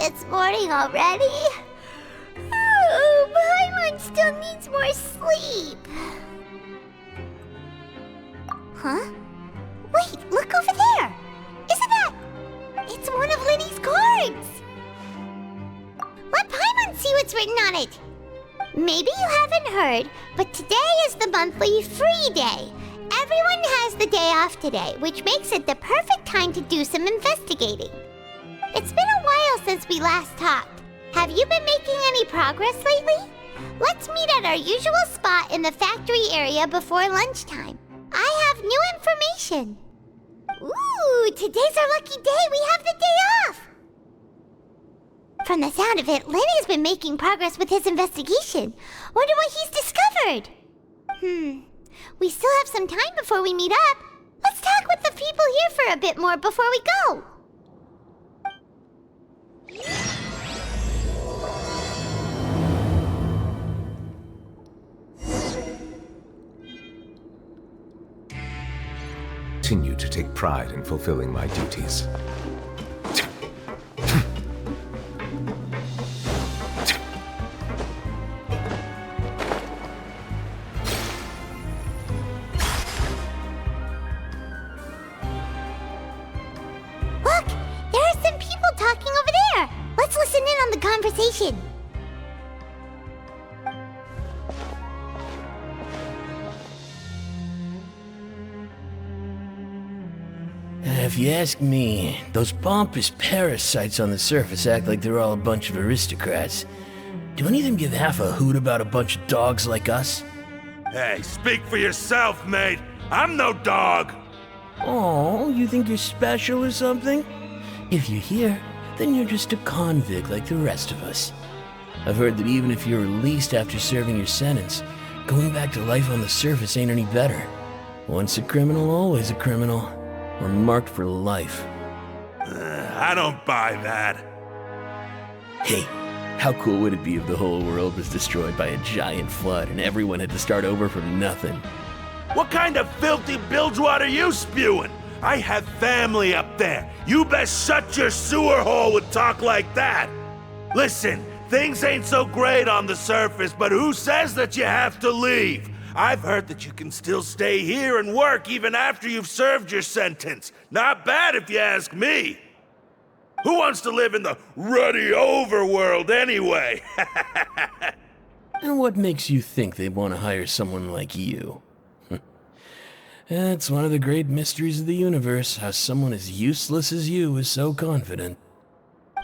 It's morning already. Oh, Paimon still needs more sleep. Huh? Wait, look over there! Isn't that... It's one of Linny's cards! Let Paimon see what's written on it. Maybe you haven't heard, but today is the monthly free day. Everyone has the day off today, which makes it the perfect time to do some investigating. It's been a while since we last talked. Have you been making any progress lately? Let's meet at our usual spot in the factory area before lunchtime. I have new information. Ooh, today's our lucky day. We have the day off. From the sound of it, Lenny's been making progress with his investigation. Wonder what he's discovered. We still have some time before we meet up. Let's talk with the people here for a bit more before we go. Continue to take pride in fulfilling my duties. Look, there are some people talking over there. Let's listen in on the conversation. If you ask me, those pompous parasites on the surface act like they're all a bunch of aristocrats. Do any of them give half a hoot about a bunch of dogs like us? Hey, speak for yourself, mate. I'm no dog. Oh, you think you're special or something? If you're here, then you're just a convict like the rest of us. I've heard that even if you're released after serving your sentence, going back to life on the surface ain't any better. Once a criminal, always a criminal. Or marked for life. I don't buy that. Hey, how cool would it be if the whole world was destroyed by a giant flood and everyone had to start over from nothing? What kind of filthy bilgewater are you spewing? I have family up there. You best shut your sewer hole with talk like that. Listen, things ain't so great on the surface, but who says that you have to leave? I've heard that you can still stay here and work even after you've served your sentence. Not bad if you ask me. Who wants to live in the ruddy overworld anyway? And what makes you think they want to hire someone like you? It's one of the great mysteries of the universe, how someone as useless as you is so confident.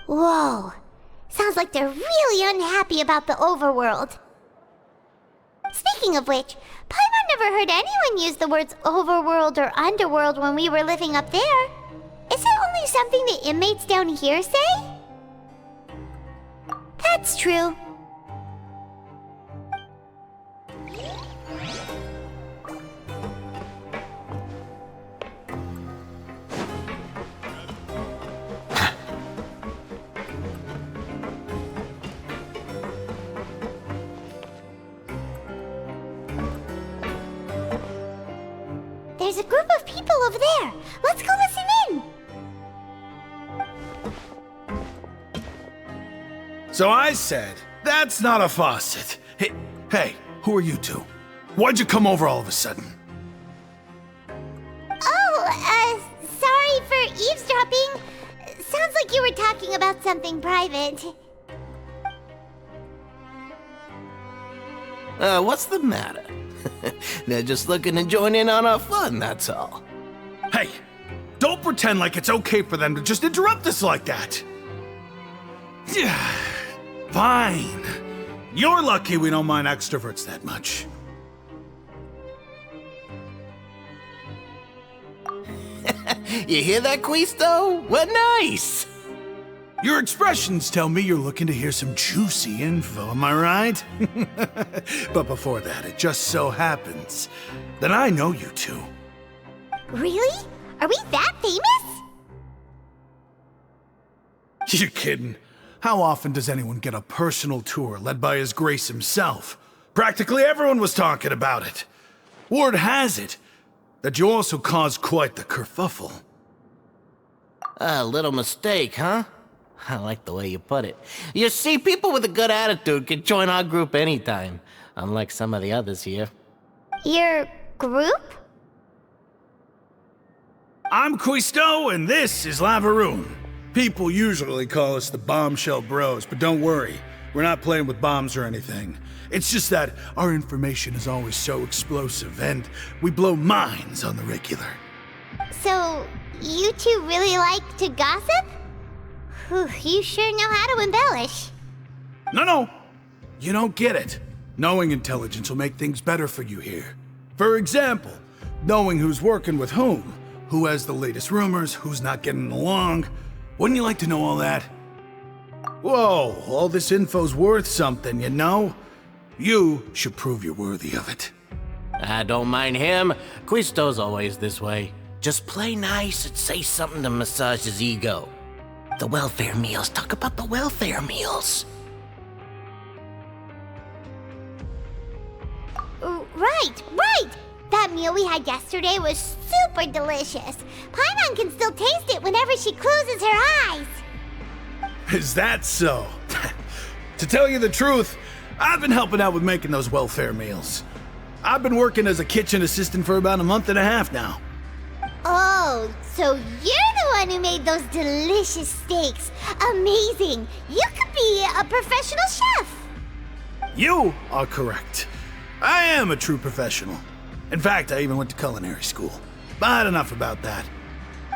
Whoa. Sounds like they're really unhappy about the overworld. Speaking of which, Paimon never heard anyone use the words overworld or underworld when we were living up there. Is it only something the inmates down here say? That's true. There's a group of people over there. Let's go listen in. So I said, that's not a faucet. Hey, who are you two? Why'd you come over all of a sudden? Oh, sorry for eavesdropping. Sounds like you were talking about something private. What's the matter? They're just looking to join in on our fun, that's all. Hey, don't pretend like it's okay for them to just interrupt us like that. Yeah, fine. You're lucky we don't mind extroverts that much. You hear that, Quisto? What nice! Your expressions tell me you're looking to hear some juicy info, am I right? But before that, it just so happens that I know you two. Really? Are we that famous? You're kidding. How often does anyone get a personal tour led by His Grace himself? Practically everyone was talking about it. Word has it that you also caused quite the kerfuffle. A little mistake, huh? I like the way you put it. You see, people with a good attitude can join our group anytime, unlike some of the others here. Your group? I'm Quisto, and this is Lavaroon. People usually call us the Bombshell Bros, but don't worry. We're not playing with bombs or anything. It's just that our information is always so explosive, and we blow minds on the regular. So, you two really like to gossip? Whew, you sure know how to embellish. No. You don't get it. Knowing intelligence will make things better for you here. For example, knowing who's working with whom, who has the latest rumors, who's not getting along. Wouldn't you like to know all that? Whoa, all this info's worth something, you know? You should prove you're worthy of it. I don't mind him. Quisto's always this way. Just play nice and say something to massage his ego. The welfare meals. Talk about the welfare meals. Right! That meal we had yesterday was super delicious. Paimon can still taste it whenever she closes her eyes. Is that so? To tell you the truth, I've been helping out with making those welfare meals. I've been working as a kitchen assistant for about a month and a half now. Oh, so you're the one who made those delicious steaks. Amazing! You could be a professional chef. You are correct. I am a true professional. In fact, I even went to culinary school. But enough about that.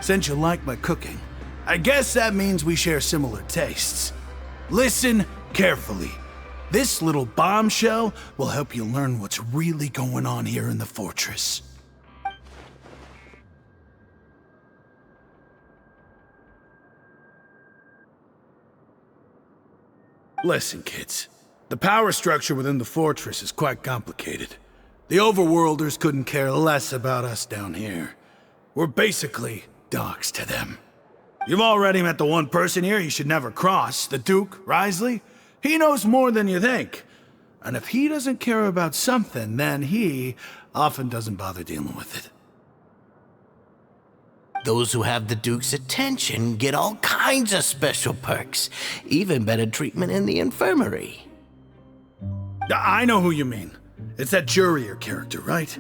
Since you like my cooking, I guess that means we share similar tastes. Listen carefully. This little bombshell will help you learn what's really going on here in the fortress. Listen, kids. The power structure within the fortress is quite complicated. The overworlders couldn't care less about us down here. We're basically dogs to them. You've already met the one person here you should never cross, the Duke, Wriothesley. He knows more than you think. And if he doesn't care about something, then he often doesn't bother dealing with it. Those who have the Duke's attention get all kinds of special perks, even better treatment in the infirmary. I know who you mean. It's that Jurier character, right?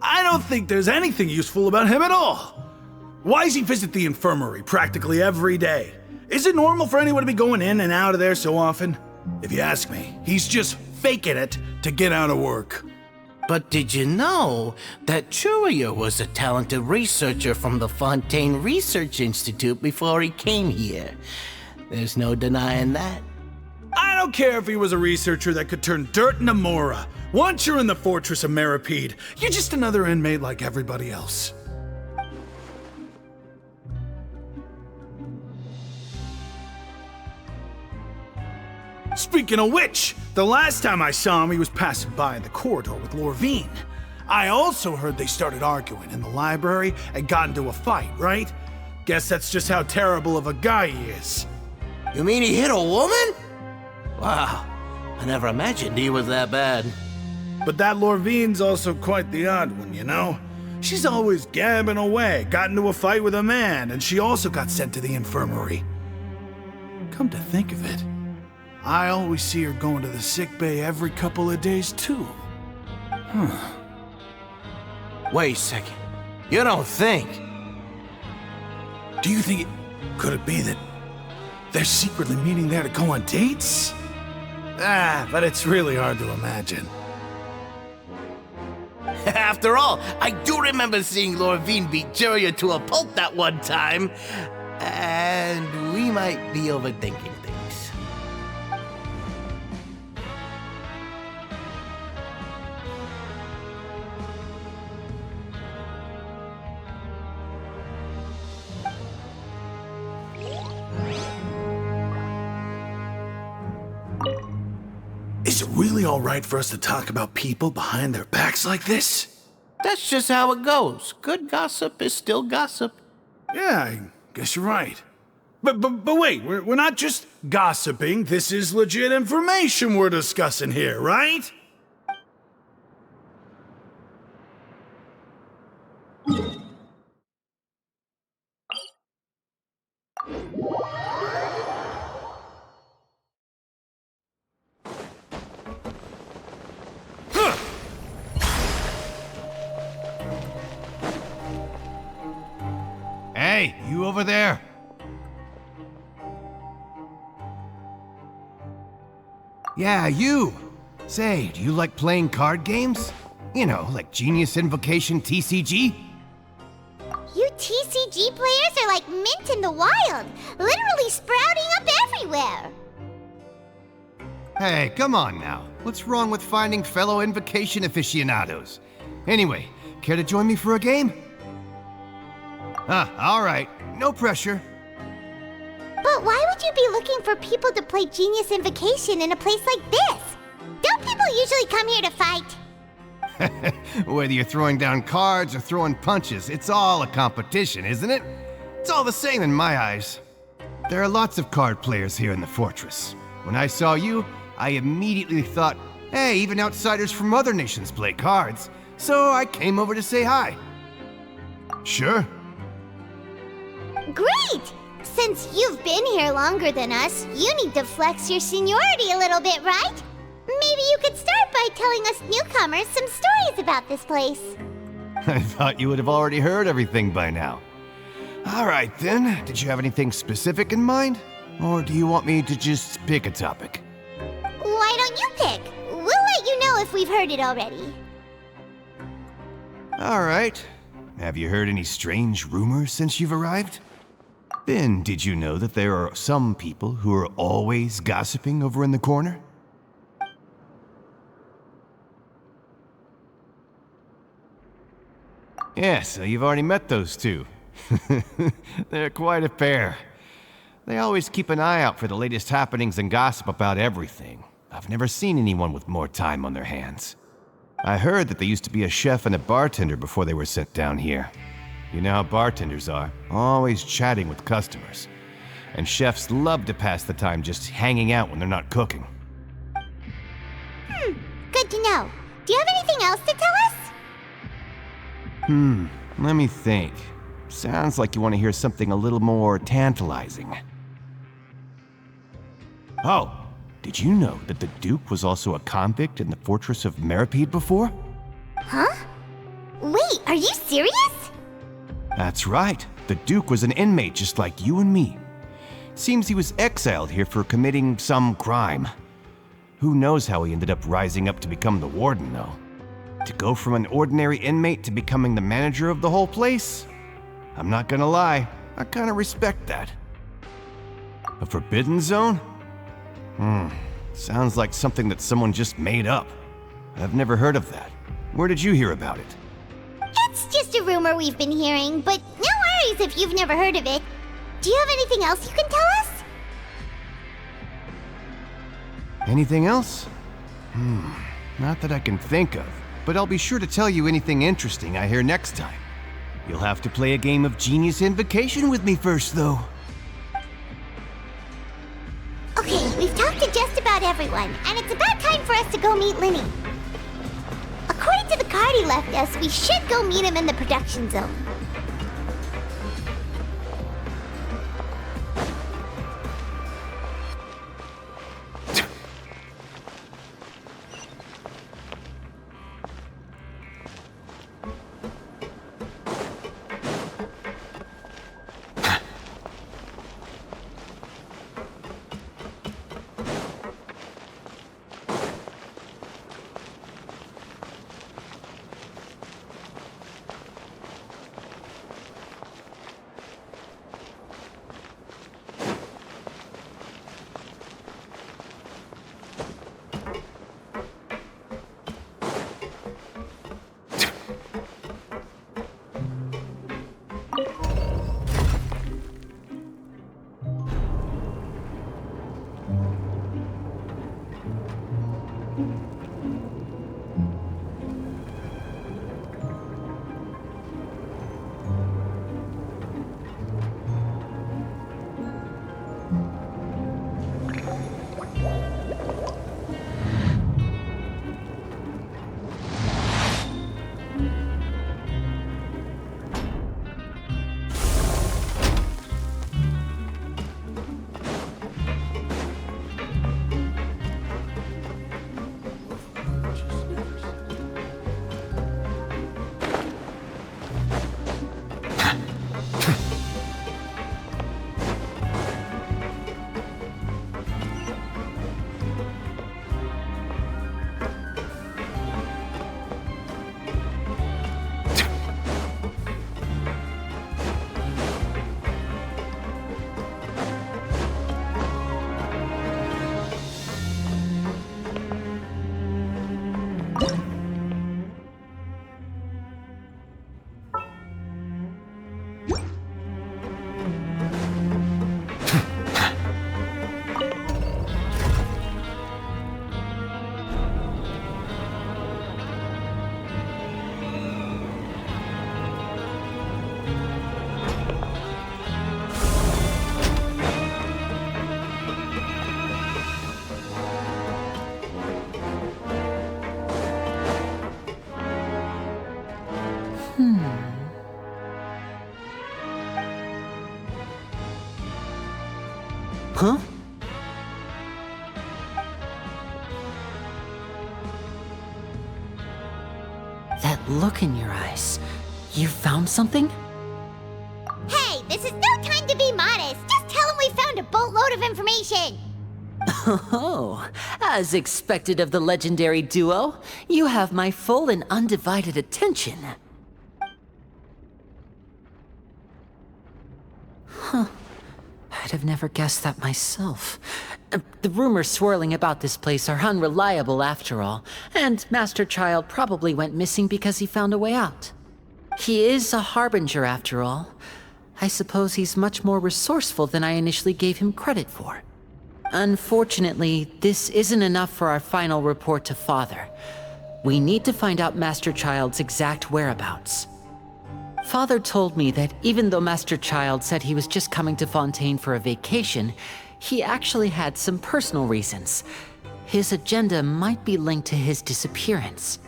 I don't think there's anything useful about him at all. Why does he visit the infirmary practically every day? Is it normal for anyone to be going in and out of there so often? If you ask me, he's just faking it to get out of work. But did you know that Jurier was a talented researcher from the Fontaine Research Institute before he came here? There's no denying that. I don't care if he was a researcher that could turn dirt into Mora. Once you're in the fortress of Meripede, you're just another inmate like everybody else. Speaking of which, the last time I saw him, he was passing by in the corridor with Lorvine. I also heard they started arguing in the library and got into a fight, right? Guess that's just how terrible of a guy he is. You mean he hit a woman? Wow, I never imagined he was that bad. But that Lorvine's also quite the odd one, you know? She's always gabbing away, got into a fight with a man, and she also got sent to the infirmary. Come to think of it, I always see her going to the sick bay every couple of days, too. Wait a second. You don't think? Do you think could it be that they're secretly meeting there to go on dates? But it's really hard to imagine. After all, I do remember seeing Lorvine beat Jurier to a pulp that one time. And we might be overthinking things. Is it really all right for us to talk about people behind their backs like this? That's just how it goes. Good gossip is still gossip. Yeah, I guess you're right. But wait, we're not just gossiping. This is legit information we're discussing here, right? Hey, you over there? Yeah, you! Say, do you like playing card games? You know, like Genius Invocation TCG? You TCG players are like mint in the wild, literally sprouting up everywhere. Hey, come on now. What's wrong with finding fellow Invocation aficionados? Anyway, care to join me for a game? Alright. No pressure. But why would you be looking for people to play Genius Invocation in a place like this? Don't people usually come here to fight? Whether you're throwing down cards or throwing punches, it's all a competition, isn't it? It's all the same in my eyes. There are lots of card players here in the fortress. When I saw you, I immediately thought, hey, even outsiders from other nations play cards. So I came over to say hi. Sure. Great! Since you've been here longer than us, you need to flex your seniority a little bit, right? Maybe you could start by telling us newcomers some stories about this place. I thought you would have already heard everything by now. All right then, did you have anything specific in mind? Or do you want me to just pick a topic? Why don't you pick? We'll let you know if we've heard it already. All right. Have you heard any strange rumors since you've arrived? Then, did you know that there are some people who are always gossiping over in the corner? Yeah, so you've already met those two. They're quite a pair. They always keep an eye out for the latest happenings and gossip about everything. I've never seen anyone with more time on their hands. I heard that they used to be a chef and a bartender before they were sent down here. You know how bartenders are, always chatting with customers. And chefs love to pass the time just hanging out when they're not cooking. Good to know. Do you have anything else to tell us? Let me think. Sounds like you want to hear something a little more tantalizing. Oh, did you know that the Duke was also a convict in the fortress of Meripede before? Huh? Wait, are you serious? That's right. The Duke was an inmate just like you and me. Seems he was exiled here for committing some crime. Who knows how he ended up rising up to become the warden, though. To go from an ordinary inmate to becoming the manager of the whole place? I'm not gonna lie, I kinda respect that. A forbidden zone? Sounds like something that someone just made up. I've never heard of that. Where did you hear about it? It's just a rumor we've been hearing, but no worries if you've never heard of it. Do you have anything else you can tell us? Anything else? Not that I can think of, but I'll be sure to tell you anything interesting I hear next time. You'll have to play a game of Genius Invocation with me first, though. Okay, we've talked to just about everyone, and it's about time for us to go meet Linny. According to the card he left us, we should go meet him in the production zone. Huh? That look in your eyes. You found something? Hey, this is no time to be modest. Just tell him we found a boatload of information. Oh, as expected of the legendary duo, you have my full and undivided attention. Huh. I'd have never guessed that myself. The rumors swirling about this place are unreliable after all, and Master Child probably went missing because he found a way out. He is a harbinger after all. I suppose he's much more resourceful than I initially gave him credit for. Unfortunately, this isn't enough for our final report to Father. We need to find out Master Child's exact whereabouts. Father told me that even though Master Child said he was just coming to Fontaine for a vacation, he actually had some personal reasons. His agenda might be linked to his disappearance.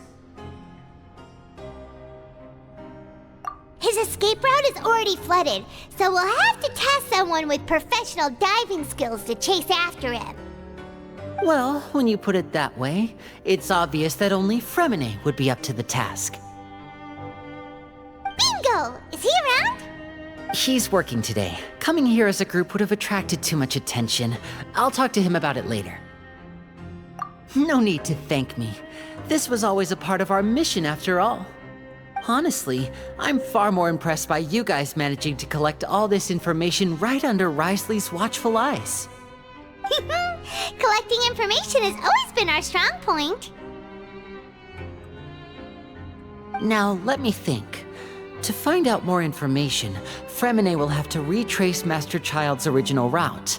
His escape route is already flooded, so we'll have to task someone with professional diving skills to chase after him. Well, when you put it that way, it's obvious that only Fremine would be up to the task. Bingo! Is he around? He's working today. Coming here as a group would have attracted too much attention. I'll talk to him about it later. No need to thank me. This was always a part of our mission after all. Honestly, I'm far more impressed by you guys managing to collect all this information right under wriothesley's watchful eyes. Collecting information has always been our strong point. Now, let me think. To find out more information, Fremine will have to retrace Master Child's original route.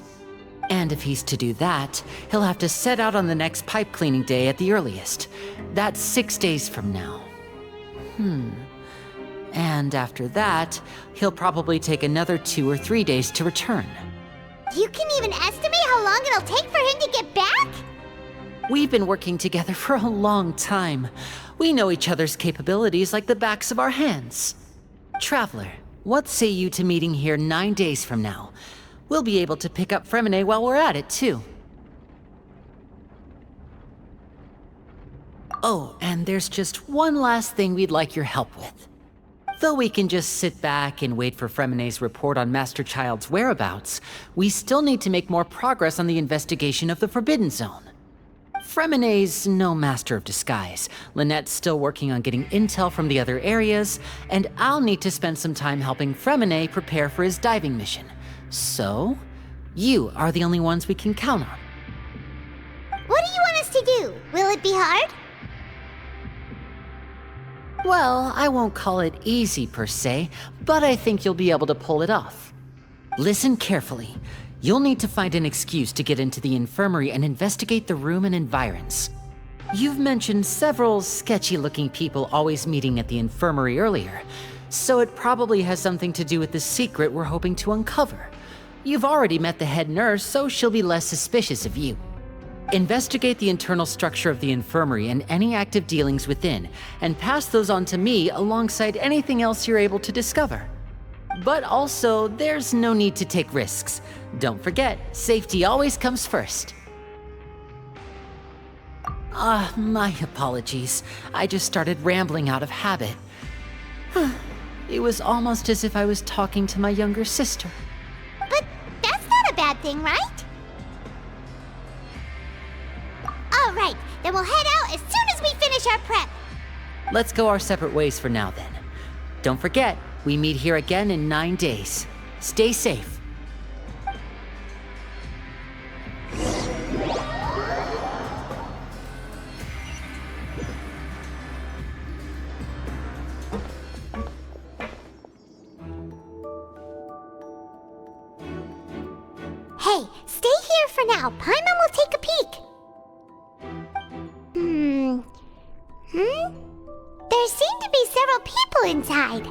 And if he's to do that, he'll have to set out on the next pipe cleaning day at the earliest. That's 6 days from now. And after that, he'll probably take another 2 or 3 days to return. You can even estimate how long it'll take for him to get back? We've been working together for a long time. We know each other's capabilities like the backs of our hands. Traveler, what say you to meeting here 9 days from now? We'll be able to pick up Fremine while we're at it, too. Oh, and there's just one last thing we'd like your help with. Though we can just sit back and wait for Fremine's report on Master Child's whereabouts, we still need to make more progress on the investigation of the Forbidden Zone. Fremine's no master of disguise, Lynette's still working on getting intel from the other areas, and I'll need to spend some time helping Fremine prepare for his diving mission. So, you are the only ones we can count on. What do you want us to do? Will it be hard? Well, I won't call it easy per se, but I think you'll be able to pull it off. Listen carefully. You'll need to find an excuse to get into the infirmary and investigate the room and environs. You've mentioned several sketchy-looking people always meeting at the infirmary earlier, so it probably has something to do with the secret we're hoping to uncover. You've already met the head nurse, so she'll be less suspicious of you. Investigate the internal structure of the infirmary and any active dealings within, and pass those on to me alongside anything else you're able to discover. But also, there's no need to take risks. Don't forget, safety always comes first. My apologies. I just started rambling out of habit. It was almost as if I was talking to my younger sister. But that's not a bad thing, right? All right, then we'll head out as soon as we finish our prep. Let's go our separate ways for now then. Don't forget, we meet here again in 9 days. Stay safe. Hey, stay here for now. Paimon will take a peek. There seem to be several people inside.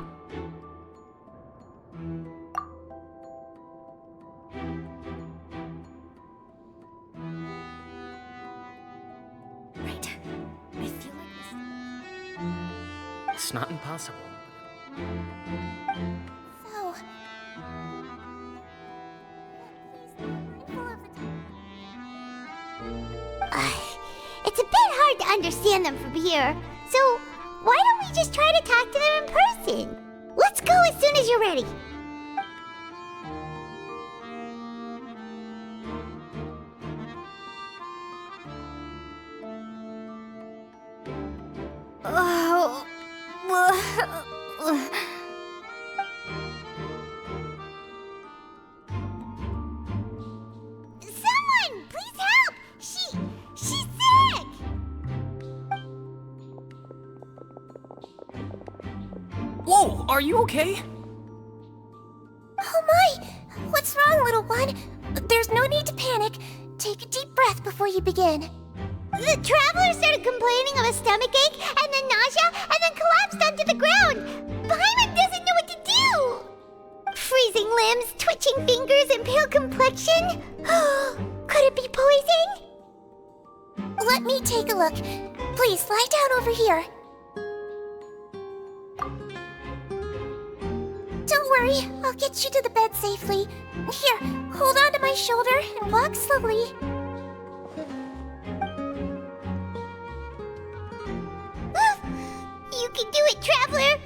Right. I feel like this. It's not impossible. So. Please, mindful of bit hard to understand them from here. So, why don't we just try to talk to them in person? Let's go as soon as you're ready. Oh. Someone, please help! She's sick! Whoa, are you okay? Oh my! What's wrong, little one? There's no need to panic. Take a deep breath before you begin. The traveler started complaining of a stomachache, and then nausea, and then collapsed onto the ground. Paimon doesn't know what to do! Freezing limbs, twitching fingers, and pale complexion? Could it be poison? Let me take a look. Please, lie down over here. Don't worry, I'll get you to the bed safely. Here, hold on to my shoulder and walk slowly. You can do it, Traveler!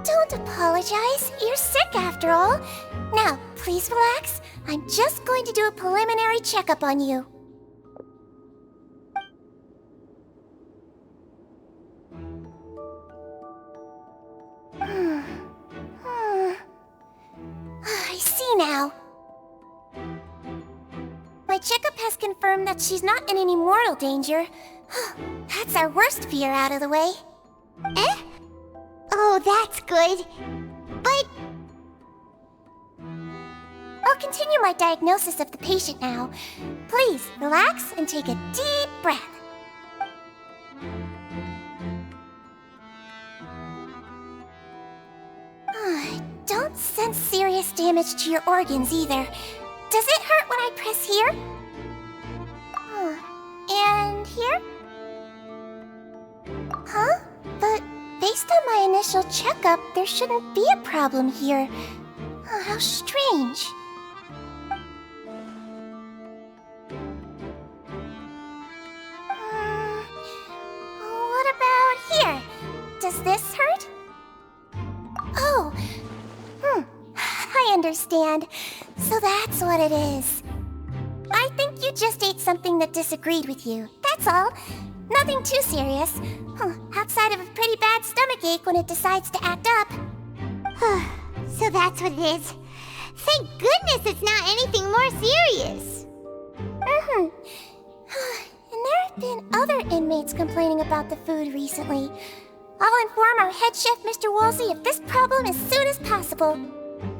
Don't apologize. You're sick after all. Now, please relax. I'm just going to do a preliminary checkup on you. I see now. My checkup has confirmed that she's not in any mortal danger. That's our worst fear out of the way. Eh? Oh, that's good. But... I'll continue my diagnosis of the patient now. Please, relax and take a deep breath. I don't sense serious damage to your organs either. Does it hurt when I press here? And here? Huh? But based on my initial checkup, there shouldn't be a problem here. How strange. What about here? Does this hurt? Oh. I understand. So that's what it is. I think you just ate something that disagreed with you. That's all. Nothing too serious. Outside of a pretty bad stomachache when it decides to act up. So that's what it is. Thank goodness it's not anything more serious. And there have been other inmates complaining about the food recently. I'll inform our head chef, Mr. Woolsey, of this problem as soon as possible.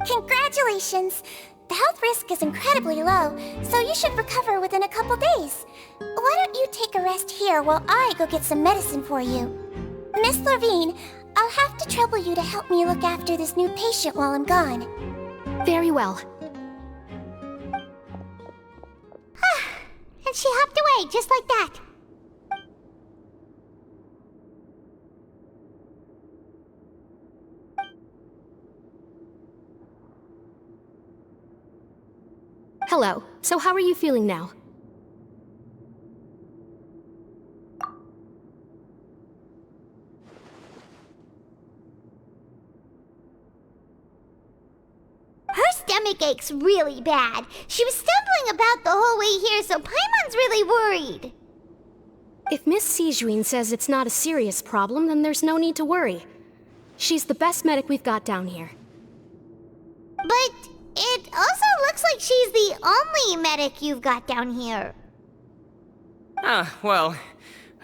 Congratulations! The health risk is incredibly low, so you should recover within a couple days. Why don't you take a rest here while I go get some medicine for you? Miss Levine, I'll have to trouble you to help me look after this new patient while I'm gone. Very well. And she hopped away just like that. Hello. So how are you feeling now? Her stomach aches really bad. She was stumbling about the whole way here, so Paimon's really worried. If Miss Sijuin says it's not a serious problem, then there's no need to worry. She's the best medic we've got down here. But it also looks like she's the only medic you've got down here. Well,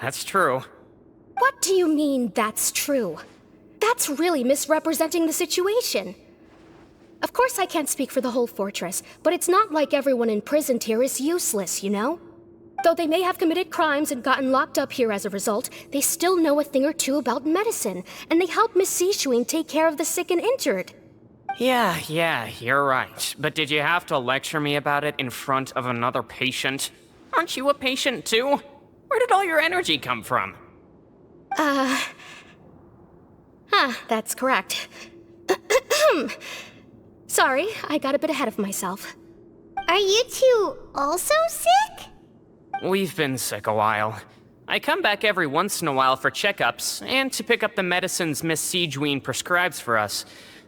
that's true. What do you mean, that's true? That's really misrepresenting the situation. Of course I can't speak for the whole fortress, but it's not like everyone imprisoned here is useless, you know? Though they may have committed crimes and gotten locked up here as a result, they still know a thing or two about medicine, and they help Miss Sijuin take care of the sick and injured. Yeah, you're right. But did you have to lecture me about it in front of another patient? Aren't you a patient too? Where did all your energy come from? That's correct. Sorry, I got a bit ahead of myself. Are you two also sick? we've been sick a while. I come back every once in a while for checkups, and to pick up the medicines Miss Siegewien prescribes for us.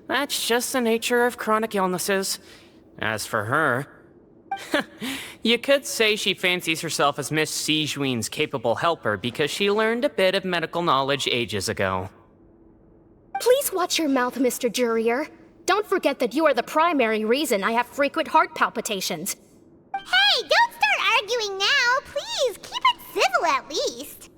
That's just the nature of chronic illnesses. As for her... you could say she fancies herself as Miss Siegewien's capable helper because she learned a bit of medical knowledge ages ago. Please watch your mouth, Mr. Jurier. Don't forget that you are the primary reason I have frequent heart palpitations. Hey, don't start arguing now! Please, keep it civil at least!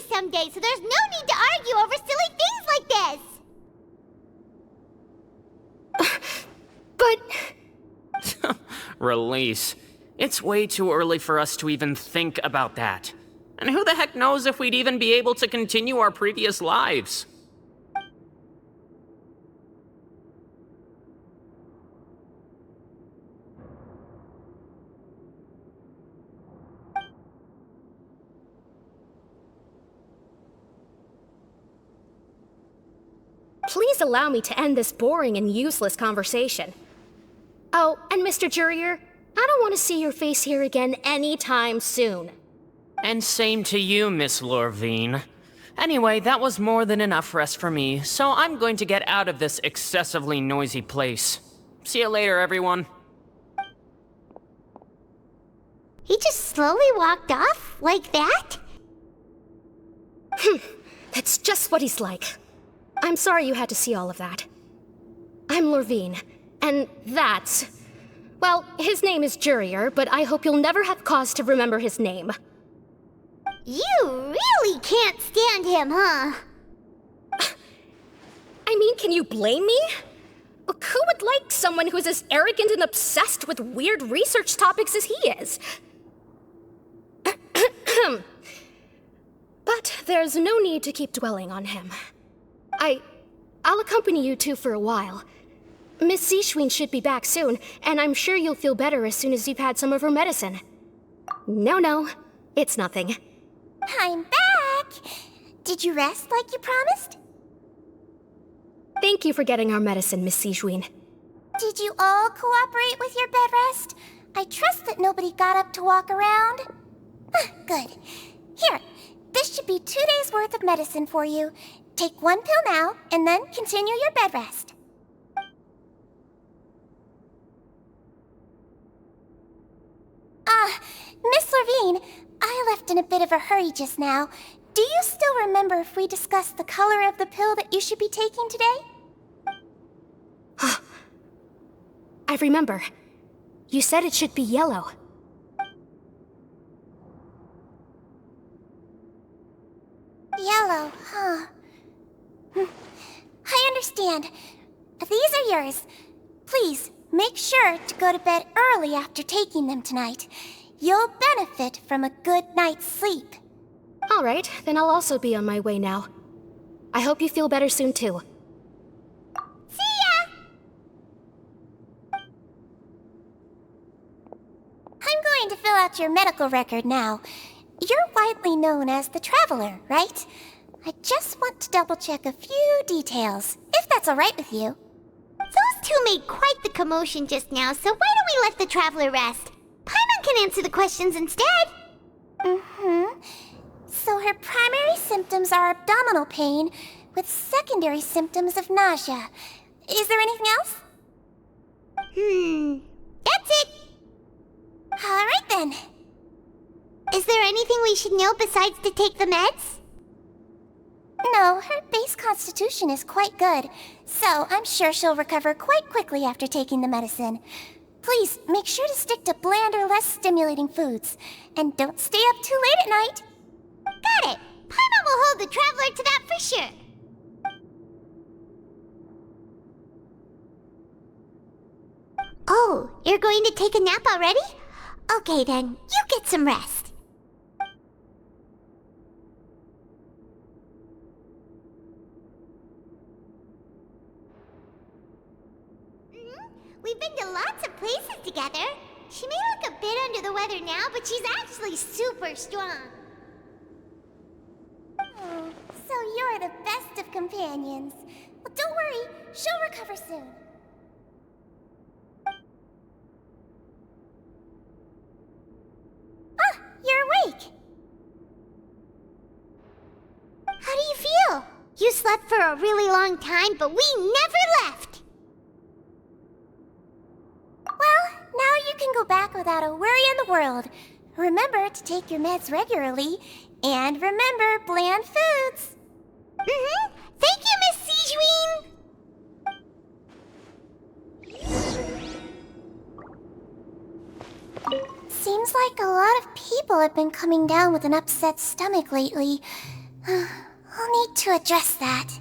Someday, so there's no need to argue over silly things like this! But... Release. It's way too early for us to even think about that. And who the heck knows if we'd even be able to continue our previous lives? Please allow me to end this boring and useless conversation. Oh, and Mr. Jurier, I don't want to see your face here again anytime soon. And same to you, Miss Lorvine. Anyway, that was more than enough rest for me, so I'm going to get out of this excessively noisy place. See you later, everyone. He just slowly walked off like that? That's just what he's like. I'm sorry you had to see all of that. I'm Lorvine, and that's... Well, his name is Jurier, but I hope you'll never have cause to remember his name. You really can't stand him, huh? I mean, can you blame me? Who would like someone who is as arrogant and obsessed with weird research topics as he is? But there's no need to keep dwelling on him. I'll accompany you two for a while. Miss Siegewien should be back soon, and I'm sure you'll feel better as soon as you've had some of her medicine. No, it's nothing. I'm back! Did you rest like you promised? Thank you for getting our medicine, Miss Siegewien. Did you all cooperate with your bed rest? I trust that nobody got up to walk around. Good. Here, this should be 2 days' worth of medicine for you. Take 1 pill now, and then continue your bed rest. Miss Lorvine, I left in a bit of a hurry just now. Do you still remember if we discussed the color of the pill that you should be taking today? I remember. You said it should be yellow. Yellow, huh? I understand. These are yours. Please, make sure to go to bed early after taking them tonight. You'll benefit from a good night's sleep. All right, then I'll also be on my way now. I hope you feel better soon, too. See ya! I'm going to fill out your medical record now. You're widely known as the Traveler, right? I just want to double-check a few details, if that's all right with you. Those two made quite the commotion just now, so why don't we let the Traveler rest? Paimon can answer the questions instead. So her primary symptoms are abdominal pain, with secondary symptoms of nausea. Is there anything else? That's it. All right then. Is there anything we should know besides to take the meds? No, her base constitution is quite good, so I'm sure she'll recover quite quickly after taking the medicine. Please, make sure to stick to bland or less stimulating foods, and don't stay up too late at night. Got it! Paimon will hold the Traveler to that for sure. Oh, you're going to take a nap already? Okay then, you get some rest. We've been to lots of places together. She may look a bit under the weather now, but she's actually super strong. So you're the best of companions. Well, don't worry, she'll recover soon. Ah, you're awake. How do you feel? You slept for a really long time, but we never left. Well, now you can go back without a worry in the world. Remember to take your meds regularly, and remember bland foods. Thank you, Miss Sijuin. Seems like a lot of people have been coming down with an upset stomach lately. I'll need to address that.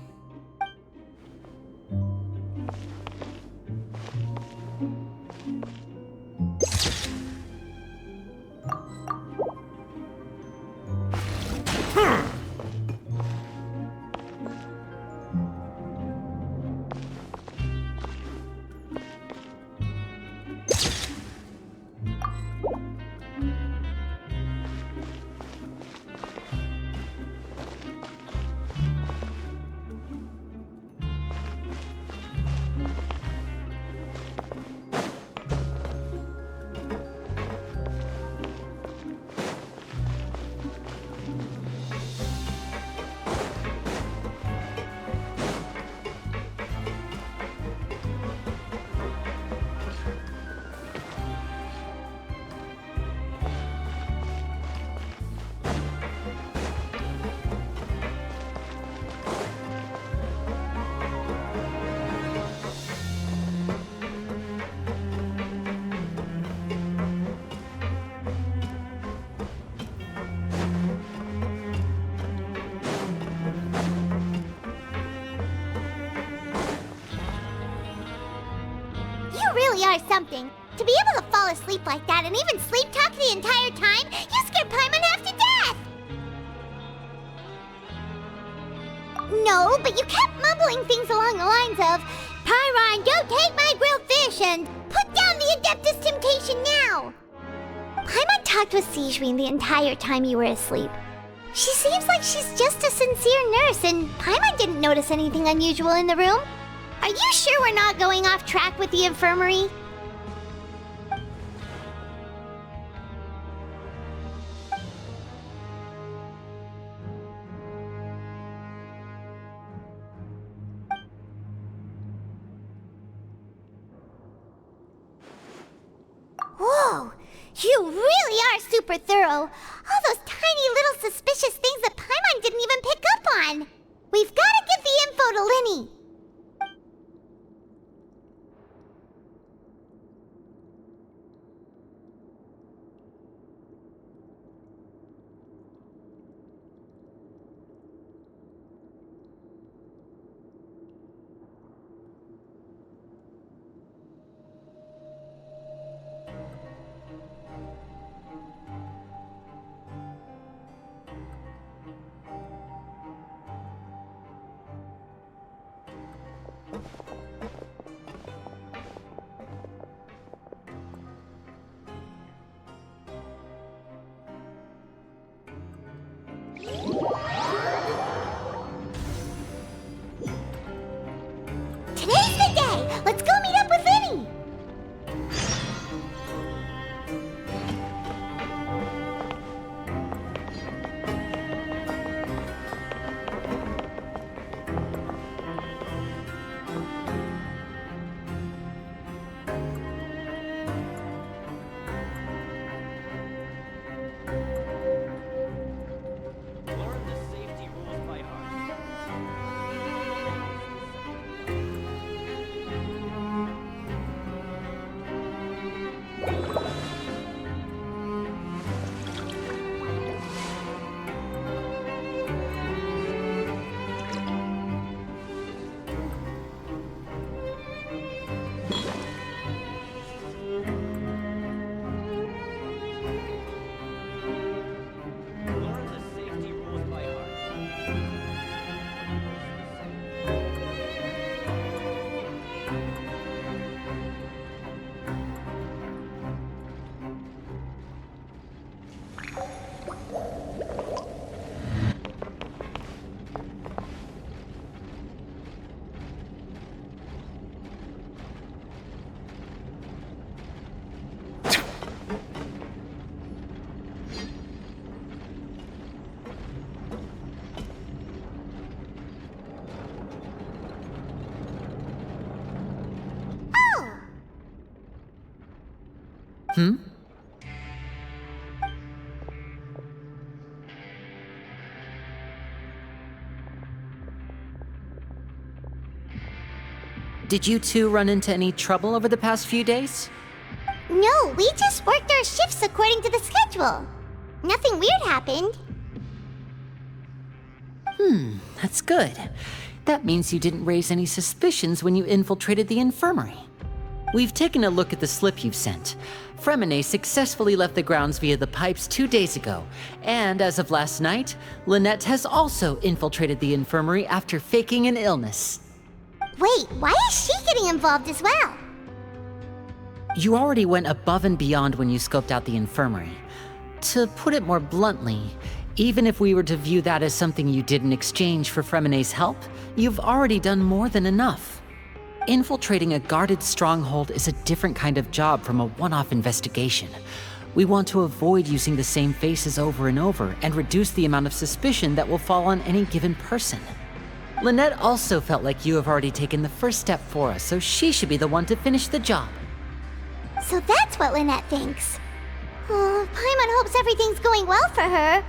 You really are something. To be able to fall asleep like that and even sleep talk the entire time, you scared Paimon half to death! No, but you kept mumbling things along the lines of, Pyron, don't take my grilled fish, and put down the Adeptus Temptation now! Paimon talked with Sijuin the entire time you were asleep. She seems like she's just a sincere nurse, and Paimon didn't notice anything unusual in the room. Are you sure we're not going off track with the infirmary? Whoa! You really are super thorough! All those tiny little suspicious things that Paimon didn't even pick up on! We've gotta give the info to Linny! Did you two run into any trouble over the past few days? No, we just worked our shifts according to the schedule. Nothing weird happened. That's good. That means you didn't raise any suspicions when you infiltrated the infirmary. We've taken a look at the slip you've sent. Fremine successfully left the grounds via the pipes 2 days ago, and as of last night, Lynette has also infiltrated the infirmary after faking an illness. Wait, why is she getting involved as well? You already went above and beyond when you scoped out the infirmary. To put it more bluntly, even if we were to view that as something you did in exchange for Fremine's help, you've already done more than enough. Infiltrating a guarded stronghold is a different kind of job from a one-off investigation. We want to avoid using the same faces over and over and reduce the amount of suspicion that will fall on any given person. Lynette also felt like you have already taken the first step for us, so she should be the one to finish the job. So that's what Lynette thinks. Oh, Paimon hopes everything's going well for her.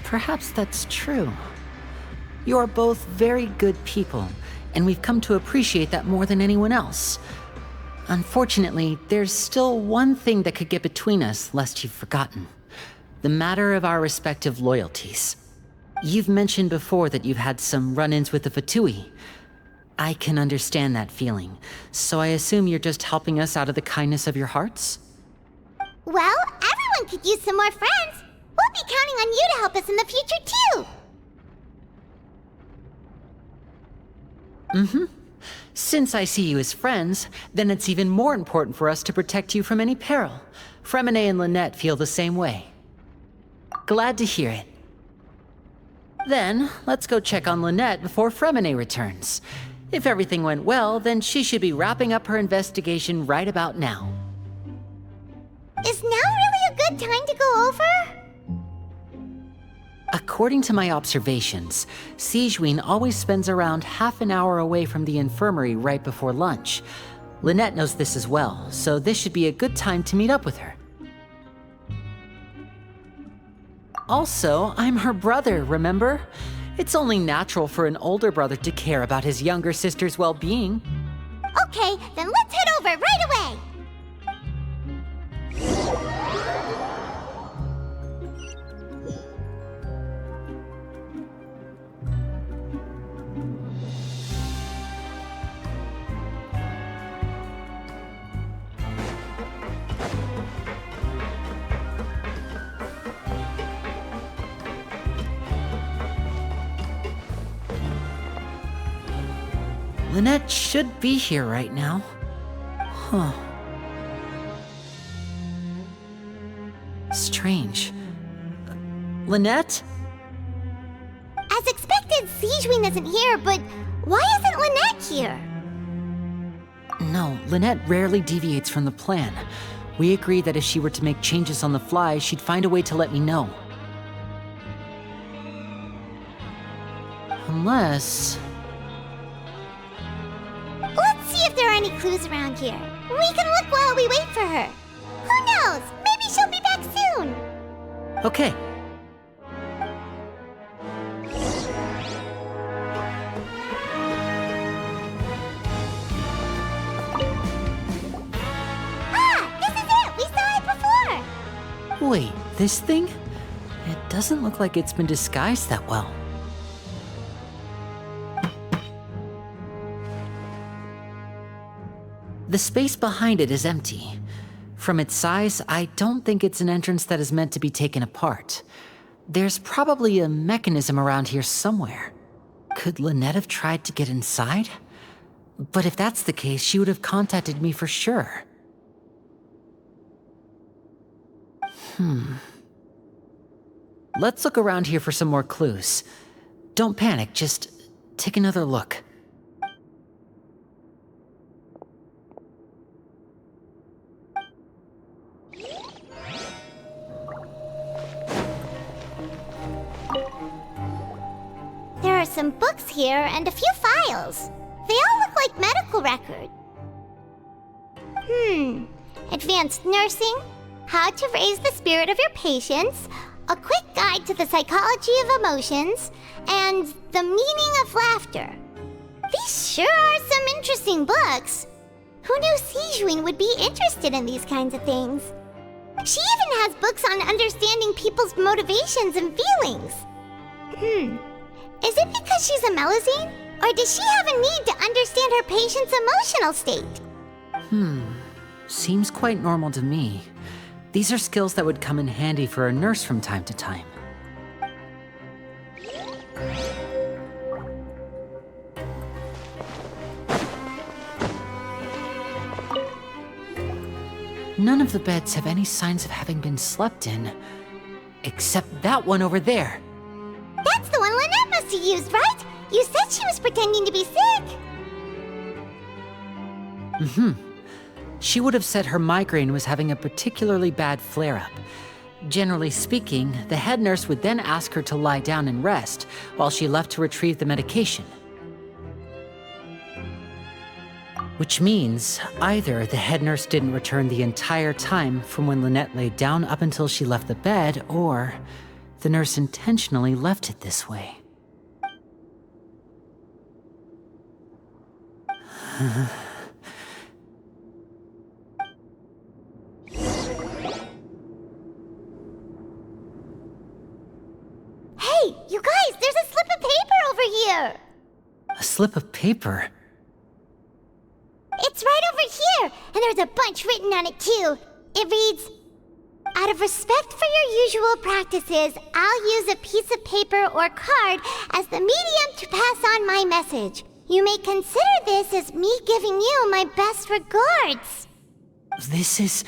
Perhaps that's true. You are both very good people, and we've come to appreciate that more than anyone else. Unfortunately, there's still one thing that could get between us, lest you've forgotten. The matter of our respective loyalties. You've mentioned before that you've had some run-ins with the Fatui. I can understand that feeling, so I assume you're just helping us out of the kindness of your hearts? Well, everyone could use some more friends. We'll be counting on you to help us in the future, too. Since I see you as friends, then it's even more important for us to protect you from any peril. Fremine and Lynette feel the same way. Glad to hear it. Then, let's go check on Lynette before Fremine returns. If everything went well, then she should be wrapping up her investigation right about now. Is now really a good time to go over? According to my observations, Sigewinne always spends around half an hour away from the infirmary right before lunch. Lynette knows this as well, so this should be a good time to meet up with her. Also, I'm her brother, remember? It's only natural for an older brother to care about his younger sister's well-being. Okay, then let's head over right away! Lynette should be here right now. Strange. Lynette? As expected, Sigewinne isn't here, but why isn't Lynette here? No, Lynette rarely deviates from the plan. We agreed that if she were to make changes on the fly, she'd find a way to let me know. Unless... Let's see if there are any clues around here. We can look while we wait for her. Who knows? Maybe she'll be back soon. Okay. This is it! We saw it before! Wait, this thing? It doesn't look like it's been disguised that well. The space behind it is empty. From its size, I don't think it's an entrance that is meant to be taken apart. There's probably a mechanism around here somewhere. Could Lynette have tried to get inside? But if that's the case, she would have contacted me for sure. Let's look around here for some more clues. Don't panic, just take another look. are some books here and a few files. They all look like medical records. Advanced nursing, how to raise the spirit of your patients, a quick guide to the psychology of emotions, and the meaning of laughter. These sure are some interesting books. Who knew Sijuin would be interested in these kinds of things? She even has books on understanding people's motivations and feelings. Is it because she's a Melusine? Or does she have a need to understand her patient's emotional state? Seems quite normal to me. These are skills that would come in handy for a nurse from time to time. None of the beds have any signs of having been slept in, except that one over there. That's the one Lynette must have used, right? You said she was pretending to be sick. She would have said her migraine was having a particularly bad flare-up. Generally speaking, the head nurse would then ask her to lie down and rest, while she left to retrieve the medication. Which means, either the head nurse didn't return the entire time from when Lynette laid down up until she left the bed, or the nurse intentionally left it this way. Hey, you guys, there's a slip of paper over here. A slip of paper? It's right over here, and there's a bunch written on it too. It reads, "Out of respect for your usual practices, I'll use a piece of paper or card as the medium to pass on my message. You may consider this as me giving you my best regards." This is...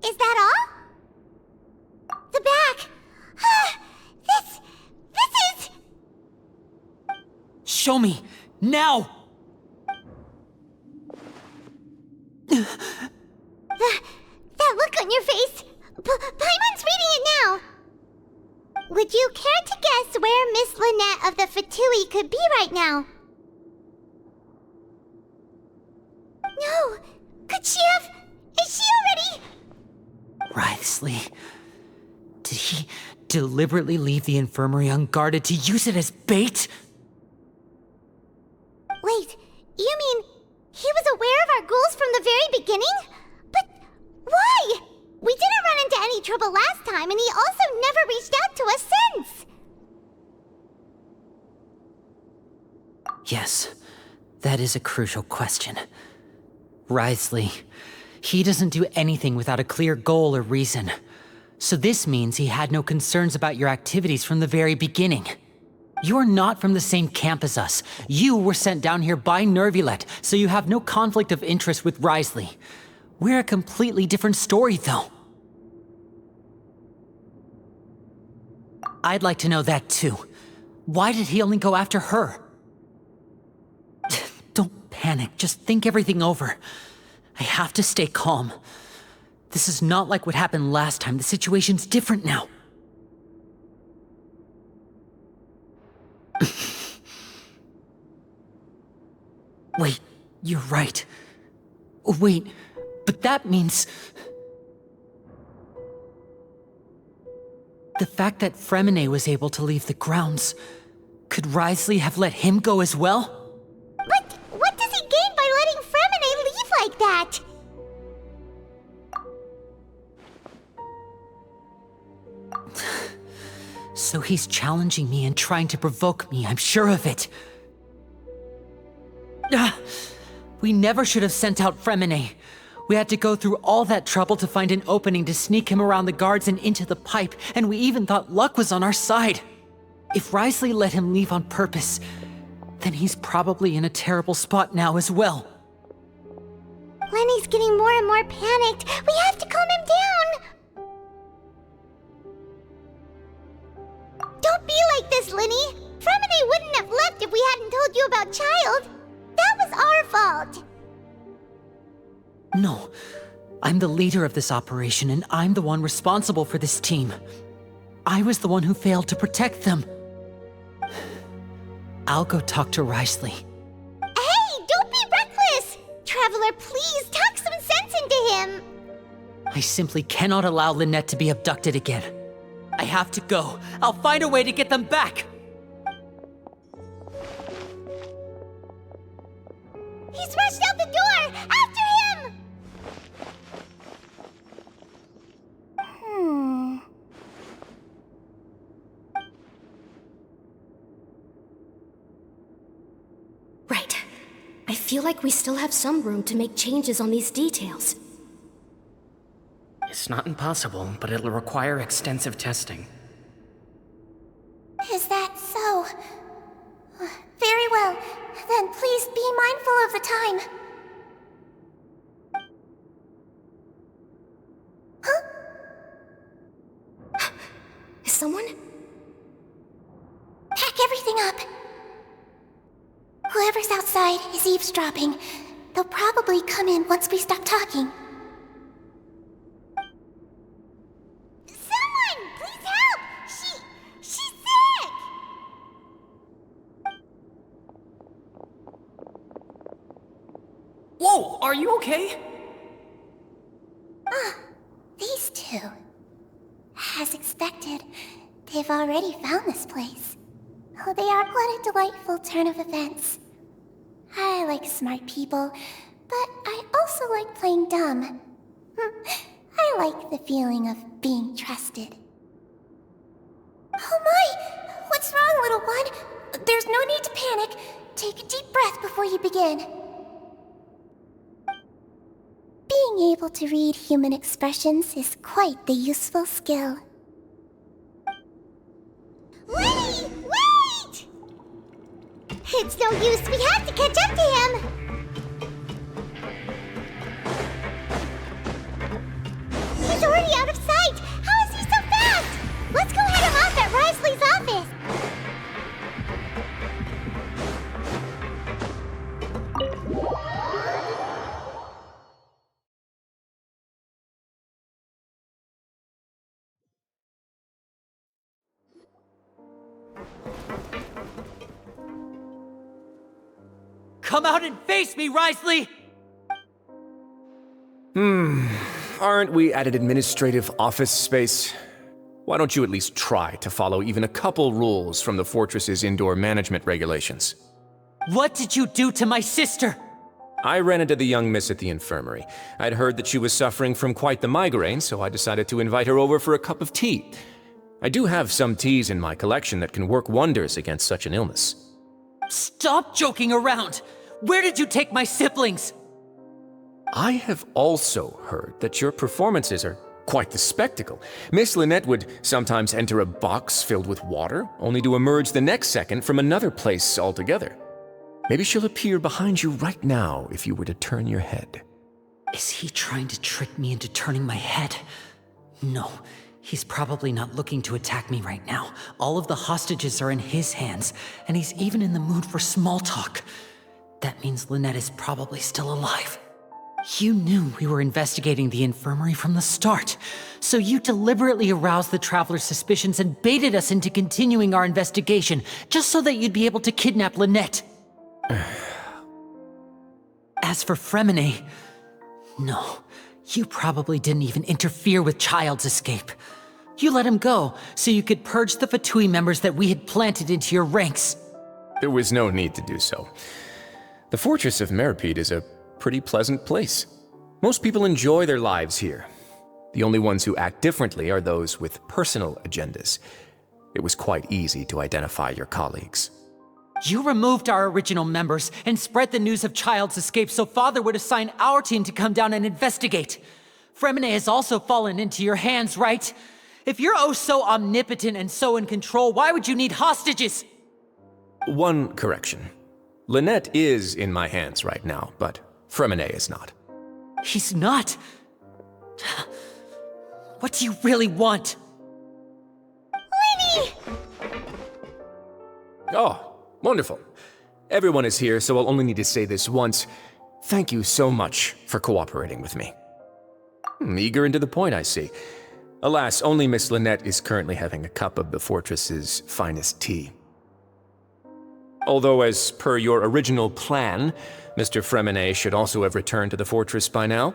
Is that all? The back. This is... Show me! Now! That look on your face. Paimon's reading it now. Would you care to guess where Miss Lynette of the Fatui could be right now? No. Could she have... Is she already... Wriothesley. Did he deliberately leave the infirmary unguarded to use it as bait? Wait, you mean he was aware of our goals from the very beginning? But why? We didn't run into any trouble last time, and he also never reached out to us since. Yes, that is a crucial question. Wriothesley, he doesn't do anything without a clear goal or reason. So this means he had no concerns about your activities from the very beginning. You're not from the same camp as us. You were sent down here by Nervulette, so you have no conflict of interest with Wriothesley. We're a completely different story, though. I'd like to know that, too. Why did he only go after her? Don't panic, just think everything over. I have to stay calm. This is not like what happened last time. The situation's different now. Wait, you're right. Wait, but that means... The fact that Fremine was able to leave the grounds, could Wriothesley have let him go as well? But what does he gain by letting Fremine leave like that? So he's challenging me and trying to provoke me, I'm sure of it. We never should have sent out Fremine. We had to go through all that trouble to find an opening to sneak him around the guards and into the pipe, and we even thought luck was on our side. If Wriothesley let him leave on purpose, then he's probably in a terrible spot now as well. Lenny's getting more and more panicked. We have to calm him down. Don't be like this, Lenny. Fremine wouldn't have left if we hadn't told you about Child. That was our fault. No, I'm the leader of this operation, and I'm the one responsible for this team. I was the one who failed to protect them. I'll go talk to Wriothesley. Hey, don't be reckless! Traveler, please talk some sense into him! I simply cannot allow Lynette to be abducted again. I have to go. I'll find a way to get them back! He's rushed out the door! After him! Right. I feel like we still have some room to make changes on these details. It's not impossible, but it'll require extensive testing. Is that so? Very well. Then please be mindful of the time. Huh? Is someone? Pack everything up. Whoever's outside is eavesdropping. They'll probably come in once we stop talking. Someone! Please help! She's sick! Whoa, are you okay? These two. As expected, they've already found this place. Oh, they are quite a delightful turn of events. I like smart people, but I also like playing dumb. I like the feeling of being trusted. Oh my! What's wrong, little one? There's no need to panic. Take a deep breath before you begin. Being able to read human expressions is quite the useful skill. Lenny! Wait! It's no use, we have to catch up to him! He's already out of sight! How is he so fast? Let's go head him off at Wriothesley's office! Come out and face me, Wriothesley! Aren't we at an administrative office space? Why don't you at least try to follow even a couple rules from the fortress's indoor management regulations? What did you do to my sister? I ran into the young miss at the infirmary. I'd heard that she was suffering from quite the migraine, so I decided to invite her over for a cup of tea. I do have some teas in my collection that can work wonders against such an illness. Stop joking around! Where did you take my siblings? I have also heard that your performances are quite the spectacle. Miss Lynette would sometimes enter a box filled with water, only to emerge the next second from another place altogether. Maybe she'll appear behind you right now if you were to turn your head. Is he trying to trick me into turning my head? No, he's probably not looking to attack me right now. All of the hostages are in his hands, and he's even in the mood for small talk. That means Lynette is probably still alive. You knew we were investigating the infirmary from the start, so you deliberately aroused the Traveler's suspicions and baited us into continuing our investigation, just so that you'd be able to kidnap Lynette. As for Fremine, no, you probably didn't even interfere with Child's escape. You let him go, so you could purge the Fatui members that we had planted into your ranks. There was no need to do so. The Fortress of Meripede is a pretty pleasant place. Most people enjoy their lives here. The only ones who act differently are those with personal agendas. It was quite easy to identify your colleagues. You removed our original members and spread the news of Child's escape so Father would assign our team to come down and investigate. Fremine has also fallen into your hands, right? If you're oh so omnipotent and so in control, why would you need hostages? One correction. Lynette is in my hands right now, but Fremine is not. He's not? What do you really want? Lenny! Oh, wonderful. Everyone is here, so I'll only need to say this once. Thank you so much for cooperating with me. Eager and to the point, I see. Alas, only Miss Lynette is currently having a cup of the fortress's finest tea. Although, as per your original plan, Mr. Fremine should also have returned to the fortress by now.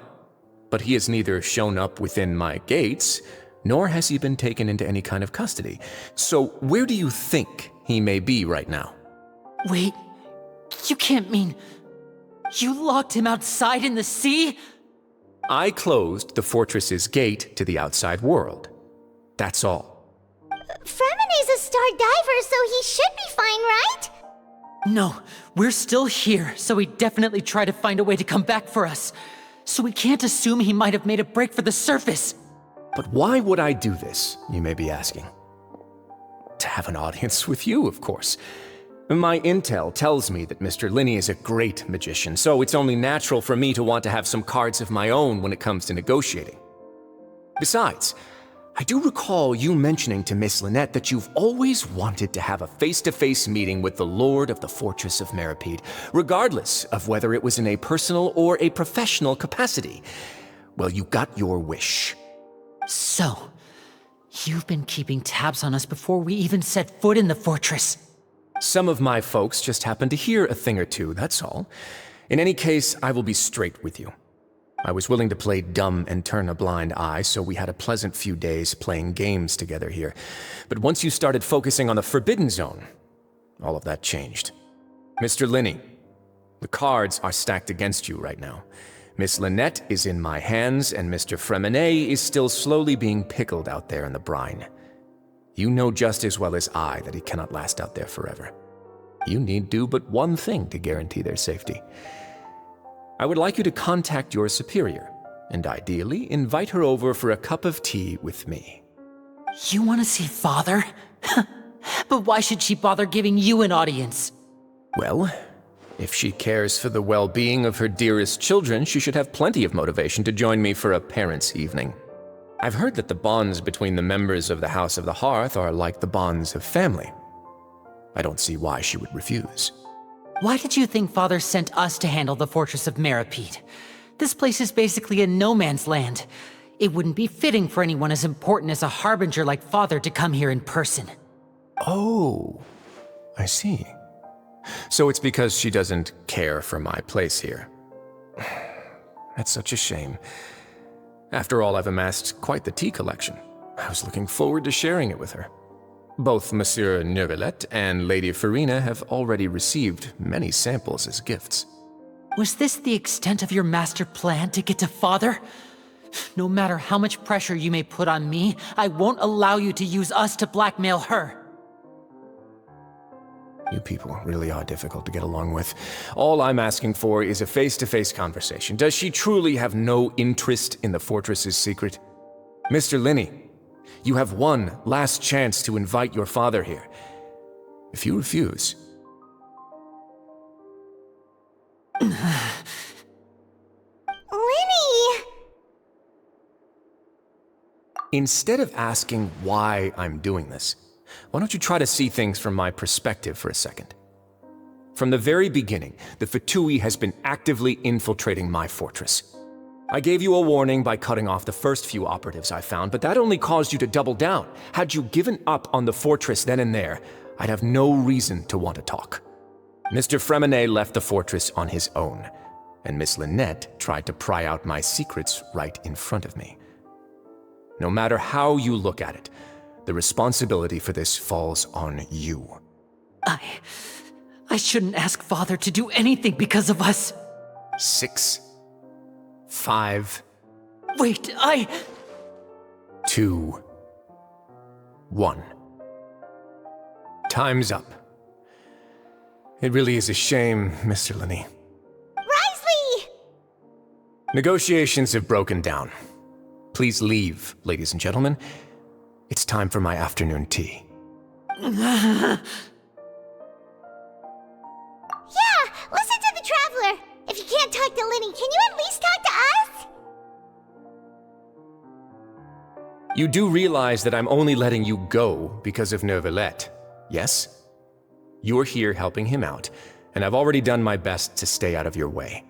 But he has neither shown up within my gates, nor has he been taken into any kind of custody. So where do you think he may be right now? Wait, you can't mean you locked him outside in the sea? I closed the fortress's gate to the outside world. That's all. Fremine's a star diver, so he should be fine, right? No, we're still here, so he definitely tried to find a way to come back for us. So we can't assume he might have made a break for the surface. But why would I do this, you may be asking? To have an audience with you, of course. My intel tells me that Mr. Linney is a great magician, so it's only natural for me to want to have some cards of my own when it comes to negotiating. Besides, I do recall you mentioning to Miss Lynette that you've always wanted to have a face-to-face meeting with the Lord of the Fortress of Meripede, regardless of whether it was in a personal or a professional capacity. Well, you got your wish. So, you've been keeping tabs on us before we even set foot in the fortress. Some of my folks just happened to hear a thing or two, that's all. In any case, I will be straight with you. I was willing to play dumb and turn a blind eye, so we had a pleasant few days playing games together here. But once you started focusing on the Forbidden Zone, all of that changed. Mr. Linney, the cards are stacked against you right now. Miss Lynette is in my hands, and Mr. Fremine is still slowly being pickled out there in the brine. You know just as well as I that he cannot last out there forever. You need do but one thing to guarantee their safety. I would like you to contact your superior, and ideally invite her over for a cup of tea with me. You want to see Father? But why should she bother giving you an audience? Well, if she cares for the well-being of her dearest children, she should have plenty of motivation to join me for a parents' evening. I've heard that the bonds between the members of the House of the Hearth are like the bonds of family. I don't see why she would refuse. Why did you think Father sent us to handle the Fortress of Meripede? This place is basically a no-man's land. It wouldn't be fitting for anyone as important as a harbinger like Father to come here in person. Oh, I see. So it's because she doesn't care for my place here. That's such a shame. After all, I've amassed quite the tea collection. I was looking forward to sharing it with her. Both Monsieur Neuvillette and Lady Farina have already received many samples as gifts. Was this the extent of your master plan to get to Father? No matter how much pressure you may put on me, I won't allow you to use us to blackmail her. You people really are difficult to get along with. All I'm asking for is a face-to-face conversation. Does she truly have no interest in the fortress's secret? Mr. Linney, you have one last chance to invite your father here. If you refuse... Linny! Instead of asking why I'm doing this, why don't you try to see things from my perspective for a second? From the very beginning, the Fatui has been actively infiltrating my fortress. I gave you a warning by cutting off the first few operatives I found, but that only caused you to double down. Had you given up on the fortress then and there, I'd have no reason to want to talk. Mr. Fremine left the fortress on his own, and Miss Lynette tried to pry out my secrets right in front of me. No matter how you look at it, the responsibility for this falls on you. I shouldn't ask Father to do anything because of us. 6, 5... Wait, 2, 1. Time's up. It really is a shame, Mr. Linney. Wriothesley! Negotiations have broken down. Please leave, ladies and gentlemen. It's time for my afternoon tea. Yeah, listen to the Traveler. If you can't talk to Linny, can you at least talk to us? You do realize that I'm only letting you go because of Neuvillette, yes? You're here helping him out, and I've already done my best to stay out of your way.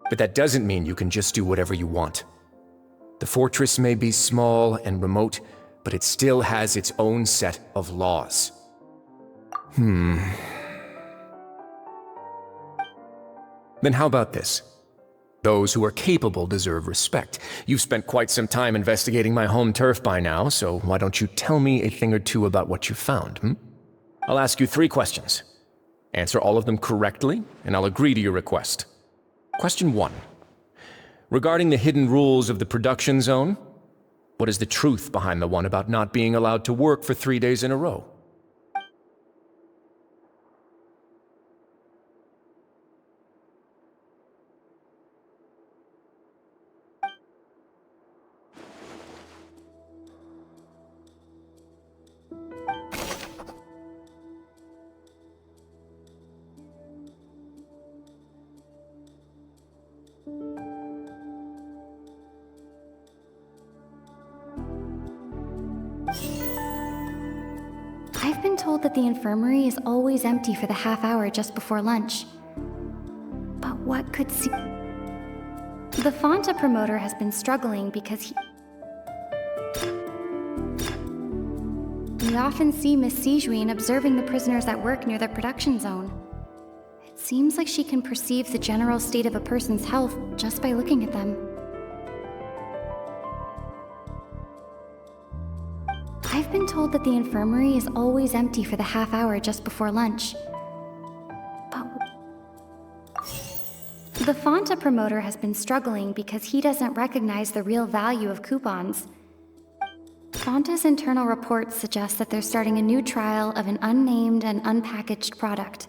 But that doesn't mean you can just do whatever you want. The fortress may be small and remote, but it still has its own set of laws. Then how about this? Those who are capable deserve respect. You've spent quite some time investigating my home turf by now, so why don't you tell me a thing or two about what you found, I'll ask you 3 questions. Answer all of them correctly, and I'll agree to your request. Question 1. Regarding the hidden rules of the production zone, what is the truth behind the one about not being allowed to work for 3 days in a row? I've been told that the infirmary is always empty for the half hour just before lunch. But what could see... The Fonta promoter has been struggling because he... We often see Miss Sijuin observing the prisoners at work near the production zone. It seems like she can perceive the general state of a person's health just by looking at them. I've been told that the infirmary is always empty for the half hour just before lunch. But... The Fonta promoter has been struggling because he doesn't recognize the real value of coupons. Fonta's internal reports suggest that they're starting a new trial of an unnamed and unpackaged product.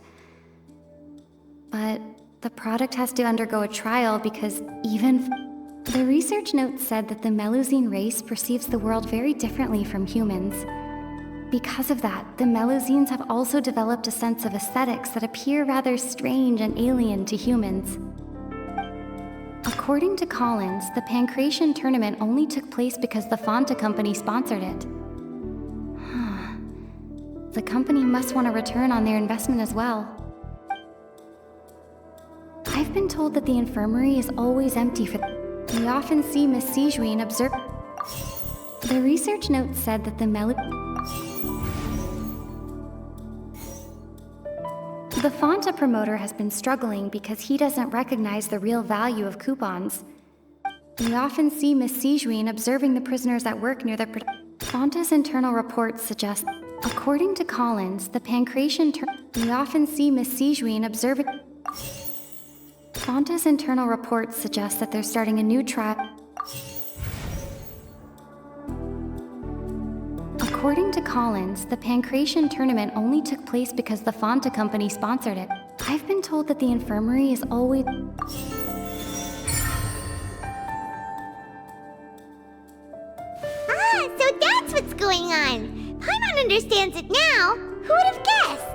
But the product has to undergo a trial because even... The research note said that the Melusine race perceives the world very differently from humans. Because of that, the Melusines have also developed a sense of aesthetics that appear rather strange and alien to humans. According to Collins, the Pancration tournament only took place because the Fonta company sponsored it. The company must want a return on their investment as well. I've been told that the infirmary is always empty for... We often see Miss Sijuin observe... The research note said that the The Fonta promoter has been struggling because he doesn't recognize the real value of coupons. We often see Miss Sijuin observing the prisoners at work near the... Fonta's internal reports suggest... According to Collins, the Pancration... We often see Miss Sijuin observing... Fonta's internal reports suggest that they're starting a new trial. According to Collins, the Pancration tournament only took place because the Fonta company sponsored it. I've been told that the infirmary is always... So that's what's going on. Paimon understands it now. Who would have guessed?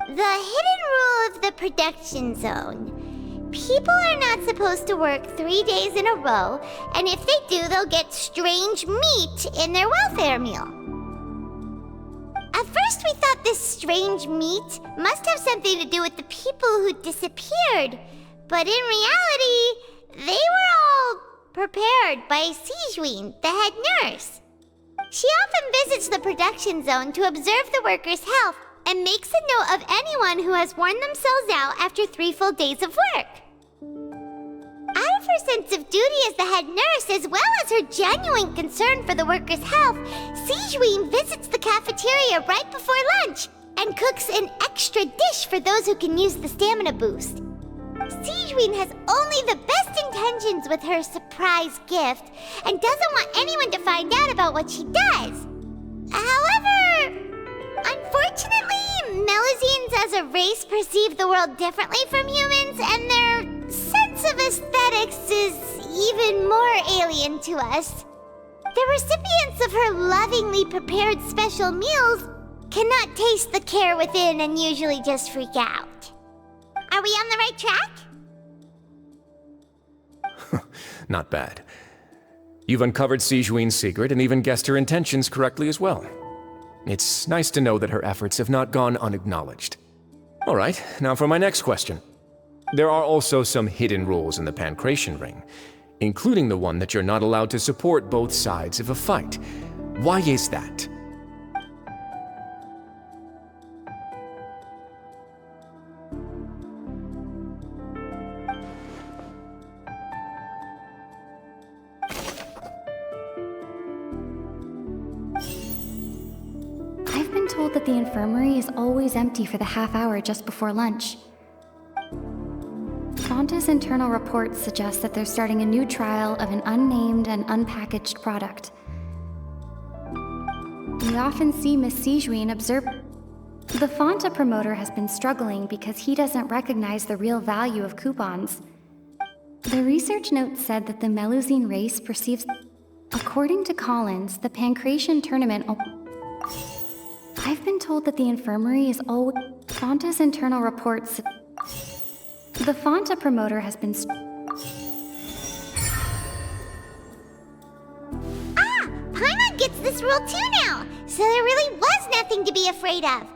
The hidden rule of the production zone. People are not supposed to work 3 days in a row, and if they do, they'll get strange meat in their welfare meal. At first we thought this strange meat must have something to do with the people who disappeared, but in reality, they were all prepared by Sijuin, the head nurse. She often visits the production zone to observe the workers' health and makes a note of anyone who has worn themselves out after 3 full days of work. Out of her sense of duty as the head nurse, as well as her genuine concern for the workers' health, Sijuin visits the cafeteria right before lunch and cooks an extra dish for those who can use the stamina boost. Sijuin has only the best intentions with her surprise gift and doesn't want anyone to find out about what she does. However, unfortunately, Melusines as a race perceive the world differently from humans, and their sense of aesthetics is even more alien to us. The recipients of her lovingly prepared special meals cannot taste the care within and usually just freak out. Are we on the right track? Not bad. You've uncovered Sijuin's secret and even guessed her intentions correctly as well. It's nice to know that her efforts have not gone unacknowledged. All right, now for my next question. There are also some hidden rules in the Pancration ring, including the one that you're not allowed to support both sides of a fight. Why is that? told that the infirmary is always empty for the half hour just before lunch. Fonta's internal reports suggest that they're starting a new trial of an unnamed and unpackaged product. We often see Miss Sijuin observe. The Fonta promoter has been struggling because he doesn't recognize the real value of coupons. The research note said that the Melusine race perceives. According to Collins, the Pancration tournament. I've been told that the infirmary is always. Fonta's internal reports. The Fonta promoter has been. Paimon gets this rule too now, so there really was nothing to be afraid of.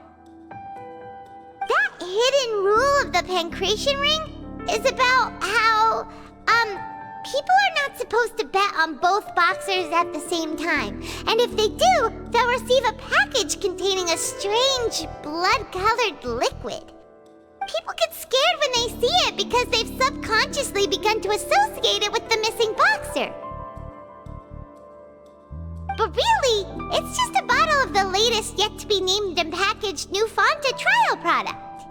That hidden rule of the Pancration ring is about how, people are not supposed to bet on both boxers at the same time. And if they do, they'll receive a package containing a strange, blood-colored liquid. People get scared when they see it because they've subconsciously begun to associate it with the missing boxer. But really, it's just a bottle of the latest yet-to-be-named and packaged new Fonta trial product.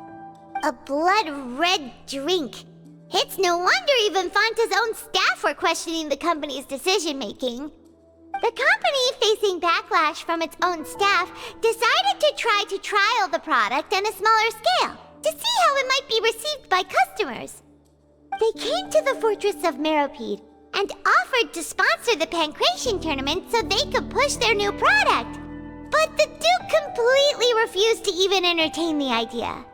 A blood-red drink. It's no wonder even Fonta's own staff were questioning the company's decision-making. The company, facing backlash from its own staff, decided to try to trial the product on a smaller scale, to see how it might be received by customers. They came to the fortress of Meropide and offered to sponsor the Pancration tournament so they could push their new product. But the Duke completely refused to even entertain the idea.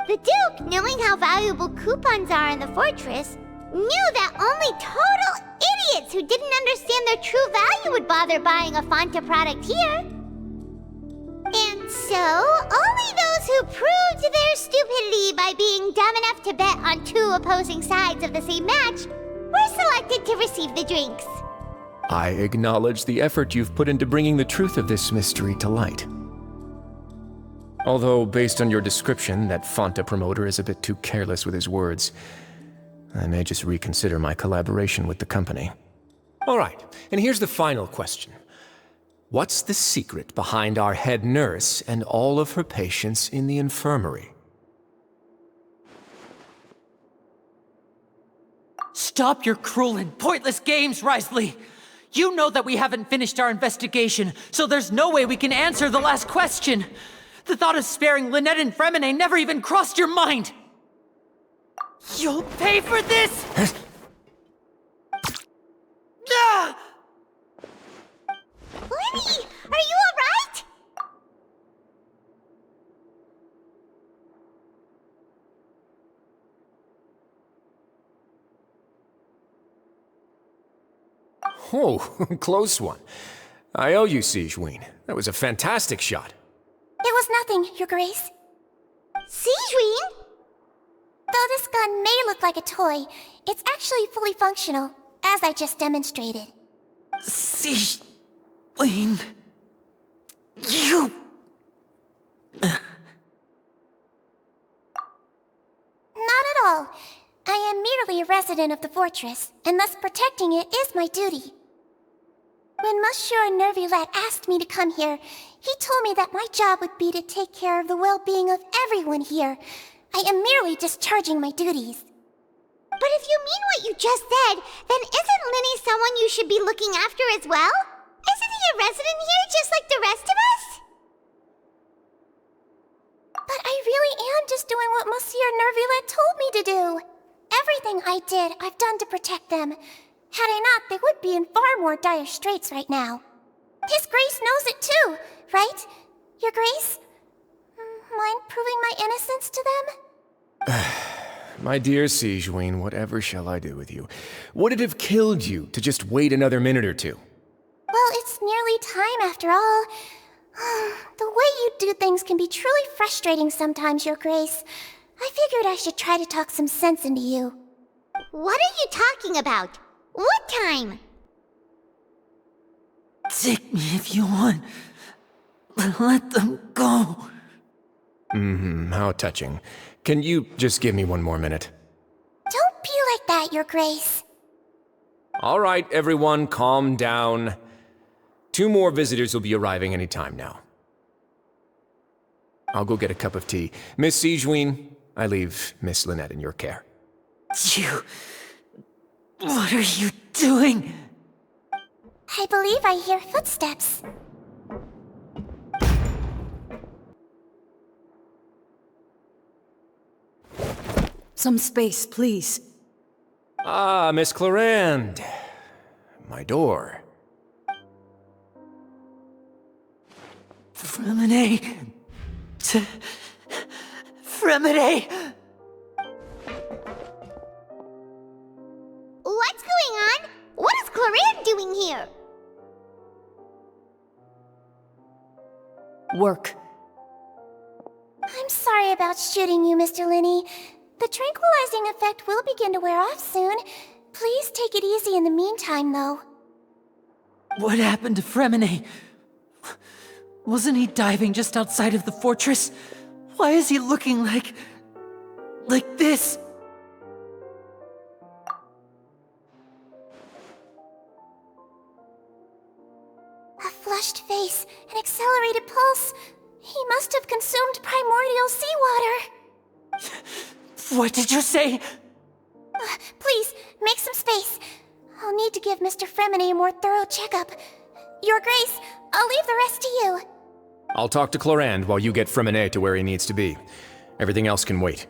The Duke, knowing how valuable coupons are in the fortress, knew that only total idiots who didn't understand their true value would bother buying a Fonta product here. And so, only those who proved their stupidity by being dumb enough to bet on two opposing sides of the same match were selected to receive the drinks. I acknowledge the effort you've put into bringing the truth of this mystery to light. Although, based on your description, that Fonta promoter is a bit too careless with his words, I may just reconsider my collaboration with the company. All right, and here's the final question. What's the secret behind our head nurse and all of her patients in the infirmary? Stop your cruel and pointless games, wriothesley! You know that we haven't finished our investigation, so there's no way we can answer the last question! The thought of sparing Lynette and Fremine never even crossed your mind! You'll pay for this! Ah! Lenny, are you alright? Oh, close one. I owe you, Sijuin. That was a fantastic shot. It was nothing, Your Grace. Sijuin? Though this gun may look like a toy, it's actually fully functional, as I just demonstrated. Sijuin... You... Not at all. I am merely a resident of the fortress, and thus protecting it is my duty. When Monsieur Nervillette asked me to come here, he told me that my job would be to take care of the well-being of everyone here. I am merely discharging my duties. But if you mean what you just said, then isn't Linny someone you should be looking after as well? Isn't he a resident here just like the rest of us? But I really am just doing what Monsieur Nervillette told me to do. Everything I did, I've done to protect them. Had I not, they would be in far more dire straits right now. His Grace knows it too, right? Your Grace? Mind proving my innocence to them? My dear Sijuin, whatever shall I do with you? Would it have killed you to just wait another minute or two? Well, it's nearly time after all. The way you do things can be truly frustrating sometimes, Your Grace. I figured I should try to talk some sense into you. What are you talking about? What time? Take me if you want. Let them go. How touching. Can you just give me one more minute? Don't be like that, Your Grace. All right, everyone, calm down. 2 more visitors will be arriving any time now. I'll go get a cup of tea. Miss Sigeween, I leave Miss Lynette in your care. You... What are you doing? I believe I hear footsteps. Some space, please. Ah, Miss Clarande. My door. Fremine... Fremine... What's going on? What is Clarande doing here? Work. I'm sorry about shooting you, Mr. Linney. The tranquilizing effect will begin to wear off soon. Please take it easy in the meantime, though. What happened to Fremine? Wasn't he diving just outside of the fortress? Why is he looking like this? A flushed face, an accelerated pulse. He must have consumed primordial seawater. What did you say? Please, make some space. I'll need to give Mr. Fremine a more thorough checkup. Your Grace, I'll leave the rest to you. I'll talk to Clarande while you get Fremine to where he needs to be. Everything else can wait.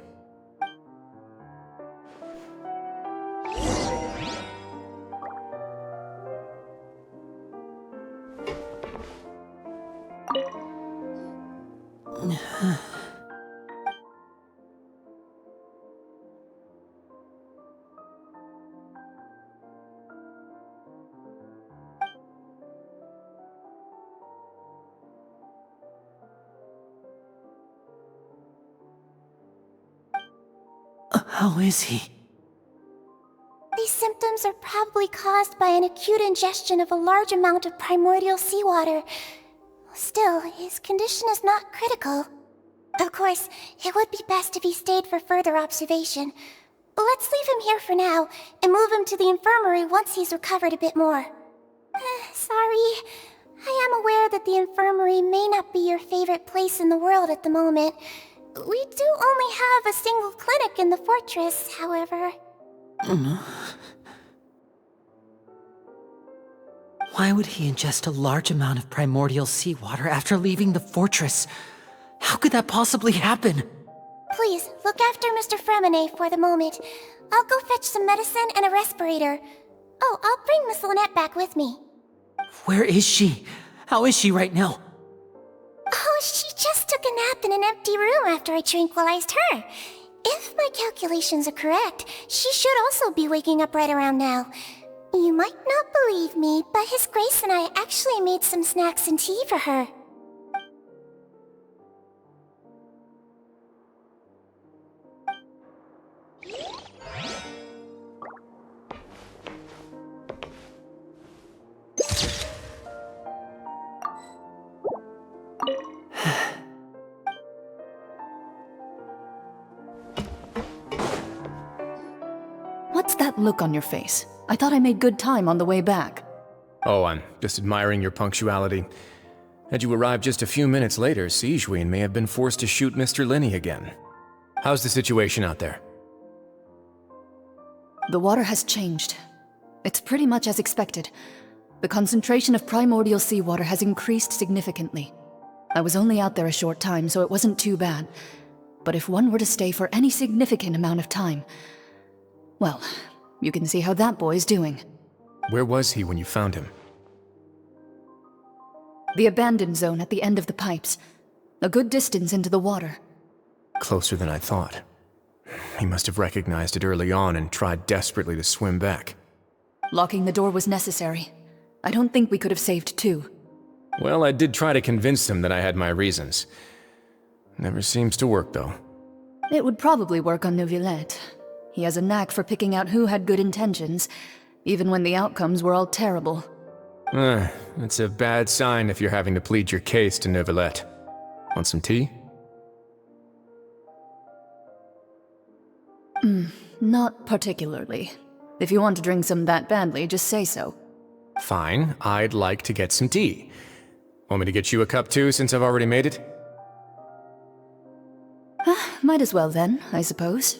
How is he? These symptoms are probably caused by an acute ingestion of a large amount of primordial seawater. Still, his condition is not critical. Of course, it would be best if he stayed for further observation. Let's leave him here for now, and move him to the infirmary once he's recovered a bit more. Sorry. I am aware that the infirmary may not be your favorite place in the world at the moment. We do only have a single clinic in the fortress, however. Why would he ingest a large amount of primordial seawater after leaving the fortress? How could that possibly happen? Please, look after Mr. Fremine for the moment. I'll go fetch some medicine and a respirator. Oh, I'll bring Miss Lynette back with me. Where is she? How is she right now? Oh, she just took a nap in an empty room after I tranquilized her. If my calculations are correct, she should also be waking up right around now. You might not believe me, but His Grace and I actually made some snacks and tea for her. What's that look on your face? I thought I made good time on the way back. Oh, I'm just admiring your punctuality. Had you arrived just a few minutes later, Sigeween may have been forced to shoot Mr. Linney again. How's the situation out there? The water has changed. It's pretty much as expected. The concentration of primordial seawater has increased significantly. I was only out there a short time, so it wasn't too bad. But if one were to stay for any significant amount of time... well, you can see how that boy's doing. Where was he when you found him? The abandoned zone at the end of the pipes. A good distance into the water. Closer than I thought. He must have recognized it early on and tried desperately to swim back. Locking the door was necessary. I don't think we could have saved two. Well, I did try to convince him that I had my reasons. Never seems to work, though. It would probably work on Neuvillette. He has a knack for picking out who had good intentions, even when the outcomes were all terrible. It's a bad sign if you're having to plead your case to Neuvillette. Want some tea? Not particularly. If you want to drink some that badly, just say so. Fine, I'd like to get some tea. Want me to get you a cup too, since I've already made it? Might as well then, I suppose.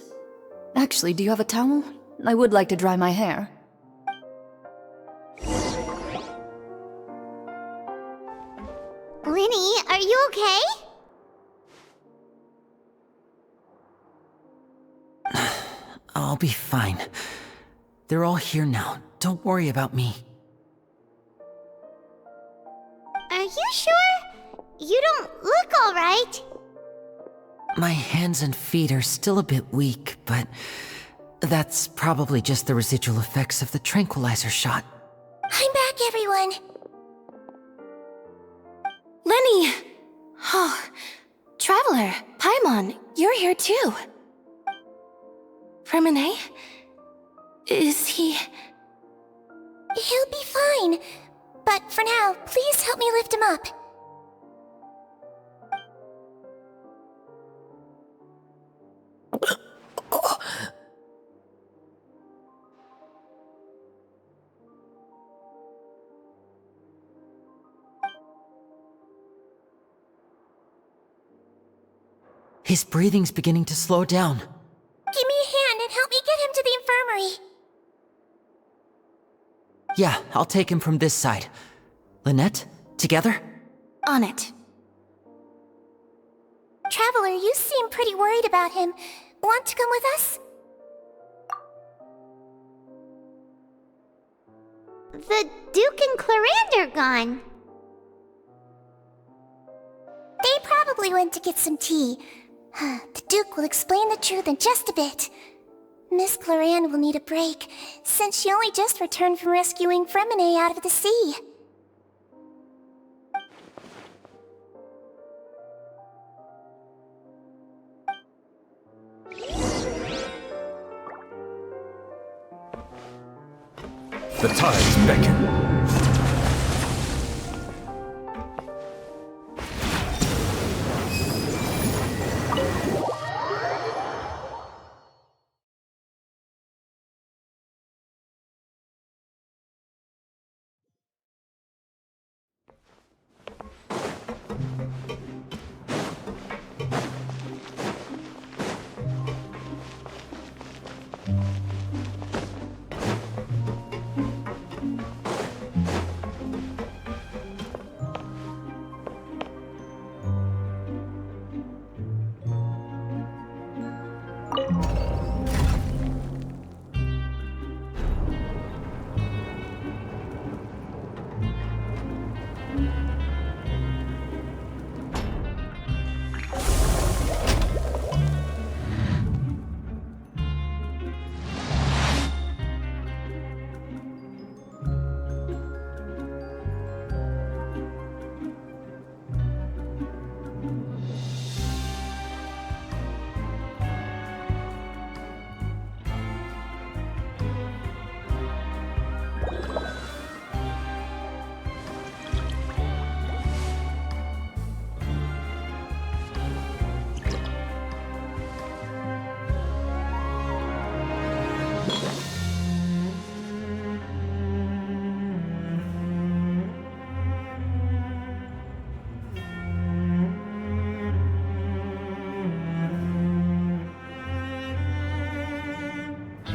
Actually, do you have a towel? I would like to dry my hair. Linny, are you okay? I'll be fine. They're all here now. Don't worry about me. Are you sure? You don't look alright. My hands and feet are still a bit weak, but that's probably just the residual effects of the tranquilizer shot. I'm back, everyone. Lenny! Oh, Traveler, Paimon, you're here too. Remine? Is he... He'll be fine. But for now, please help me lift him up. His breathing's beginning to slow down. Give me a hand and help me get him to the infirmary. Yeah, I'll take him from this side. Lynette, together? On it. Traveler, you seem pretty worried about him. Want to come with us? The Duke and Clarande are gone. They probably went to get some tea. The Duke will explain the truth in just a bit. Miss Clarande will need a break, since she only just returned from rescuing Fremine out of the sea. The tides beckon.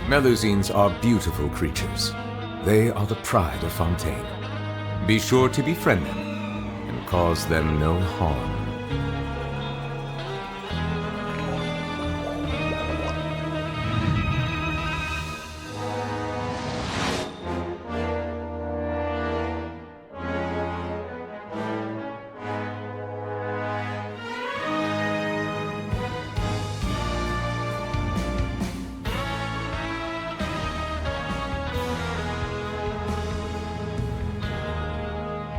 Melusines are beautiful creatures. They are the pride of Fontaine. Be sure to befriend them and cause them no harm.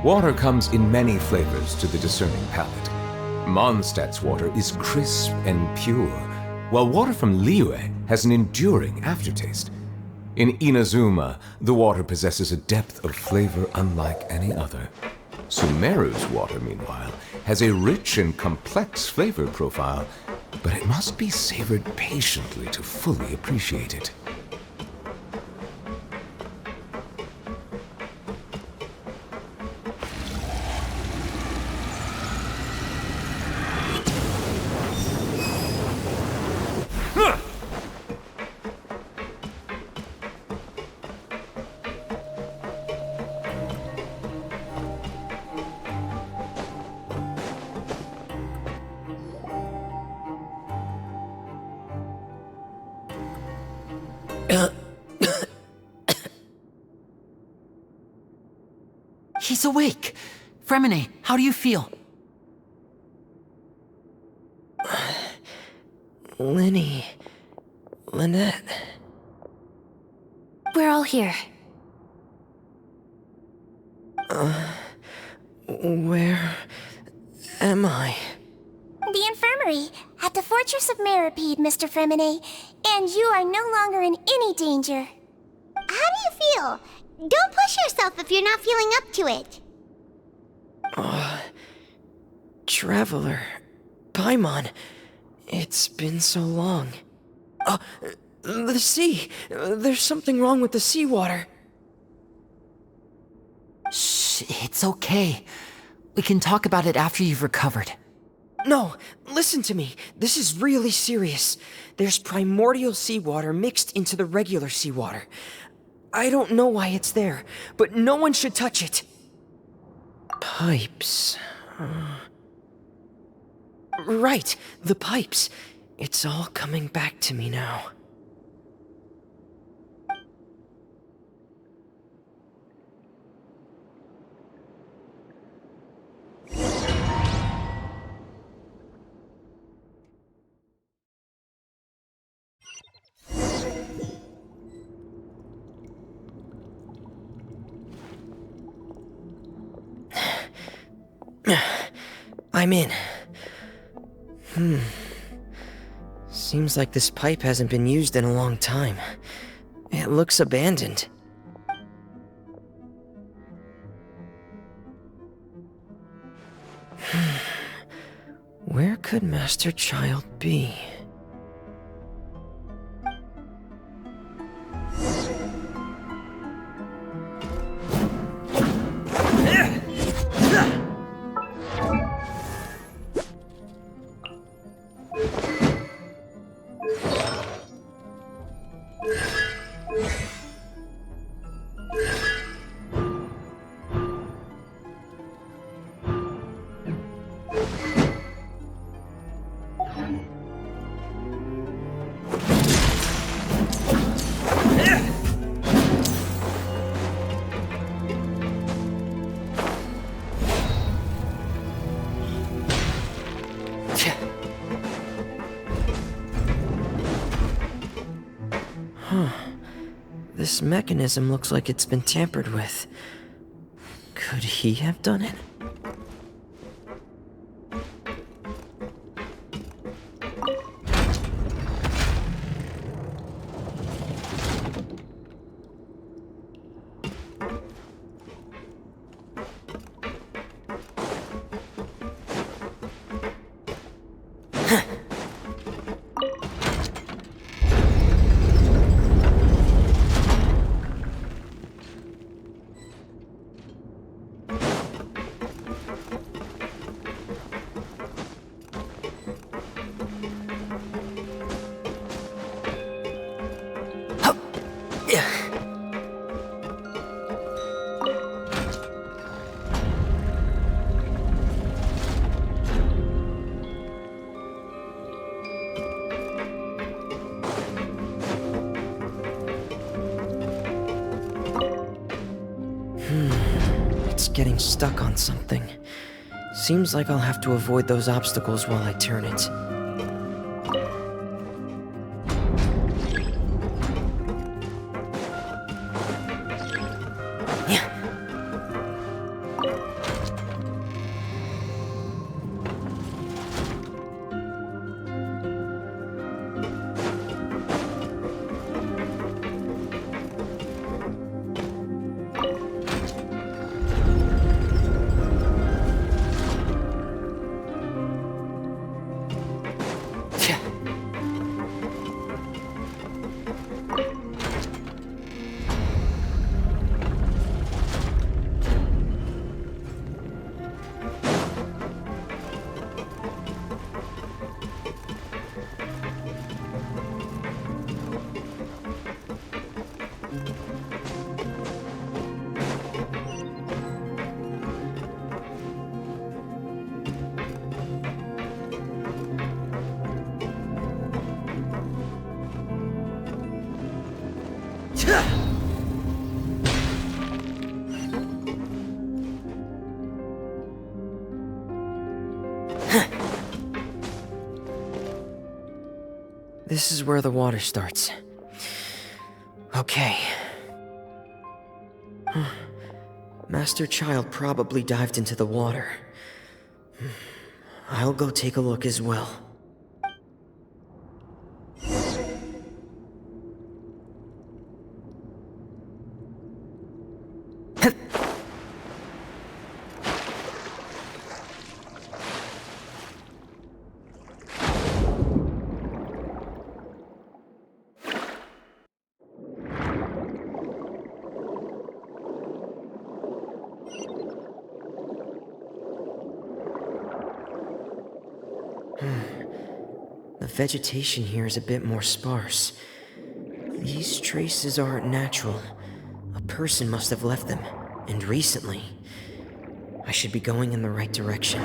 Water comes in many flavors to the discerning palate. Mondstadt's water is crisp and pure, while water from Liyue has an enduring aftertaste. In Inazuma, the water possesses a depth of flavor unlike any other. Sumeru's water, meanwhile, has a rich and complex flavor profile, but it must be savored patiently to fully appreciate it. He's awake! Fremine, how do you feel? Lenny... Lynette... We're all here. Where... am I? The infirmary, at the Fortress of Meripede, Mr. Fremine, and you are no longer in any danger. How do you feel? Don't push yourself if you're not feeling up to it. Traveler... Paimon... It's been so long. The sea! There's something wrong with the seawater. Shh, it's okay. We can talk about it after you've recovered. No, listen to me. This is really serious. There's primordial seawater mixed into the regular seawater. I don't know why it's there, but no one should touch it. Pipes... Right, the pipes. It's all coming back to me now. I'm in. Seems like this pipe hasn't been used in a long time. It looks abandoned. Where could Master Child be? This mechanism looks like it's been tampered with. Could he have done it? It's getting stuck on something. Seems like I'll have to avoid those obstacles while I turn it. this is where the water starts. Okay. Master Child probably dived into the water. I'll go take a look as well. The vegetation here is a bit more sparse. These traces aren't natural. A person must have left them, and recently. I should be going in the right direction.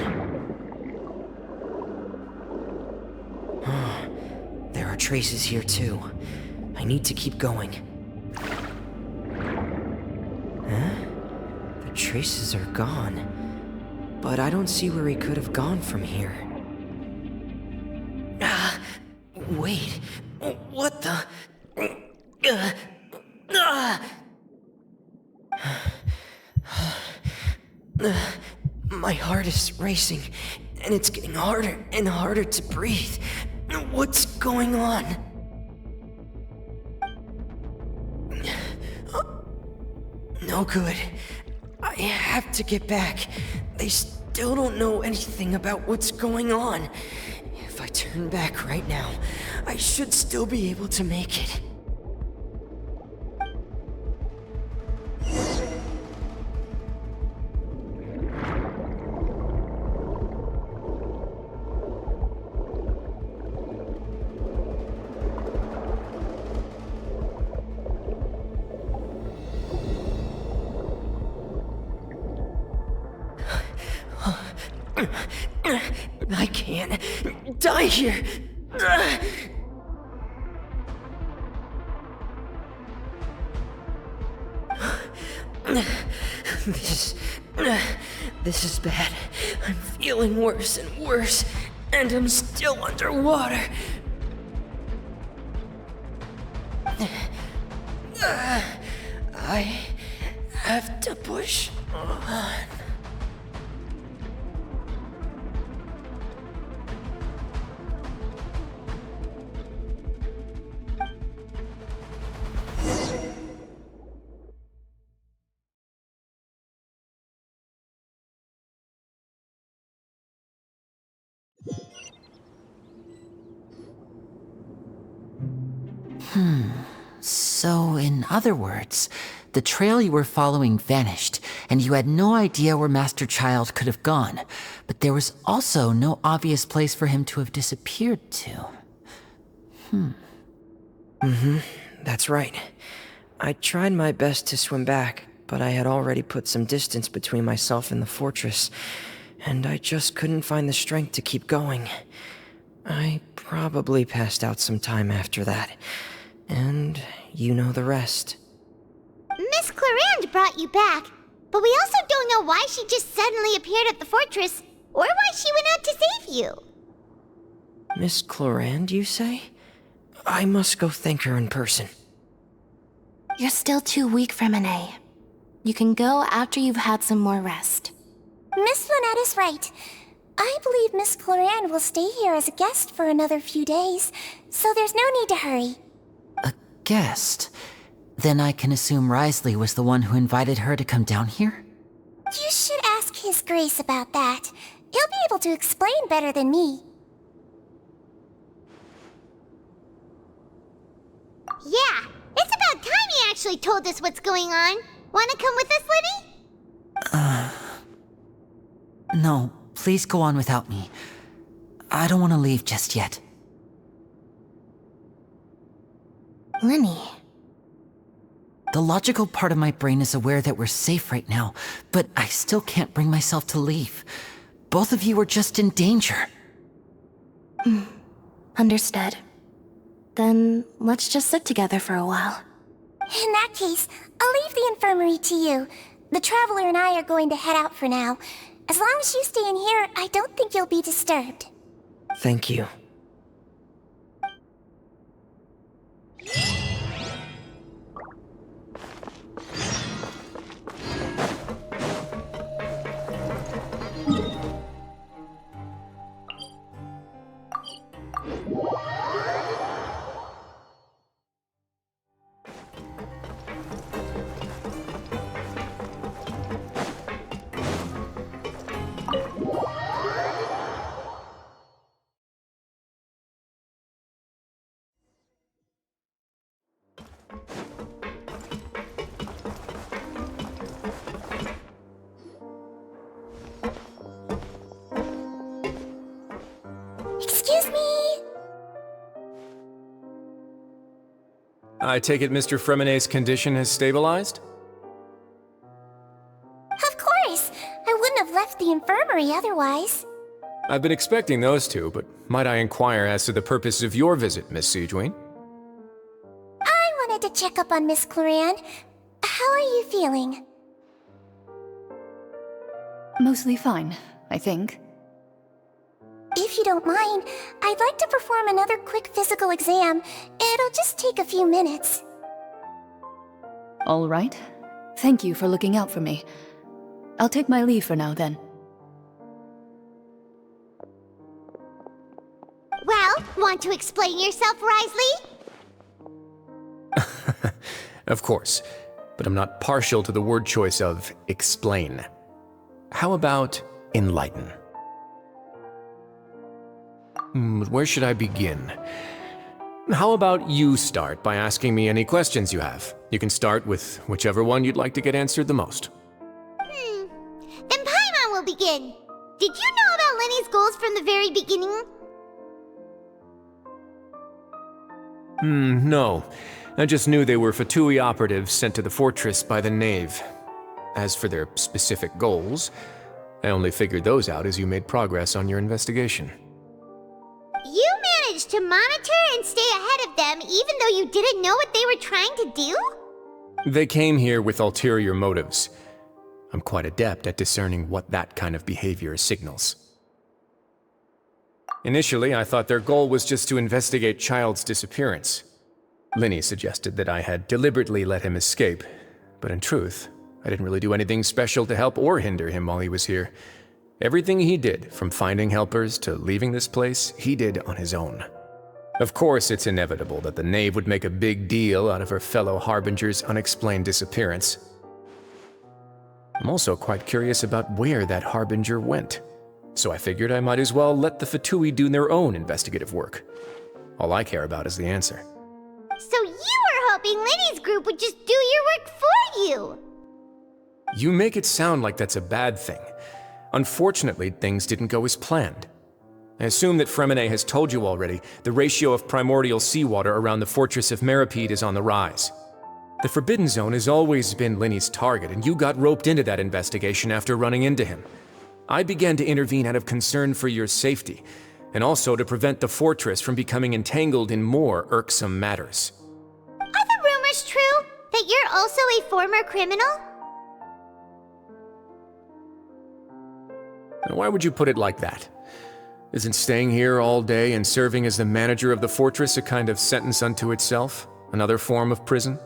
There are traces here too. I need to keep going. The traces are gone, but I don't see where he could have gone from here. Wait, what the? My heart is racing, and it's getting harder and harder to breathe. What's going on? No good. I have to get back. They still don't know anything about what's going on. If I turn back right now, I should still be able to make it. I can't die here. This is bad. I'm feeling worse and worse, and I'm still underwater. I have to push on. So, in other words, the trail you were following vanished, and you had no idea where Master Child could have gone, but there was also no obvious place for him to have disappeared to. That's right. I tried my best to swim back, but I had already put some distance between myself and the fortress, and I just couldn't find the strength to keep going. I probably passed out some time after that, and you know the rest. Miss Clarande brought you back, but we also don't know why she just suddenly appeared at the fortress, or why she went out to save you. Miss Clarande, you say? I must go thank her in person. You're still too weak for Monet. You can go after you've had some more rest. Miss Lynette is right. I believe Miss Clarande will stay here as a guest for another few days, so there's no need to hurry. A guest? Then I can assume Wriothesley was the one who invited her to come down here? You should ask His Grace about that. He'll be able to explain better than me. Yeah, it's about time he actually told us what's going on. Wanna come with us, Lenny? No, please go on without me. I don't want to leave just yet. Lenny. The logical part of my brain is aware that we're safe right now, but I still can't bring myself to leave. Both of you are just in danger. Understood. Then let's just sit together for a while. In that case, I'll leave the infirmary to you. The Traveler and I are going to head out for now. As long as you stay in here, I don't think you'll be disturbed. Thank you. Excuse me! I take it Mr. Fremonet's condition has stabilized? Of course! I wouldn't have left the infirmary otherwise. I've been expecting those two, but might I inquire as to the purpose of your visit, Miss Siegewien? I wanted to check up on Miss Cloran. How are you feeling? Mostly fine, I think. If you don't mind, I'd like to perform another quick physical exam. It'll just take a few minutes. All right. Thank you for looking out for me. I'll take my leave for now, then. Well, want to explain yourself, Wriothesley? Of course, but I'm not partial to the word choice of explain. How about enlighten? Where should I begin? How about you start by asking me any questions you have? You can start with whichever one you'd like to get answered the most. Then Paimon will begin. Did you know about Lenny's goals from the very beginning? No. I just knew they were Fatui operatives sent to the fortress by the Knave. As for their specific goals, I only figured those out as you made progress on your investigation. You managed to monitor and stay ahead of them even though you didn't know what they were trying to do? They came here with ulterior motives. I'm quite adept at discerning what that kind of behavior signals. Initially, I thought their goal was just to investigate Child's disappearance. Linny suggested that I had deliberately let him escape, but in truth, I didn't really do anything special to help or hinder him while he was here. Everything he did, from finding helpers to leaving this place, he did on his own. Of course, it's inevitable that the Knave would make a big deal out of her fellow Harbinger's unexplained disappearance. I'm also quite curious about where that Harbinger went, so I figured I might as well let the Fatui do their own investigative work. All I care about is the answer. So you were hoping Lenny's group would just do your work for you! You make it sound like that's a bad thing. Unfortunately, things didn't go as planned. I assume that Fremonet has told you already the ratio of primordial seawater around the fortress of Meripede is on the rise. The Forbidden Zone has always been Linny's target, and you got roped into that investigation after running into him. I began to intervene out of concern for your safety, and also to prevent the fortress from becoming entangled in more irksome matters. Are the rumors true? That you're also a former criminal? Why would you put it like that? Isn't staying here all day and serving as the manager of the fortress a kind of sentence unto itself? Another form of prison?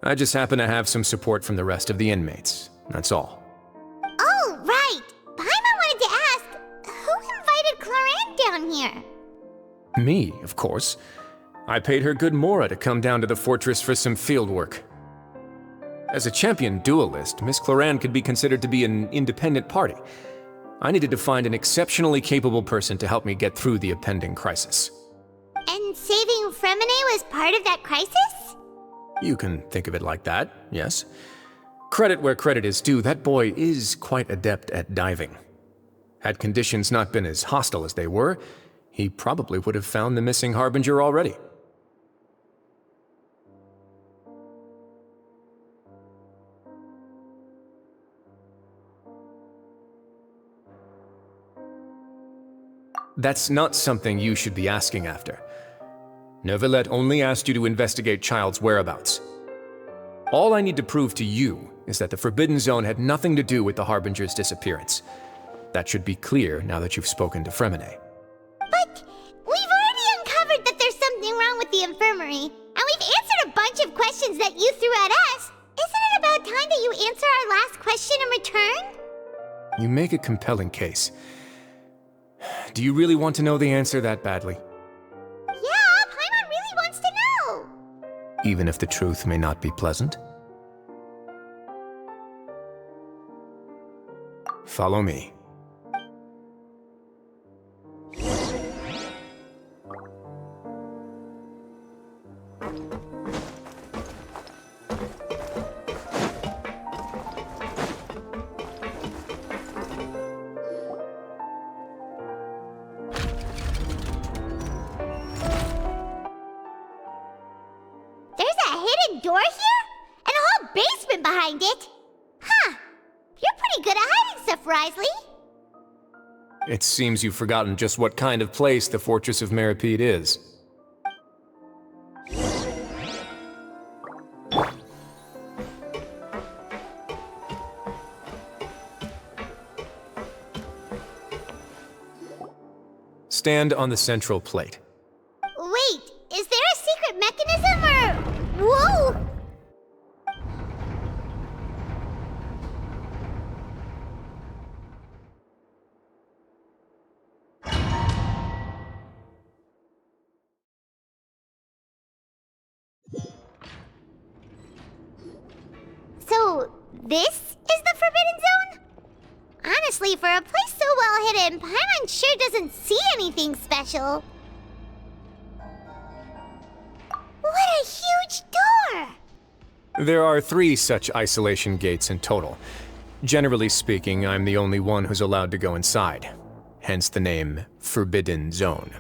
I just happen to have some support from the rest of the inmates, that's all. Oh, right! Paimon wanted to ask, who invited Cloran down here? Me, of course. I paid her good Mora to come down to the fortress for some field work. As a champion duelist, Miss Cloran could be considered to be an independent party. I needed to find an exceptionally capable person to help me get through the impending crisis. And saving Fremonet was part of that crisis? You can think of it like that, yes. Credit where credit is due, that boy is quite adept at diving. Had conditions not been as hostile as they were, he probably would have found the missing Harbinger already. That's not something you should be asking after. Neuvillette only asked you to investigate Child's whereabouts. All I need to prove to you is that the Forbidden Zone had nothing to do with the Harbinger's disappearance. That should be clear now that you've spoken to Fremonet. But we've already uncovered that there's something wrong with the infirmary, and we've answered a bunch of questions that you threw at us. Isn't it about time that you answer our last question in return? You make a compelling case. Do you really want to know the answer that badly? even if the truth may not be pleasant? Follow me. Door here? And a whole basement behind it? Huh. You're pretty good at hiding stuff, Wriothesley. It seems you've forgotten just what kind of place the Fortress of Meripede is. Stand on the central plate. Wait, is there a secret mechanism or... Whoa! So, this is the Forbidden Zone? Honestly, for a place so well hidden, Paimon sure doesn't see anything special. What a huge door! There are 3 such isolation gates in total. Generally speaking, I'm the only one who's allowed to go inside. Hence the name Forbidden Zone.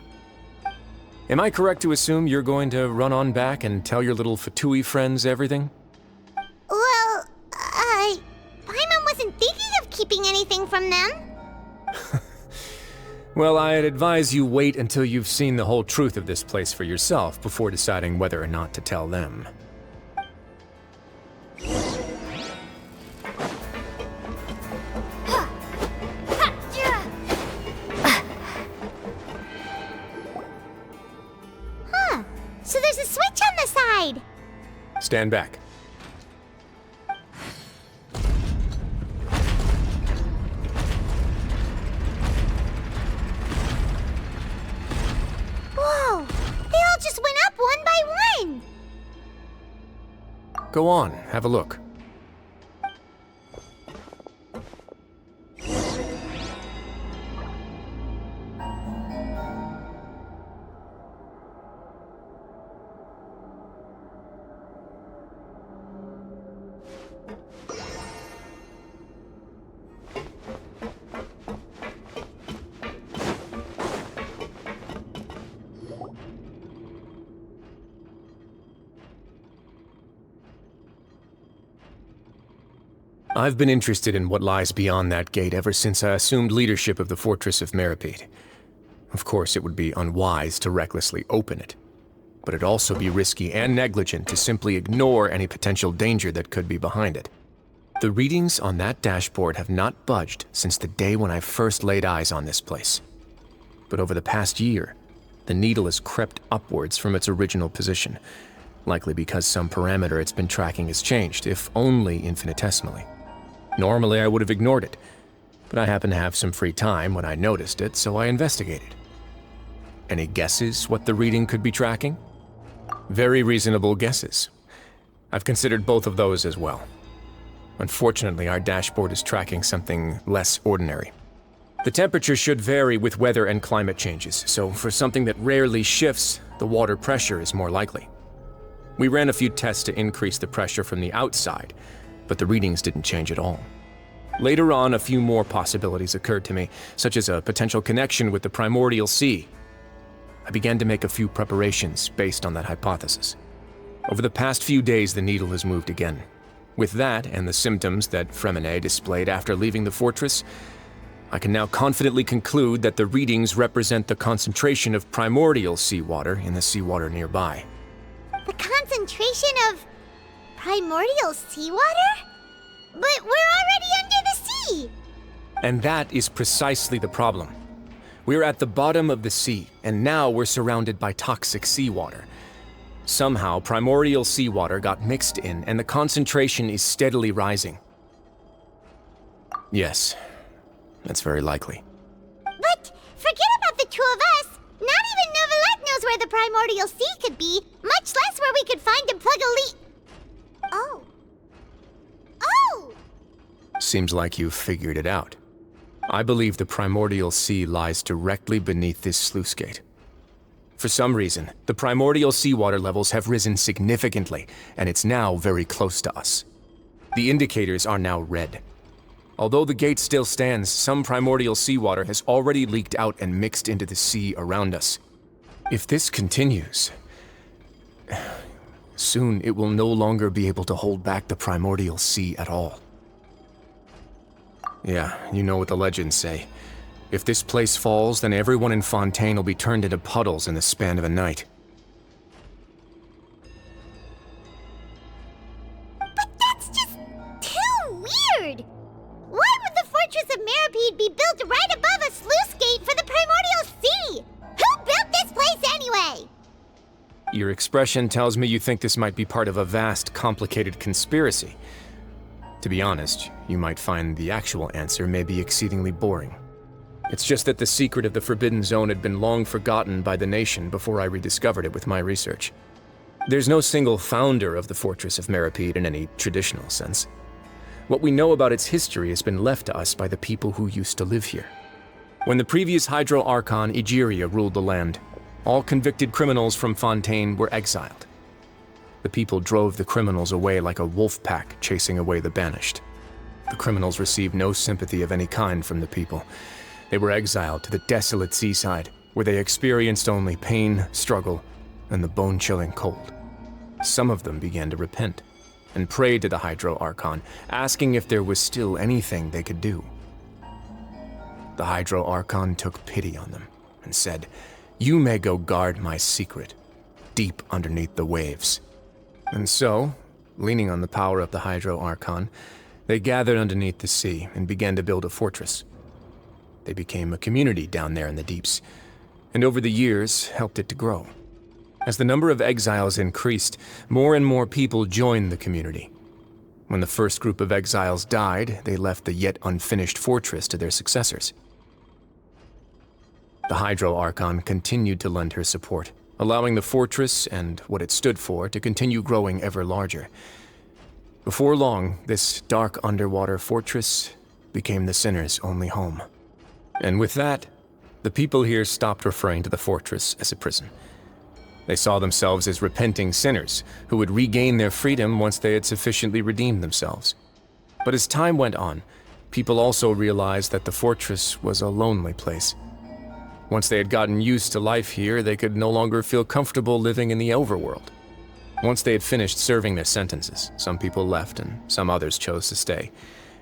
Am I correct to assume you're going to run on back and tell your little Fatui friends everything? Well, Paimon wasn't thinking of keeping anything from them. Well, I'd advise you wait until you've seen the whole truth of this place for yourself before deciding whether or not to tell them. Huh, so there's a switch on the side. Stand back. Whoa, they all just went up one by one. Go on, have a look. I've been interested in what lies beyond that gate ever since I assumed leadership of the Fortress of Meripede. Of course, it would be unwise to recklessly open it, but it'd also be risky and negligent to simply ignore any potential danger that could be behind it. The readings on that dashboard have not budged since the day when I first laid eyes on this place. But over the past year, the needle has crept upwards from its original position, likely because some parameter it's been tracking has changed, if only infinitesimally. Normally, I would have ignored it, but I happened to have some free time when I noticed it, so I investigated. Any guesses what the reading could be tracking? Very reasonable guesses. I've considered both of those as well. Unfortunately, our dashboard is tracking something less ordinary. The temperature should vary with weather and climate changes, so for something that rarely shifts, the water pressure is more likely. We ran a few tests to increase the pressure from the outside, but the readings didn't change at all. Later on, a few more possibilities occurred to me, such as a potential connection with the primordial sea. I began to make a few preparations based on that hypothesis. Over the past few days, the needle has moved again. With that, and the symptoms that Fremine displayed after leaving the fortress, I can now confidently conclude that the readings represent the concentration of primordial seawater in the seawater nearby. The concentration of primordial seawater? But we're already under the sea! And that is precisely the problem. We're at the bottom of the sea, and now we're surrounded by toxic seawater. Somehow, primordial seawater got mixed in, and the concentration is steadily rising. Yes, that's very likely. But forget about the two of us! Not even Novelette knows where the primordial sea could be, much less where we could find and plug a leak. Oh. Oh! Seems like you've figured it out. I believe the primordial sea lies directly beneath this sluice gate. For some reason, the primordial seawater levels have risen significantly, and it's now very close to us. The indicators are now red. Although the gate still stands, some primordial seawater has already leaked out and mixed into the sea around us. If this continues, soon it will no longer be able to hold back the primordial sea at all. Yeah, you know what the legends say. If this place falls, then everyone in Fontaine will be turned into puddles in the span of a night. But that's just too weird! Why would the Fortress of Meripede be built right above a sluice gate for the primordial sea? Who built this place anyway? Your expression tells me you think this might be part of a vast, complicated conspiracy. To be honest, you might find the actual answer may be exceedingly boring. It's just that the secret of the Forbidden Zone had been long forgotten by the nation before I rediscovered it with my research. There's no single founder of the Fortress of Meripede in any traditional sense. What we know about its history has been left to us by the people who used to live here. When the previous Hydro Archon Egeria ruled the land, all convicted criminals from Fontaine were exiled. The people drove the criminals away like a wolf pack chasing away the banished. The criminals received no sympathy of any kind from the people. They were exiled to the desolate seaside, where they experienced only pain, struggle, and the bone-chilling cold. Some of them began to repent, and prayed to the Hydro Archon, asking if there was still anything they could do. The Hydro Archon took pity on them, and said, "You may go guard my secret, deep underneath the waves." And so, leaning on the power of the Hydro Archon, they gathered underneath the sea and began to build a fortress. They became a community down there in the deeps, and over the years helped it to grow. As the number of exiles increased, more and more people joined the community. When the first group of exiles died, they left the yet unfinished fortress to their successors. The Hydro Archon continued to lend her support, allowing the fortress and what it stood for to continue growing ever larger. Before long, this dark underwater fortress became the sinner's only home. And with that, the people here stopped referring to the fortress as a prison. They saw themselves as repenting sinners who would regain their freedom once they had sufficiently redeemed themselves. But as time went on, people also realized that the fortress was a lonely place. Once they had gotten used to life here, they could no longer feel comfortable living in the overworld. Once they had finished serving their sentences, some people left and some others chose to stay.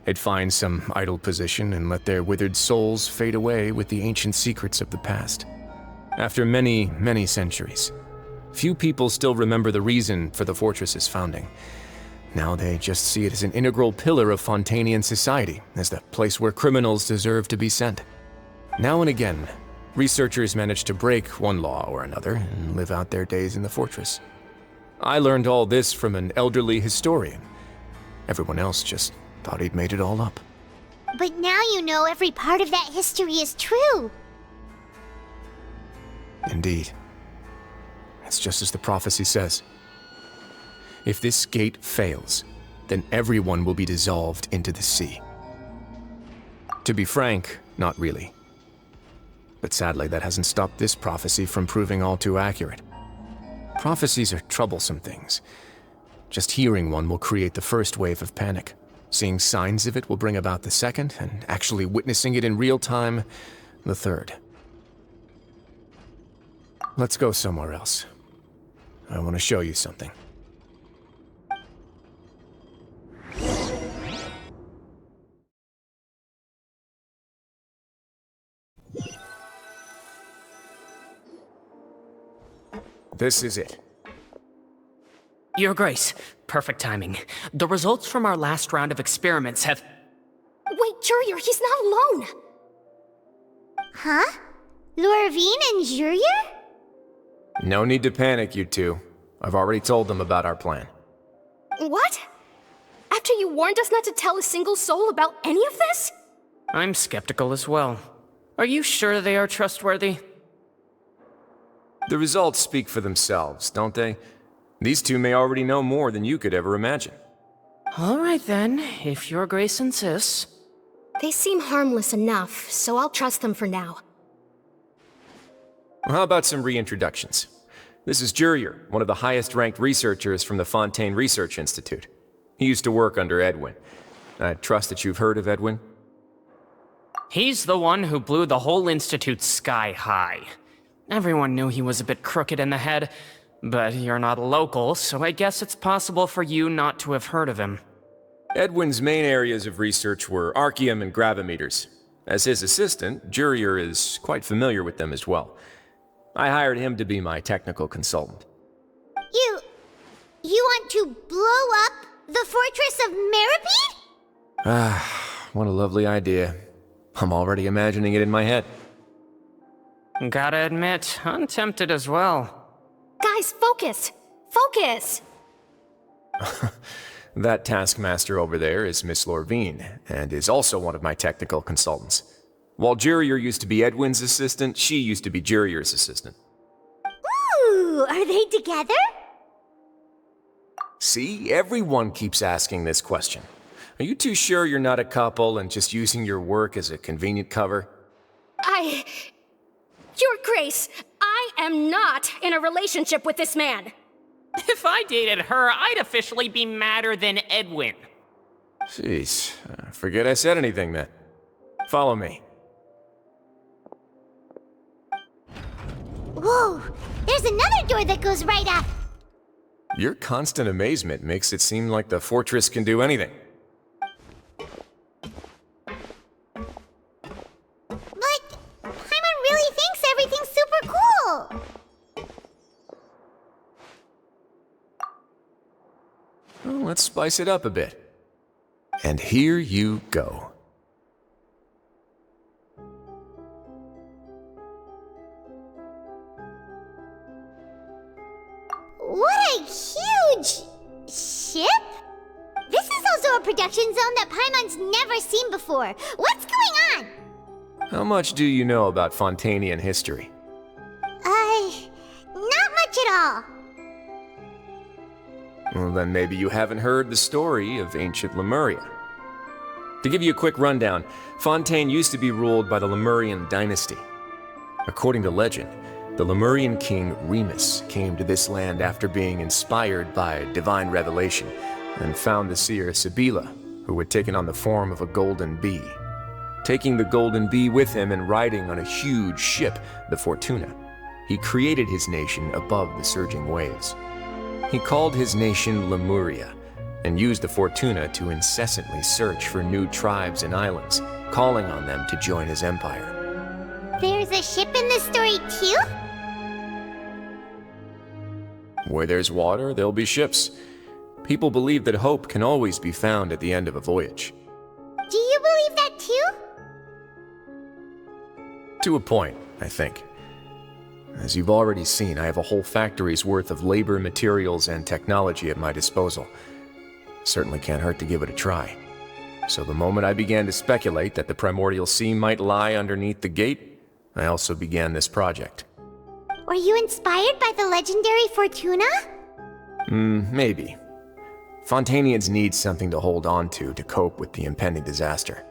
They'd find some idle position and let their withered souls fade away with the ancient secrets of the past. After many, many centuries, few people still remember the reason for the fortress's founding. Now they just see it as an integral pillar of Fontainian society, as the place where criminals deserve to be sent. Now and again, researchers manage to break one law or another and live out their days in the fortress. I learned all this from an elderly historian. Everyone else just thought he'd made it all up. But now you know every part of that history is true. Indeed. It's just as the prophecy says. If this gate fails, then everyone will be dissolved into the sea. To be frank, not really. But sadly, that hasn't stopped this prophecy from proving all too accurate. Prophecies are troublesome things. Just hearing one will create the first wave of panic. Seeing signs of it will bring about the second, and actually witnessing it in real time, the third. Let's go somewhere else. I want to show you something. This is it. Your Grace, perfect timing. The results from our last round of experiments have... Wait, Jurier, he's not alone! Huh? Lorvine and Jurier? No need to panic, you two. I've already told them about our plan. What? After you warned us not to tell a single soul about any of this? I'm skeptical as well. Are you sure they are trustworthy? The results speak for themselves, don't they? These two may already know more than you could ever imagine. All right then, if your grace insists. They seem harmless enough, so I'll trust them for now. How about some reintroductions? This is Jurier, one of the highest-ranked researchers from the Fontaine Research Institute. He used to work under Edwin. I trust that you've heard of Edwin? He's the one who blew the whole institute sky high. Everyone knew he was a bit crooked in the head, but you're not local, so I guess it's possible for you not to have heard of him. Edwin's main areas of research were archium and gravimeters. As his assistant, Jurier is quite familiar with them as well. I hired him to be my technical consultant. You want to blow up the fortress of Meripede? Ah, what a lovely idea. I'm already imagining it in my head. Gotta admit, I'm tempted as well. Guys, focus! Focus! That taskmaster over there is Miss Lorvine, and is also one of my technical consultants. While Jurier used to be Edwin's assistant, she used to be Jurier's assistant. Ooh, are they together? See, everyone keeps asking this question. Are you too sure you're not a couple and just using your work as a convenient cover? Your Grace, I am not in a relationship with this man. If I dated her, I'd officially be madder than Edwin. Jeez, forget I said anything then. Follow me. Whoa, there's another door that goes right up. Your constant amazement makes it seem like the fortress can do anything. But Paimon really thinks everything's super cool. Well, let's spice it up a bit. And here you go. What a huge ship! This is also a production zone that Paimon's never seen before. What's going on? How much do you know about Fontainian history? Not much at all. Well, then maybe you haven't heard the story of ancient Lemuria. To give you a quick rundown, Fontaine used to be ruled by the Lemurian dynasty. According to legend, the Lemurian king Remus came to this land after being inspired by divine revelation and found the seer Sibila, who had taken on the form of a golden bee. Taking the golden bee with him and riding on a huge ship, the Fortuna, he created his nation above the surging waves. He called his nation Lemuria and used the Fortuna to incessantly search for new tribes and islands, calling on them to join his empire. There's a ship in this story too? Where there's water, there'll be ships. People believe that hope can always be found at the end of a voyage. Do you believe that too? To a point, I think. As you've already seen, I have a whole factory's worth of labor, materials, and technology at my disposal. Certainly can't hurt to give it a try. So the moment I began to speculate that the primordial sea might lie underneath the gate, I also began this project. Were you inspired by the legendary Fortuna? Maybe. Fontainians need something to hold on to cope with the impending disaster.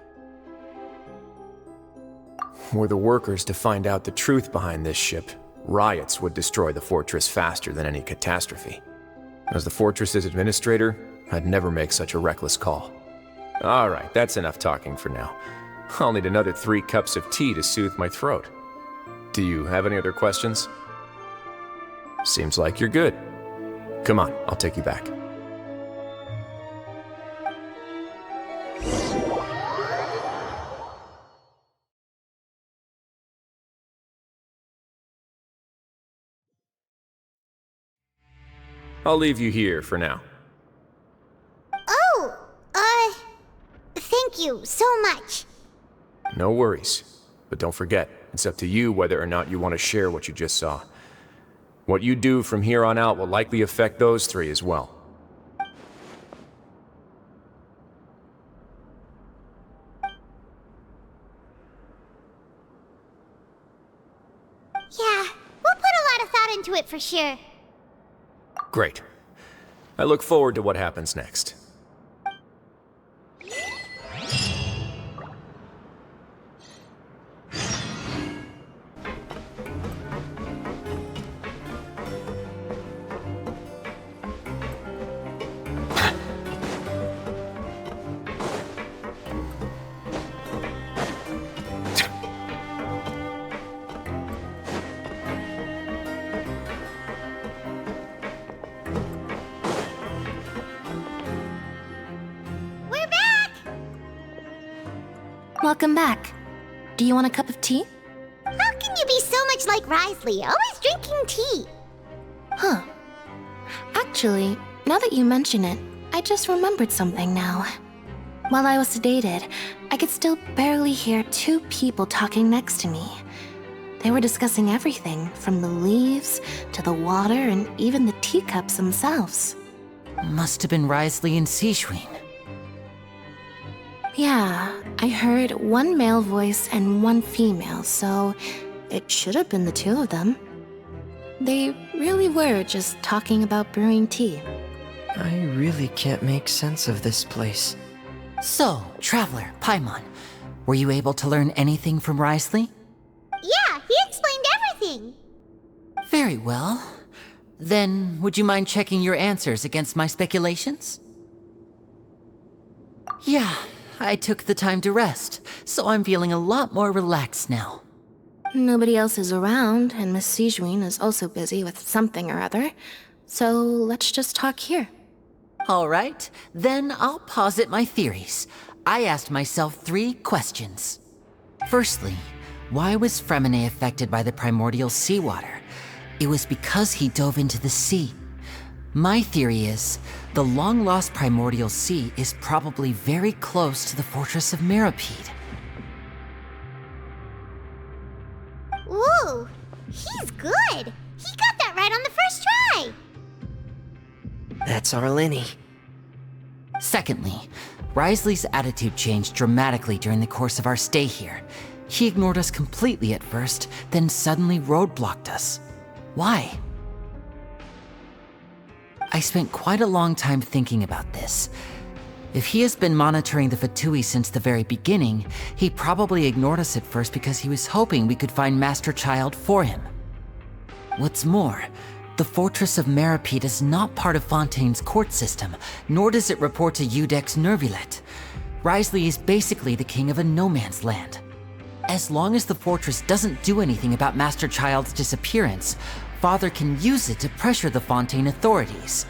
Were the workers to find out the truth behind this ship, riots would destroy the fortress faster than any catastrophe. As the fortress's administrator, I'd never make such a reckless call. All right, that's enough talking for now. I'll need another 3 cups of tea to soothe my throat. Do you have any other questions? Seems like you're good. Come on, I'll take you back. I'll leave you here for now. Oh, thank you so much. No worries. But don't forget, it's up to you whether or not you want to share what you just saw. What you do from here on out will likely affect those 3 as well. Yeah, we'll put a lot of thought into it for sure. Great. I look forward to what happens next. Welcome back. Do you want a cup of tea? How can you be so much like Wriothesley, always drinking tea? Huh. Actually, now that you mention it, I just remembered something now. While I was sedated, I could still barely hear two people talking next to me. They were discussing everything, from the leaves to the water and even the teacups themselves. Must have been Wriothesley and Sejuin. Yeah, I heard one male voice and one female, so it should have been the two of them. They really were just talking about brewing tea. I really can't make sense of this place. So, Traveler, Paimon, were you able to learn anything from Wriothesley? Yeah, he explained everything. Very well. Then, would you mind checking your answers against my speculations? Yeah, I took the time to rest, so I'm feeling a lot more relaxed now. Nobody else is around, and Miss Sejuin is also busy with something or other, so let's just talk here. All right, then I'll posit my theories. I asked myself 3 questions. Firstly, why was Fremine affected by the primordial seawater? It was because he dove into the sea. My theory is, the long-lost primordial sea is probably very close to the fortress of Mirapede. Ooh, he's good. He got that right on the first try. That's our Lenny. Secondly, Wriothesley's attitude changed dramatically during the course of our stay here. He ignored us completely at first, then suddenly roadblocked us. Why? I spent quite a long time thinking about this. If he has been monitoring the Fatui since the very beginning, he probably ignored us at first because he was hoping we could find Master Child for him. What's more, the Fortress of Mirapede is not part of Fontaine's court system, nor does it report to Udex Nervulet. Wriothesley is basically the king of a no-man's land. As long as the fortress doesn't do anything about Master Child's disappearance, Father can use it to pressure the Fontaine authorities.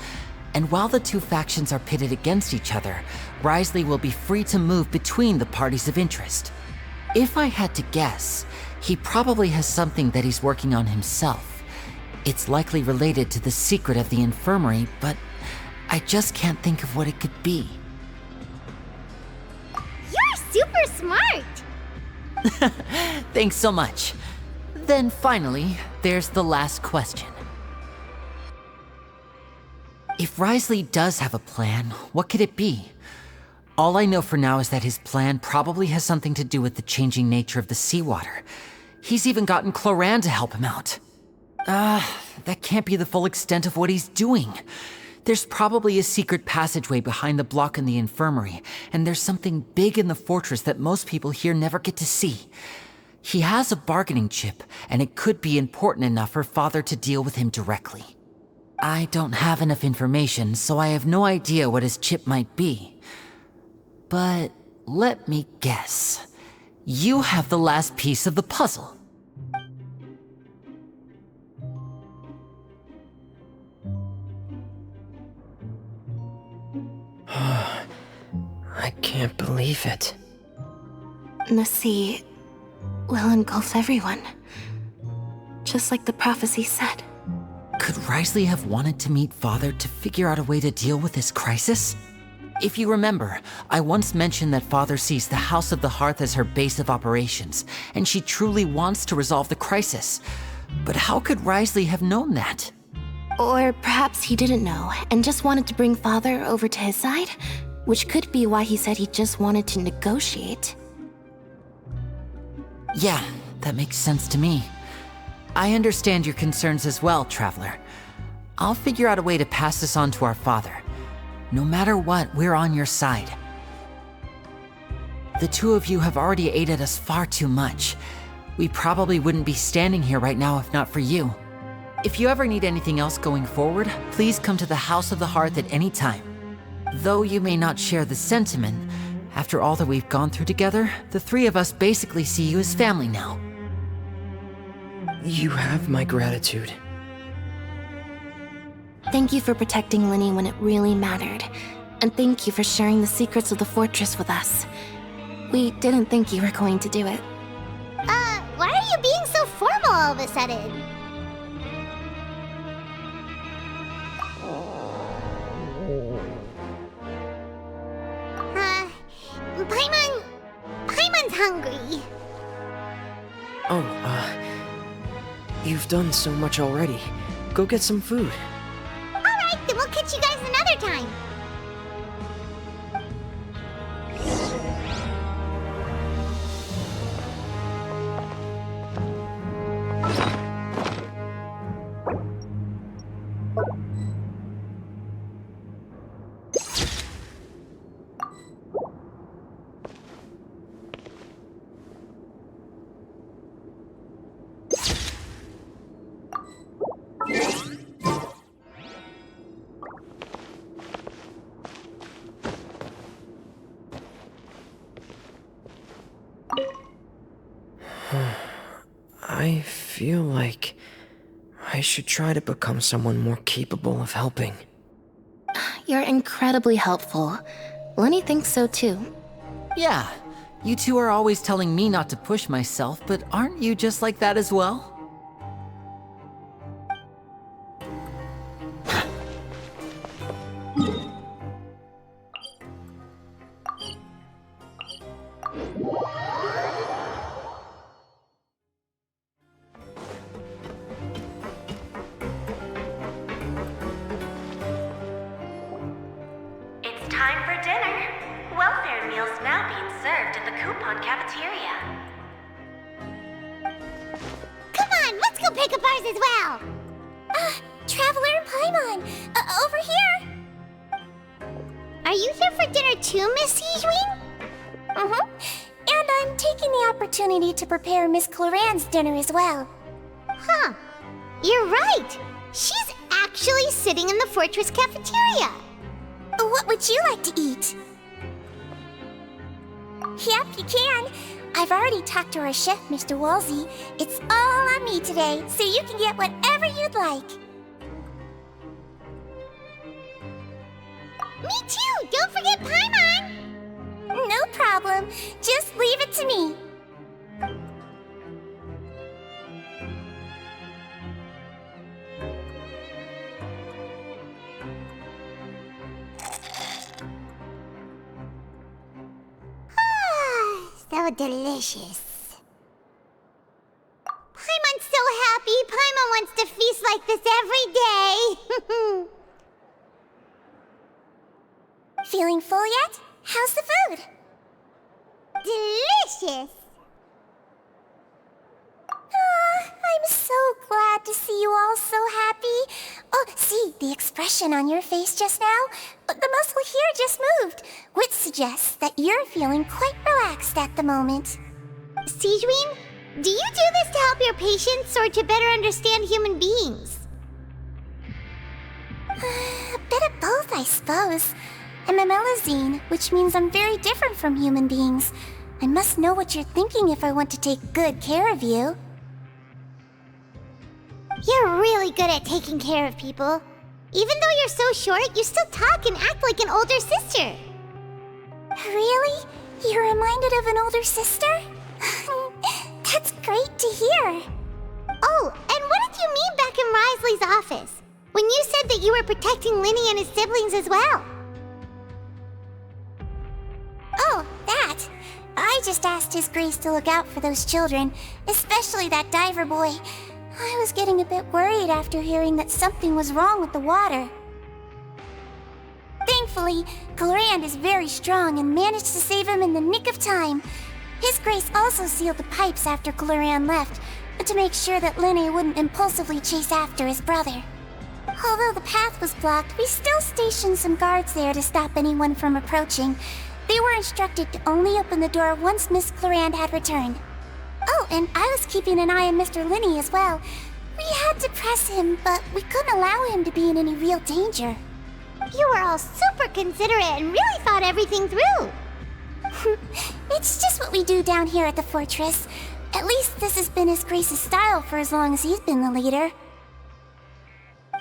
And while the two factions are pitted against each other, Wriothesley will be free to move between the parties of interest. If I had to guess, he probably has something that he's working on himself. It's likely related to the secret of the infirmary, but I just can't think of what it could be. You're super smart. Thanks so much. Then finally, there's the last question. If Wriothesley does have a plan, what could it be? All I know for now is that his plan probably has something to do with the changing nature of the seawater. He's even gotten Cloran to help him out. That can't be the full extent of what he's doing. There's probably a secret passageway behind the block in the infirmary, and there's something big in the fortress that most people here never get to see. He has a bargaining chip, and it could be important enough for Father to deal with him directly. I don't have enough information, so I have no idea what his chip might be. But let me guess. You have the last piece of the puzzle. I can't believe it. The sea will engulf everyone, just like the prophecy said. Could Wriothesley have wanted to meet Father to figure out a way to deal with this crisis? If you remember, I once mentioned that Father sees the House of the Hearth as her base of operations, and she truly wants to resolve the crisis. But how could Wriothesley have known that? Or perhaps he didn't know, and just wanted to bring Father over to his side? Which could be why he said he just wanted to negotiate. Yeah, that makes sense to me. I understand your concerns as well, Traveler. I'll figure out a way to pass this on to our father. No matter what, we're on your side. The two of you have already aided us far too much. We probably wouldn't be standing here right now if not for you. If you ever need anything else going forward, please come to the House of the Hearth at any time. Though you may not share the sentiment, after all that we've gone through together, the three of us basically see you as family now. You have my gratitude. Thank you for protecting Linny when it really mattered. And thank you for sharing the secrets of the fortress with us. We didn't think you were going to do it. Why are you being so formal all of a sudden? Paimon's hungry. Oh, you've done so much already. Go get some food. Alright, then we'll catch you guys another time. I feel like I should try to become someone more capable of helping. You're incredibly helpful. Lenny thinks so too. Yeah, you two are always telling me not to push myself, but aren't you just like that as well? It's time for dinner. Welfare meals now being served in the coupon cafeteria. Come on, let's go pick up ours as well. Traveler and Paimon, over here. Are you here for dinner too, Miss Sijween? And I'm taking the opportunity to prepare Miss Cloran's dinner as well. Huh. You're right. She's actually sitting in the fortress cafeteria. What would you like to eat? Yep, you can. I've already talked to our chef, Mr. Wolsey. It's all on me today, so you can get whatever you'd like. Me too! Don't forget Paimon! No problem. Just leave it to me. So delicious. Paimon's so happy. Paimon wants to feast like this every day. Feeling full yet? How's the food? Delicious. I'm so glad to see you all so happy. Oh, see, the expression on your face just now? The muscle here just moved, which suggests that you're feeling quite relaxed at the moment. Sijween, do you do this to help your patients or to better understand human beings? A bit of both, I suppose. I'm a Melazine, which means I'm very different from human beings. I must know what you're thinking if I want to take good care of you. You're really good at taking care of people. Even though you're so short, you still talk and act like an older sister. Really? You're reminded of an older sister? That's great to hear. Oh, and what did you mean back in Wriothesley's office? When you said that you were protecting Linny and his siblings as well? Oh, that. I just asked His Grace to look out for those children, especially that diver boy. I was getting a bit worried after hearing that something was wrong with the water. Thankfully, Cloran is very strong and managed to save him in the nick of time. His Grace also sealed the pipes after Cloran left, to make sure that Linne wouldn't impulsively chase after his brother. Although the path was blocked, we still stationed some guards there to stop anyone from approaching. They were instructed to only open the door once Miss Clorand had returned. Oh, and I was keeping an eye on Mr. Linne as well. We had to press him, but we couldn't allow him to be in any real danger. You were all super considerate and really thought everything through. It's just what we do down here at the fortress. At least this has been His Grace's style for as long as he's been the leader.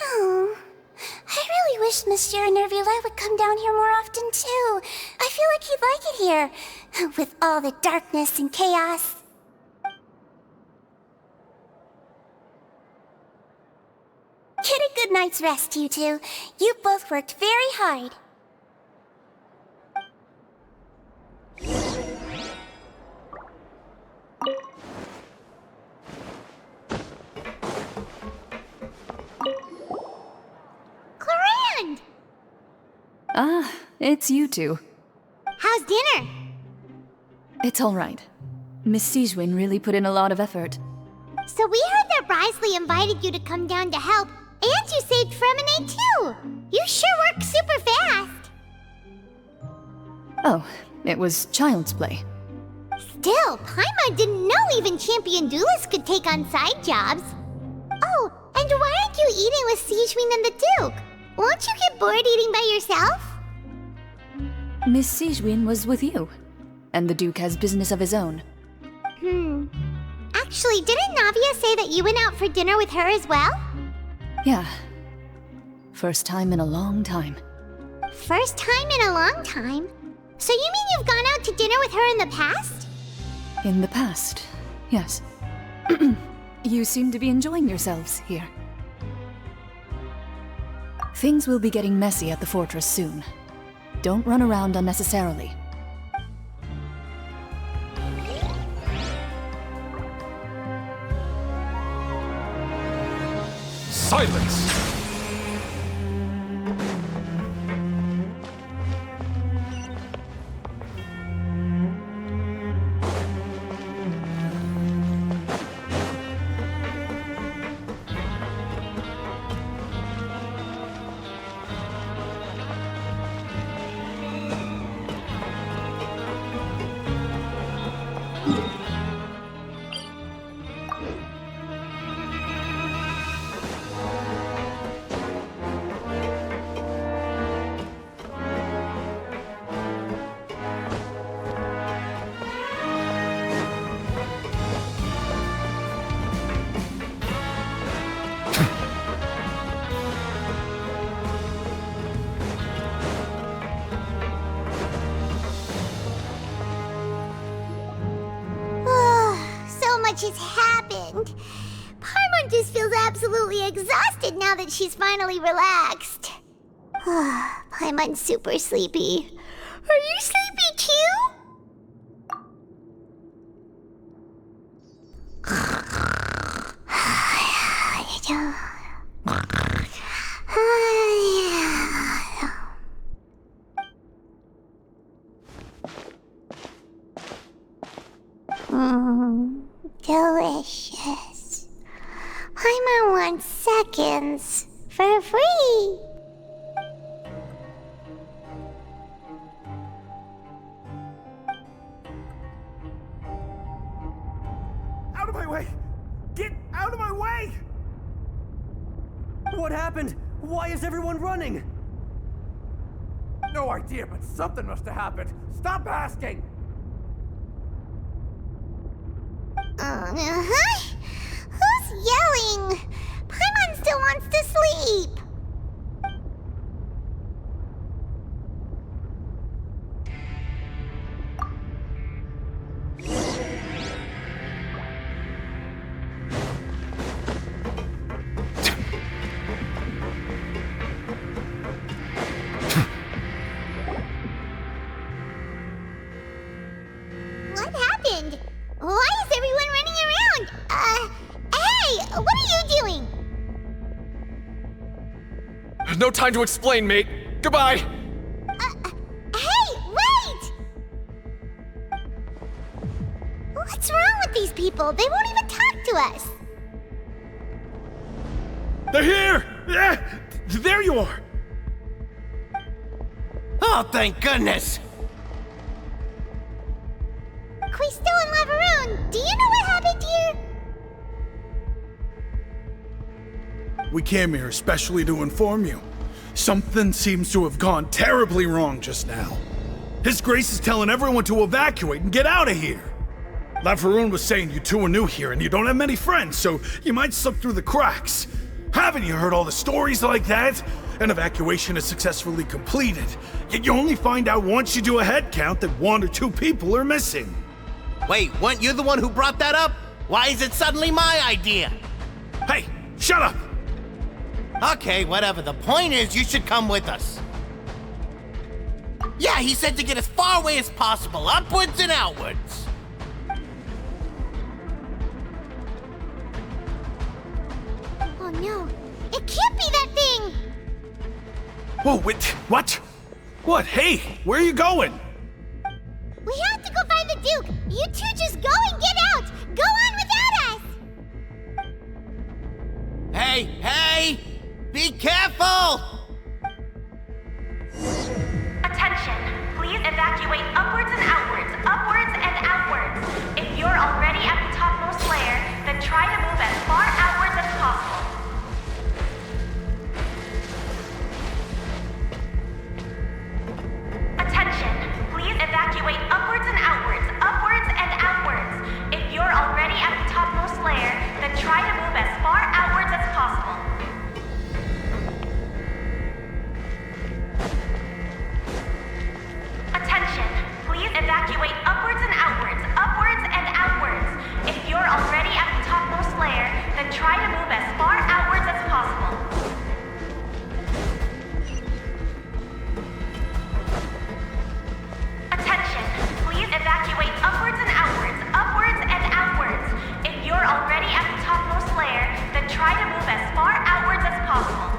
Oh, I really wish Monsieur Nervula would come down here more often too. I feel like he'd like it here, with all the darkness and chaos. Get a good night's rest, you two. You both worked very hard. Clorand! Ah, it's you two. How's dinner? It's all right. Miss Sigewin really put in a lot of effort. So we heard that Wriothesley invited you to come down to help, and you saved Fremonade too! You sure work super fast! Oh, it was child's play. Still, Paimon didn't know even champion duelists could take on side jobs. Oh, and why aren't you eating with Sigewin and the Duke? Won't you get bored eating by yourself? Miss Sigewin was with you, and the Duke has business of his own. Actually, didn't Navia say that you went out for dinner with her as well? Yeah. First time in a long time. First time in a long time? So you mean you've gone out to dinner with her in the past? In the past, yes. You seem to be enjoying yourselves here. Things will be getting messy at the fortress soon. Don't run around unnecessarily. Silence! Has happened. Paimon just feels absolutely exhausted now that she's finally relaxed. Paimon's super sleepy. Are you sleepy too? Delicious. Paimon wants seconds for free. Out of my way! Get out of my way! What happened? Why is everyone running? No idea, but something must have happened. Stop asking! Who's yelling? Paimon still wants to sleep. What happened? Why is everyone running around? Hey! What are you doing? No time to explain, mate. Goodbye! Hey! Wait! What's wrong with these people? They won't even talk to us. They're here! Yeah, there you are! Oh, thank goodness! Quisto and Lavaroon, do you know what happened here? We came here especially to inform you. Something seems to have gone terribly wrong just now. His Grace is telling everyone to evacuate and get out of here. Lavaroon was saying you two are new here and you don't have many friends, so you might slip through the cracks. Haven't you heard all the stories like that? An evacuation is successfully completed, yet you only find out once you do a head count that 1 or 2 people are missing. Wait, weren't you the one who brought that up? Why is it suddenly my idea? Hey, shut up! Okay, whatever. The point is, you should come with us. Yeah, he said to get as far away as possible, upwards and outwards. Oh no, it can't be that thing! Whoa, wait, what? What? Hey, where are you going? We have to go find the Duke! You two just go and get out! Go on without us! Hey, hey! Be careful! Attention, please evacuate upwards and outwards, upwards and outwards. If you're already at the topmost layer, then try to move as far outwards as possible. Attention, please evacuate upwards and outwards, upwards and outwards. If you're already at the topmost layer, then try to move as far outwards as possible. Attention, please evacuate upwards and outwards, upwards and outwards. If you're already at the topmost layer, then try to move as far outwards as possible. Attention, please evacuate upwards and outwards, upwards and outwards. If you're already at the topmost layer, then try to move as far outwards as possible.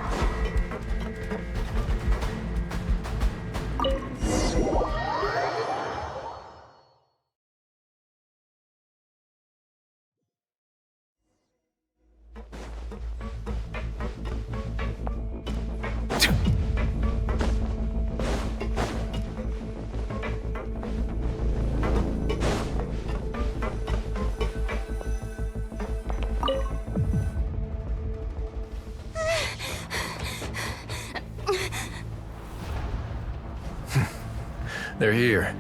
They're here.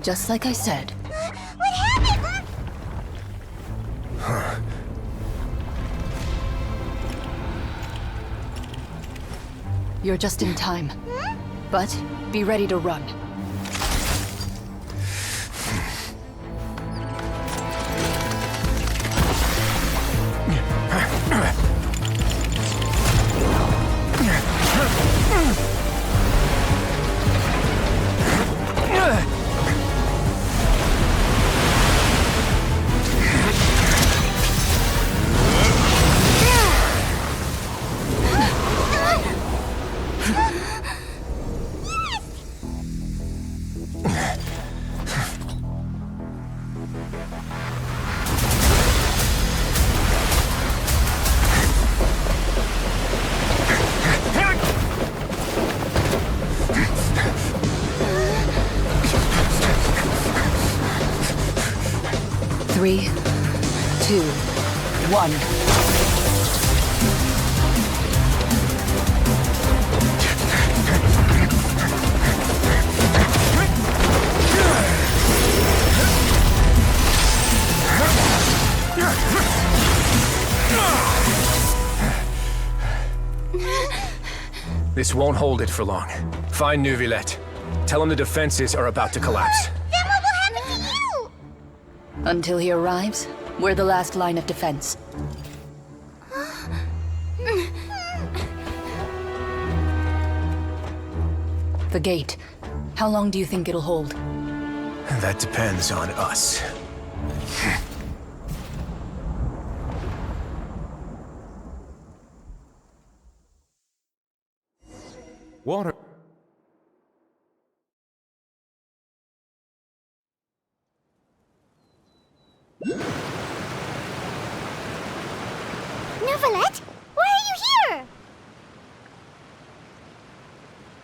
Just like I said. What happened? You're just in time. But be ready to run. Three, 2, 1. This won't hold it for long. Find Neuvillette. Tell him the defenses are about to collapse. Then what will happen to you? Until he arrives, we're the last line of defense. The gate. How long do you think it'll hold? That depends on us. Water.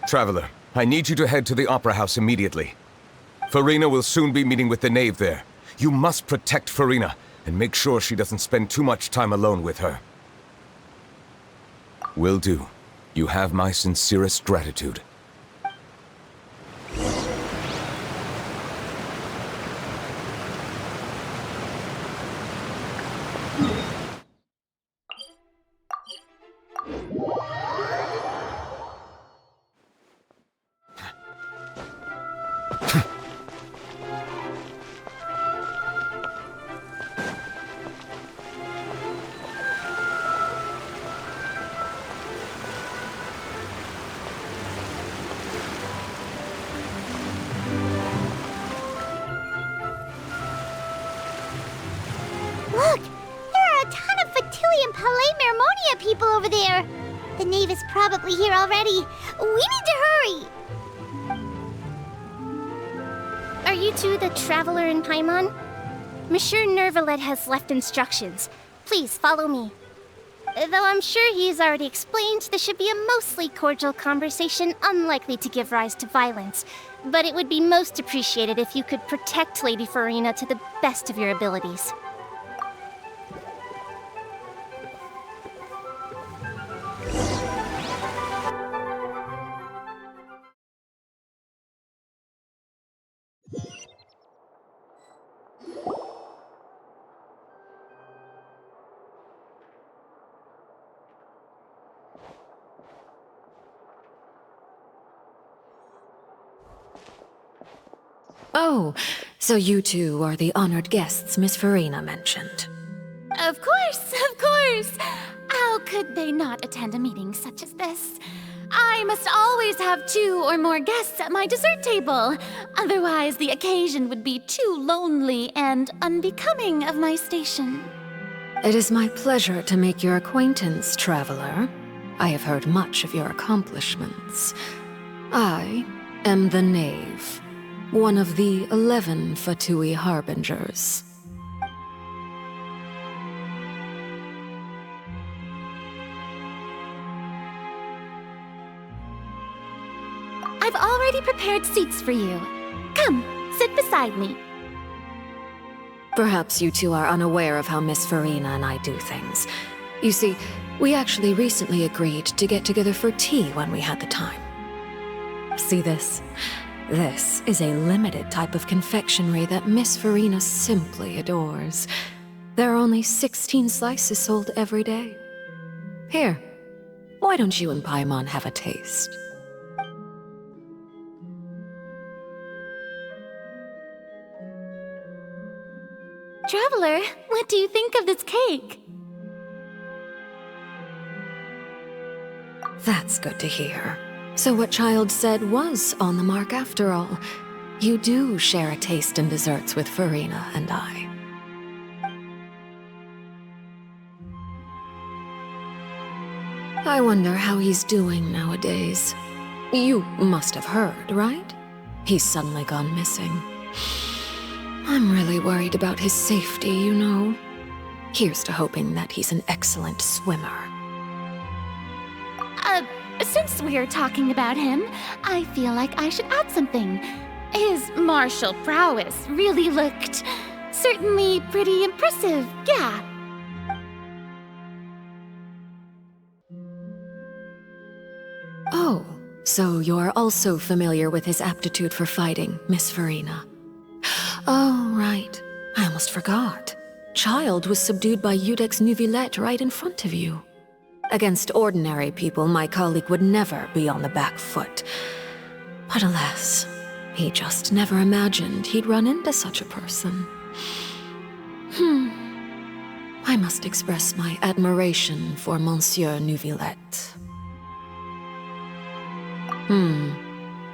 Traveler, I need you to head to the Opera House immediately. Farina will soon be meeting with the knave there. You must protect Farina, and make sure she doesn't spend too much time alone with her. Will do. You have my sincerest gratitude. Look! There are a ton of Fatui and Palais Mermonia people over there! The knave is probably here already. We need to hurry! Are you two the traveler in Paimon? Monsieur Nervalet has left instructions. Please follow me. Though I'm sure he's already explained, this should be a mostly cordial conversation, unlikely to give rise to violence. But it would be most appreciated if you could protect Lady Farina to the best of your abilities. Oh, so you two are the honored guests Miss Farina mentioned. Of course, of course! How could they not attend a meeting such as this? I must always have 2 or more guests at my dessert table. Otherwise, the occasion would be too lonely and unbecoming of my station. It is my pleasure to make your acquaintance, traveler. I have heard much of your accomplishments. I am the knave, one of the 11 Fatui harbingers. I've already prepared seats for you. Come, sit beside me. Perhaps you two are unaware of how Miss Farina and I do things. You see, we actually recently agreed to get together for tea when we had the time. See this? This is a limited type of confectionery that Miss Farina simply adores. There are only 16 slices sold every day. Here, why don't you and Paimon have a taste? Traveler, what do you think of this cake? That's good to hear. So what Child said was on the mark after all. You do share a taste in desserts with Farina and I. I wonder how he's doing nowadays. You must have heard, right? He's suddenly gone missing. I'm really worried about his safety, you know. Here's to hoping that he's an excellent swimmer. Since we're talking about him, I feel like I should add something. His martial prowess really looked certainly pretty impressive, yeah. Oh, so you're also familiar with his aptitude for fighting, Miss Farina. Oh, right. I almost forgot. Child was subdued by Udex Neuvillette right in front of you. Against ordinary people, my colleague would never be on the back foot. But alas, he just never imagined he'd run into such a person. I must express my admiration for Monsieur Neuvillette.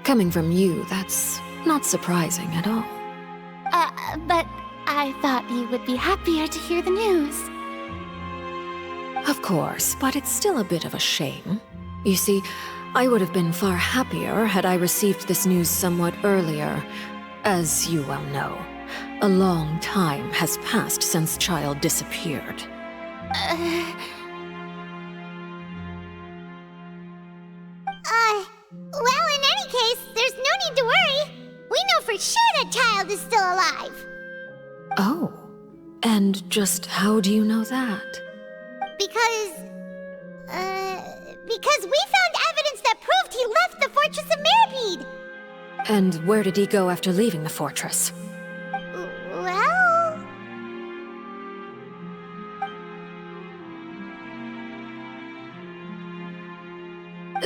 Coming from you, that's not surprising at all. But I thought you would be happier to hear the news. Of course, but it's still a bit of a shame. You see, I would have been far happier had I received this news somewhat earlier. As you well know, a long time has passed since Child disappeared. Well, need to worry. We know for sure that child is still alive. Oh. And just how do you know that? Because we found evidence that proved he left the Fortress of Mirapede. And where did he go after leaving the fortress? Well...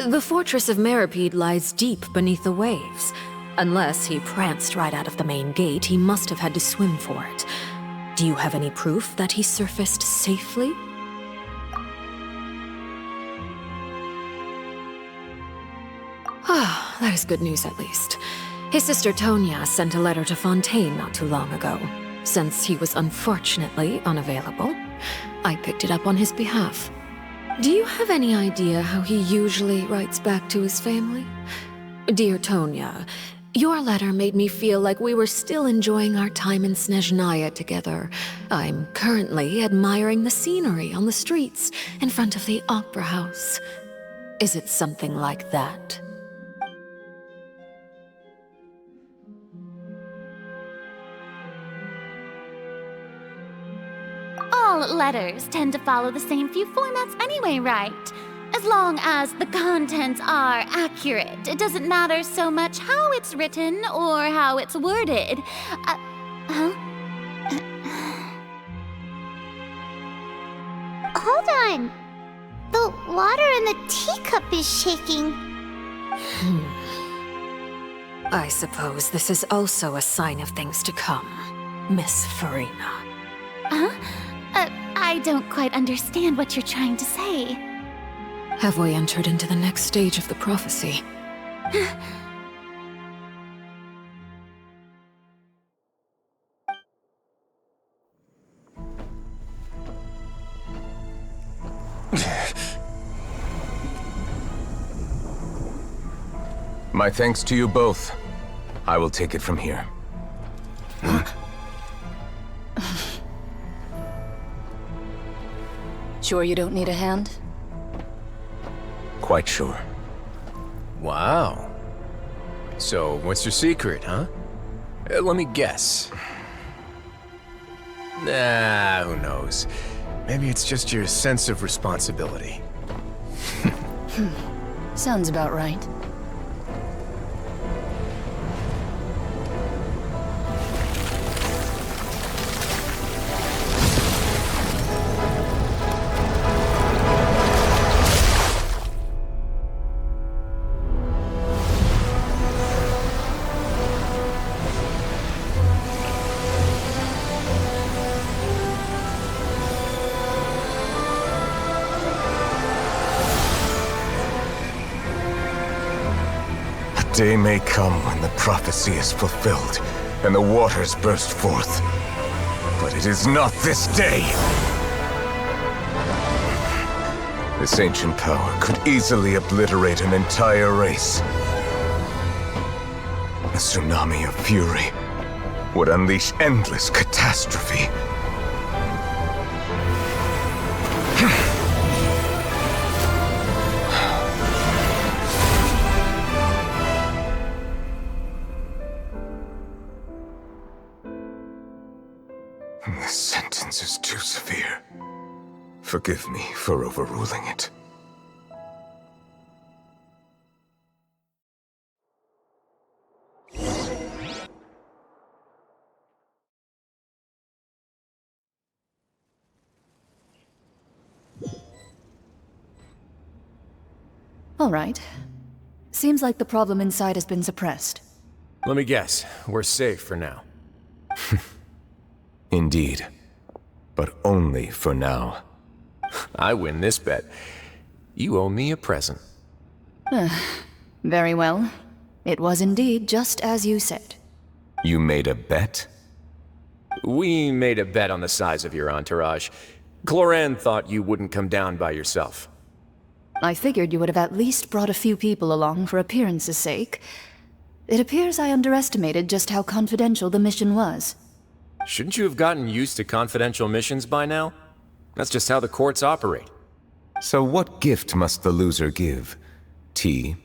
The Fortress of Mirapede lies deep beneath the waves. Unless he pranced right out of the main gate, he must have had to swim for it. Do you have any proof that he surfaced safely? Ah, that is good news at least. His sister Tonya sent a letter to Fontaine not too long ago. Since he was unfortunately unavailable, I picked it up on his behalf. Do you have any idea how he usually writes back to his family? Dear Tonya, your letter made me feel like we were still enjoying our time in Snezhnaya together. I'm currently admiring the scenery on the streets in front of the opera house. Is it something like that? All letters tend to follow the same few formats anyway, right? As long as the contents are accurate, it doesn't matter so much how it's written or how it's worded. Hold on. The water in the teacup is shaking. I suppose this is also a sign of things to come, Miss Farina. I don't quite understand what you're trying to say. Have we entered into the next stage of the prophecy? My thanks to you both. I will take it from here. Sure you don't need a hand? Quite sure. Wow. So, what's your secret, huh? Let me guess. Nah, who knows? Maybe it's just your sense of responsibility. Sounds about right. Day may come when the prophecy is fulfilled, and the waters burst forth. But it is not this day! This ancient power could easily obliterate an entire race. A tsunami of fury would unleash endless catastrophe. This sentence is too severe. Forgive me for overruling it. All right. Seems like the problem inside has been suppressed. Let me guess, we're safe for now. Indeed. But only for now. I win this bet. You owe me a present. Very well. It was indeed just as you said. You made a bet? We made a bet on the size of your entourage. Cloran thought you wouldn't come down by yourself. I figured you would have at least brought a few people along for appearance's sake. It appears I underestimated just how confidential the mission was. Shouldn't you have gotten used to confidential missions by now? That's just how the courts operate. So what gift must the loser give? Tea?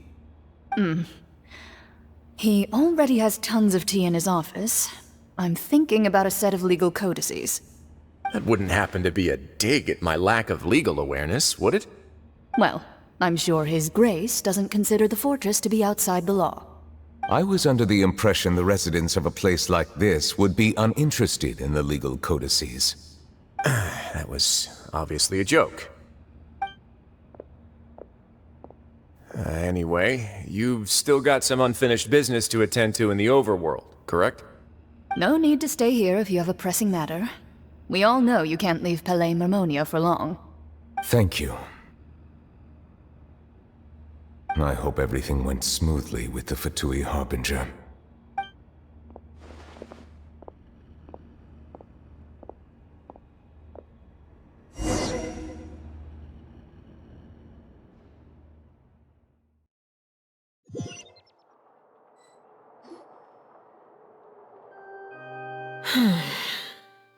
He already has tons of tea in his office. I'm thinking about a set of legal codices. That wouldn't happen to be a dig at my lack of legal awareness, would it? Well, I'm sure His Grace doesn't consider the fortress to be outside the law. I was under the impression the residents of a place like this would be uninterested in the legal codices. That was obviously a joke. Anyway, you've still got some unfinished business to attend to in the overworld, correct? No need to stay here if you have a pressing matter. We all know you can't leave Palais Mermonia for long. Thank you. I hope everything went smoothly with the Fatui Harbinger.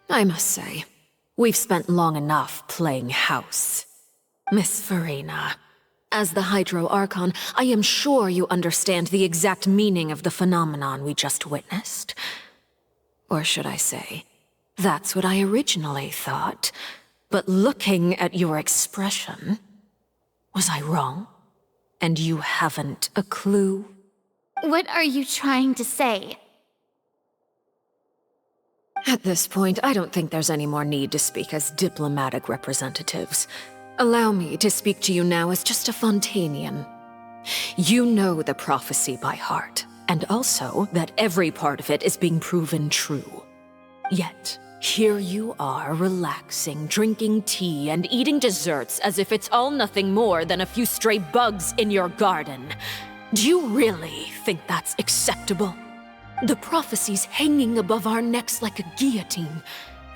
I must say, we've spent long enough playing house. Miss Farina, as the Hydro Archon, I am sure you understand the exact meaning of the phenomenon we just witnessed. Or should I say, that's what I originally thought. But looking at your expression, was I wrong? And you haven't a clue? What are you trying to say? At this point, I don't think there's any more need to speak as diplomatic representatives. Allow me to speak to you now as just a Fontainian. You know the prophecy by heart, and also that every part of it is being proven true. Yet, here you are relaxing, drinking tea, and eating desserts as if it's all nothing more than a few stray bugs in your garden. Do you really think that's acceptable? The prophecy's hanging above our necks like a guillotine.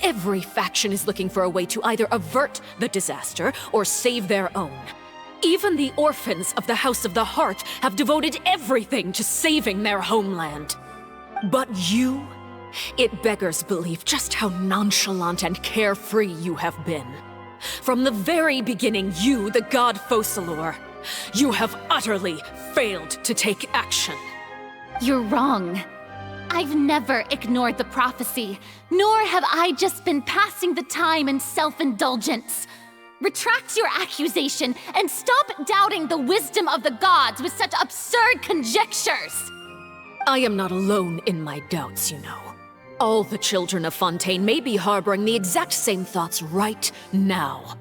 Every faction is looking for a way to either avert the disaster or save their own. Even the orphans of the House of the Hearth have devoted everything to saving their homeland. But you, it beggars belief just how nonchalant and carefree you have been. From the very beginning, you, the god Focalor, you have utterly failed to take action. You're wrong. I've never ignored the prophecy, nor have I just been passing the time in self-indulgence. Retract your accusation and stop doubting the wisdom of the gods with such absurd conjectures! I am not alone in my doubts, you know. All the children of Fontaine may be harboring the exact same thoughts right now.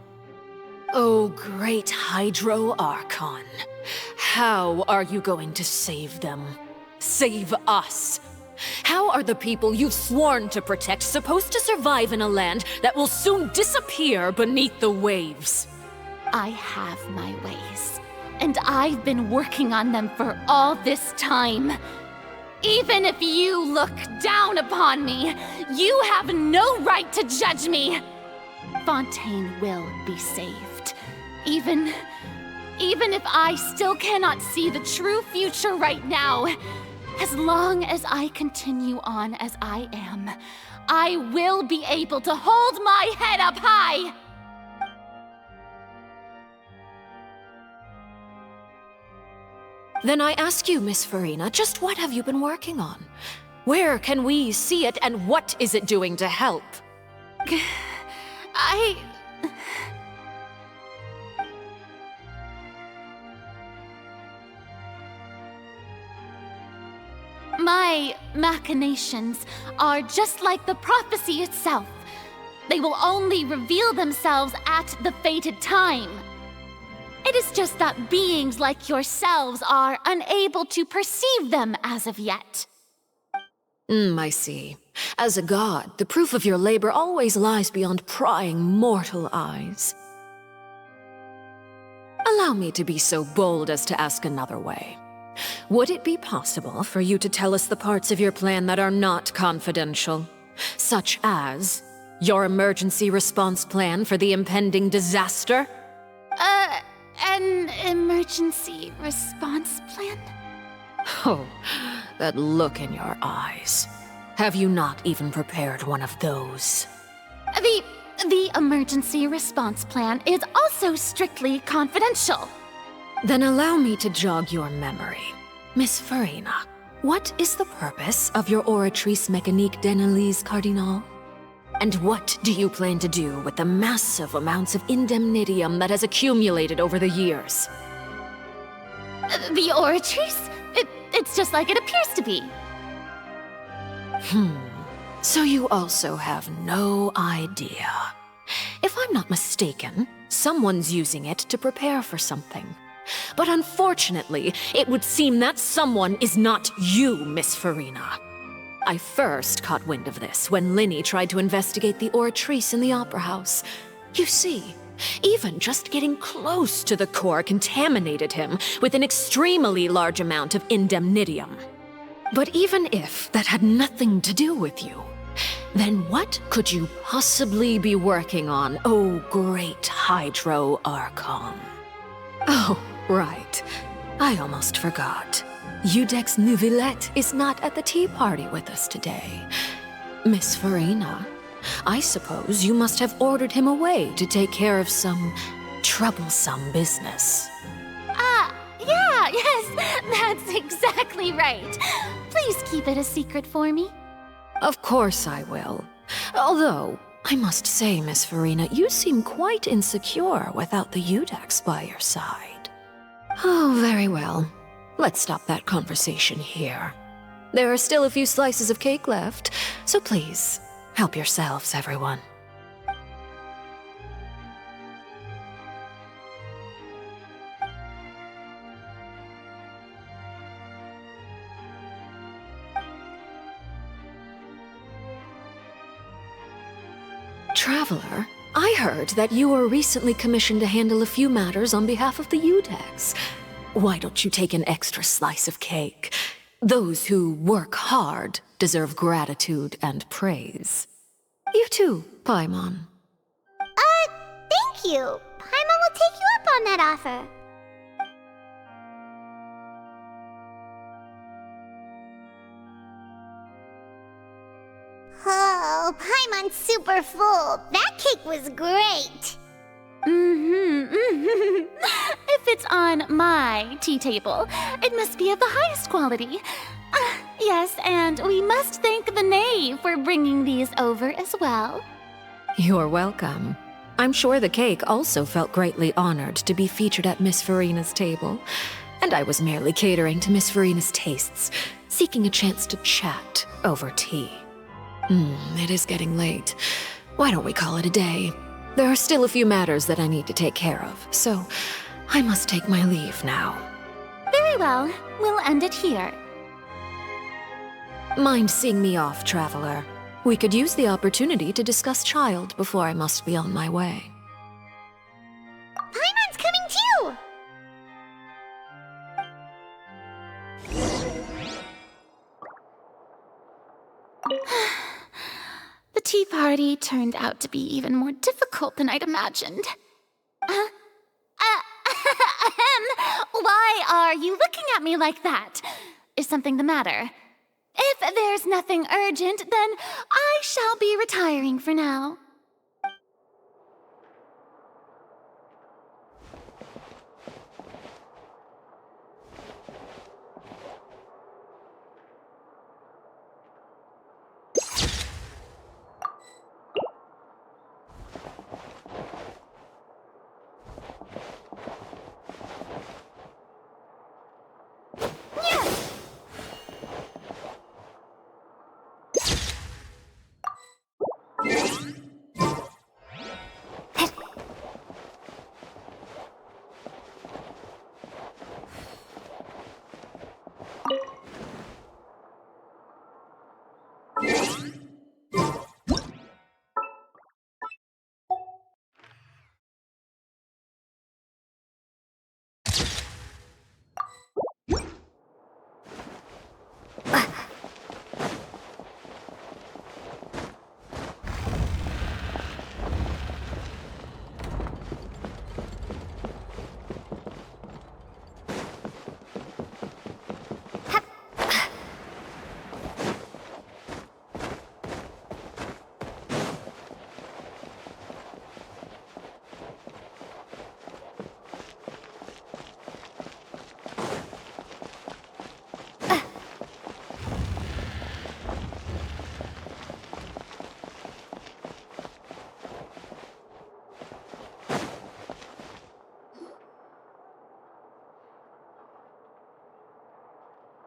Oh, great Hydro Archon. How are you going to save them? Save us? How are the people you've sworn to protect supposed to survive in a land that will soon disappear beneath the waves? I have my ways, and I've been working on them for all this time. Even if you look down upon me, you have no right to judge me. Fontaine will be saved. Even if I still cannot see the true future right now, as long as I continue on as I am, I will be able to hold my head up high! Then I ask you, Miss Farina, just what have you been working on? Where can we see it, and what is it doing to help? My machinations are just like the prophecy itself. They will only reveal themselves at the fated time. It is just that beings like yourselves are unable to perceive them as of yet. I see. As a god, the proof of your labor always lies beyond prying mortal eyes. Allow me to be so bold as to ask another way. Would it be possible for you to tell us the parts of your plan that are not confidential? Such as your emergency response plan for the impending disaster? An emergency response plan? Oh, that look in your eyes. Have you not even prepared one of those? The emergency response plan is also strictly confidential. Then allow me to jog your memory. Miss Farina, what is the purpose of your oratrice mécanique d'analyse, Cardinal? And what do you plan to do with the massive amounts of indemnitium that has accumulated over the years? The oratrice? It's just like it appears to be. So you also have no idea. If I'm not mistaken, someone's using it to prepare for something. But unfortunately, it would seem that someone is not you, Miss Farina. I first caught wind of this when Linny tried to investigate the oratrice in the Opera House. You see, even just getting close to the core contaminated him with an extremely large amount of indemnitium. But even if that had nothing to do with you, then what could you possibly be working on, oh great Hydro Archon? Oh, right. I almost forgot. Udex Neuvillette is not at the tea party with us today. Miss Farina, I suppose you must have ordered him away to take care of some troublesome business. Yeah, yes, that's exactly right. Please keep it a secret for me. Of course I will. Although, I must say, Miss Farina, you seem quite insecure without the Udex by your side. Oh, very well. Let's stop that conversation here. There are still a few slices of cake left, so please, help yourselves, everyone. Traveler, I heard that you were recently commissioned to handle a few matters on behalf of the Udex. Why don't you take an extra slice of cake? Those who work hard deserve gratitude and praise. You too, Paimon. Thank you. Paimon will take you up on that offer. Oh, Paimon's super full. That cake was great. If it's on my tea table, it must be of the highest quality. Yes, and we must thank the knave for bringing these over as well. You're welcome. I'm sure the cake also felt greatly honored to be featured at Miss Farina's table. And I was merely catering to Miss Farina's tastes, seeking a chance to chat over tea. It is getting late. Why don't we call it a day? There are still a few matters that I need to take care of, so I must take my leave now. Very well. We'll end it here. Mind seeing me off, Traveler? We could use the opportunity to discuss Child before I must be on my way. Paimon's coming too! The tea party turned out to be even more difficult than I'd imagined. Why are you looking at me like that? Is something the matter? If there's nothing urgent, then I shall be retiring for now.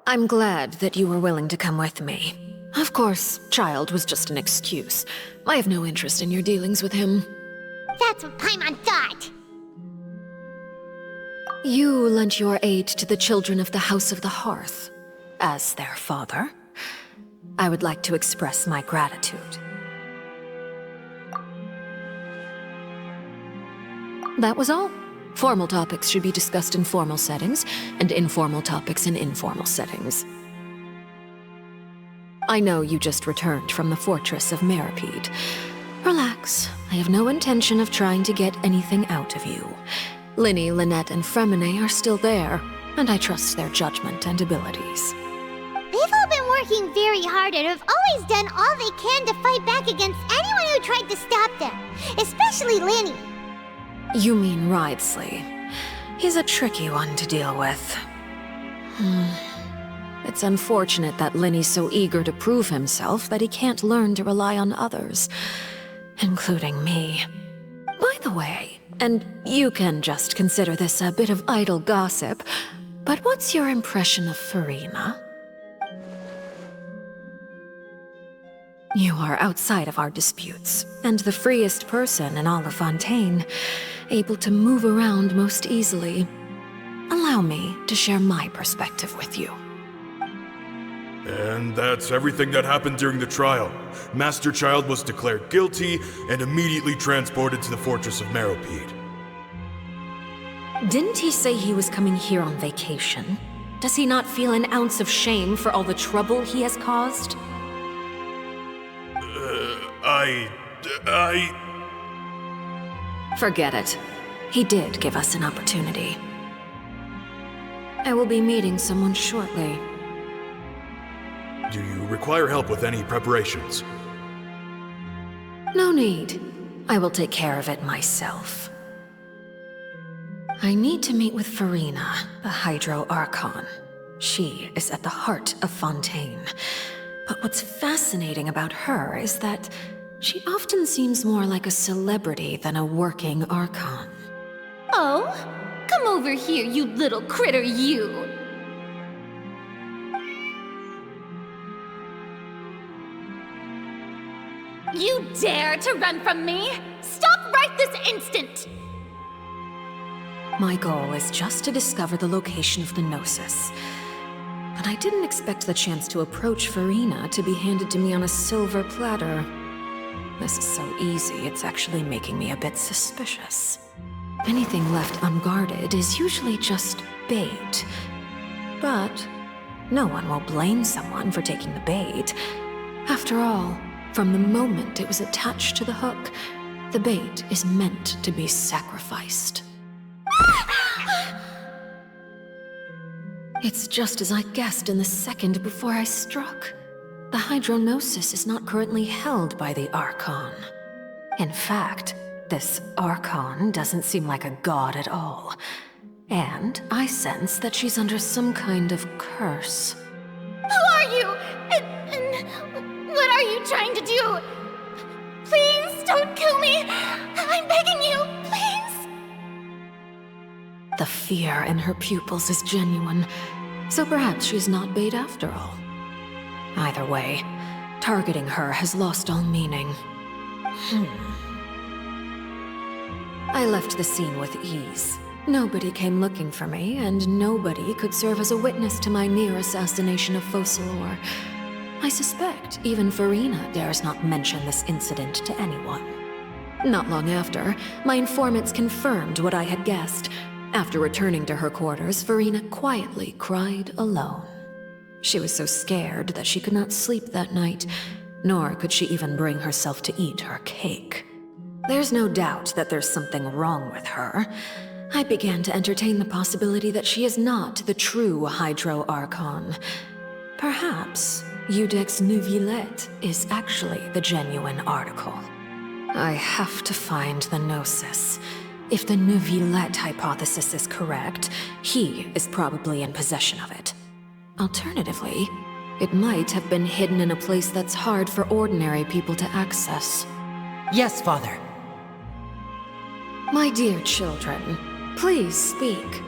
I'm glad that you were willing to come with me. Of course, Child was just an excuse. I have no interest in your dealings with him. That's what Paimon thought. You lent your aid to the children of the House of the Hearth. As their father, I would like to express my gratitude. That was all. Formal topics should be discussed in formal settings, and informal topics in informal settings. I know you just returned from the fortress of Meripede. Relax. I have no intention of trying to get anything out of you. Linny, Lynette, and Fremine are still there, and I trust their judgment and abilities. They've all been working very hard and have always done all they can to fight back against anyone who tried to stop them, especially Linny. You mean wriothesley. He's a tricky one to deal with. It's unfortunate that Linny's so eager to prove himself that he can't learn to rely on others, including me. By the way, and you can just consider this a bit of idle gossip, but what's your impression of Furina? You are outside of our disputes, and the freest person in all of Fontaine, able to move around most easily. Allow me to share my perspective with you. And that's everything that happened during the trial. Master Child was declared guilty and immediately transported to the Fortress of Meripede. Didn't he say he was coming here on vacation? Does he not feel an ounce of shame for all the trouble he has caused? Forget it. He did give us an opportunity. I will be meeting someone shortly. Do you require help with any preparations? No need. I will take care of it myself. I need to meet with Furina, the Hydro Archon. She is at the heart of Fontaine. But what's fascinating about her is that she often seems more like a celebrity than a working Archon. Oh? Come over here, you little critter, you! You dare to run from me? Stop right this instant! My goal is just to discover the location of the Gnosis. But I didn't expect the chance to approach Furina to be handed to me on a silver platter. This is so easy, it's actually making me a bit suspicious. Anything left unguarded is usually just bait. But no one will blame someone for taking the bait. After all, from the moment it was attached to the hook, the bait is meant to be sacrificed. It's just as I guessed in the second before I struck. The Hydronosis is not currently held by the Archon. In fact, this Archon doesn't seem like a god at all. And I sense that she's under some kind of curse. Who are you? And what are you trying to do? Please don't kill me! I'm begging you, please! The fear in her pupils is genuine, so perhaps she's not bait after all. Either way, targeting her has lost all meaning. I left the scene with ease. Nobody came looking for me, and nobody could serve as a witness to my near assassination of Focalor. I suspect even Furina dares not mention this incident to anyone. Not long after, my informants confirmed what I had guessed. After returning to her quarters, Furina quietly cried alone. She was so scared that she could not sleep that night, nor could she even bring herself to eat her cake. There's no doubt that there's something wrong with her. I began to entertain the possibility that she is not the true Hydro Archon. Perhaps Eudex Neuvillette is actually the genuine article. I have to find the Gnosis. If the Neuvillette hypothesis is correct, he is probably in possession of it. Alternatively, it might have been hidden in a place that's hard for ordinary people to access. Yes, Father. My dear children, please speak.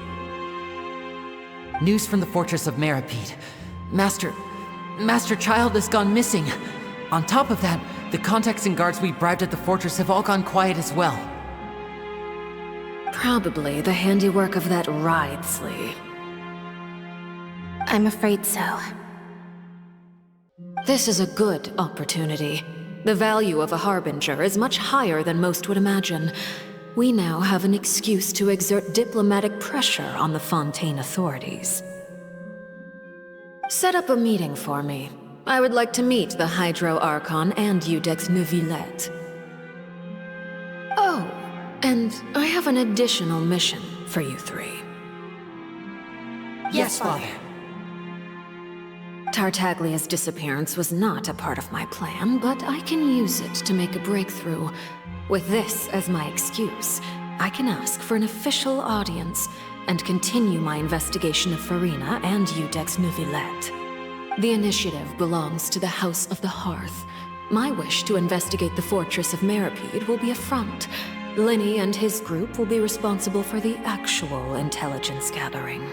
News from the Fortress of Meripede. Master Child has gone missing. On top of that, the contacts and guards we bribed at the fortress have all gone quiet as well. Probably the handiwork of that wriothesley. I'm afraid so. This is a good opportunity. The value of a harbinger is much higher than most would imagine. We now have an excuse to exert diplomatic pressure on the Fontaine authorities. Set up a meeting for me. I would like to meet the Hydro Archon and Iudex Neuvillette. Oh, and I have an additional mission for you three. Yes, Father. Tartaglia's disappearance was not a part of my plan, but I can use it to make a breakthrough. With this as my excuse, I can ask for an official audience and continue my investigation of Farina and Iudex Neuvillette. The initiative belongs to the House of the Hearth. My wish to investigate the fortress of Meropide will be a front. Lenny and his group will be responsible for the actual intelligence gathering.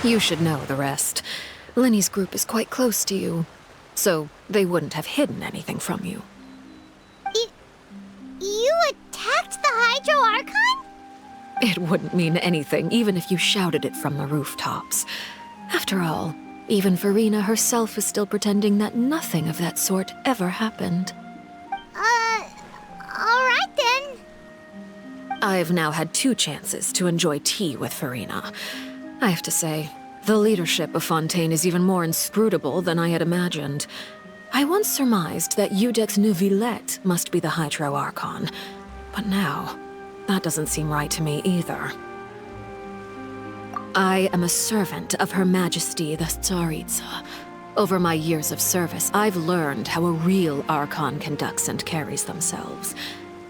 You should know the rest. Lenny's group is quite close to you, so they wouldn't have hidden anything from you. You attacked the Hydro Archon? It wouldn't mean anything, even if you shouted it from the rooftops. After all, even Farina herself is still pretending that nothing of that sort ever happened. Alright then. I've now had 2 chances to enjoy tea with Farina. I have to say, the leadership of Fontaine is even more inscrutable than I had imagined. I once surmised that Iudex Neuvillette must be the Hydro Archon, but now, that doesn't seem right to me either. I am a servant of Her Majesty the Tsaritsa. Over my years of service, I've learned how a real Archon conducts and carries themselves.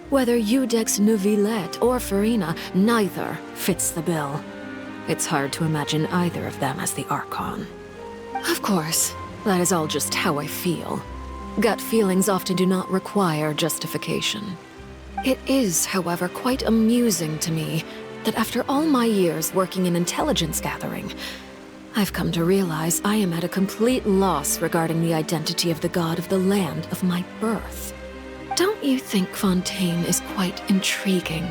Whether Iudex Neuvillette or Farina, neither fits the bill. It's hard to imagine either of them as the Archon. Of course, that is all just how I feel. Gut feelings often do not require justification. It is, however, quite amusing to me that after all my years working in intelligence gathering, I've come to realize I am at a complete loss regarding the identity of the god of the land of my birth. Don't you think Fontaine is quite intriguing?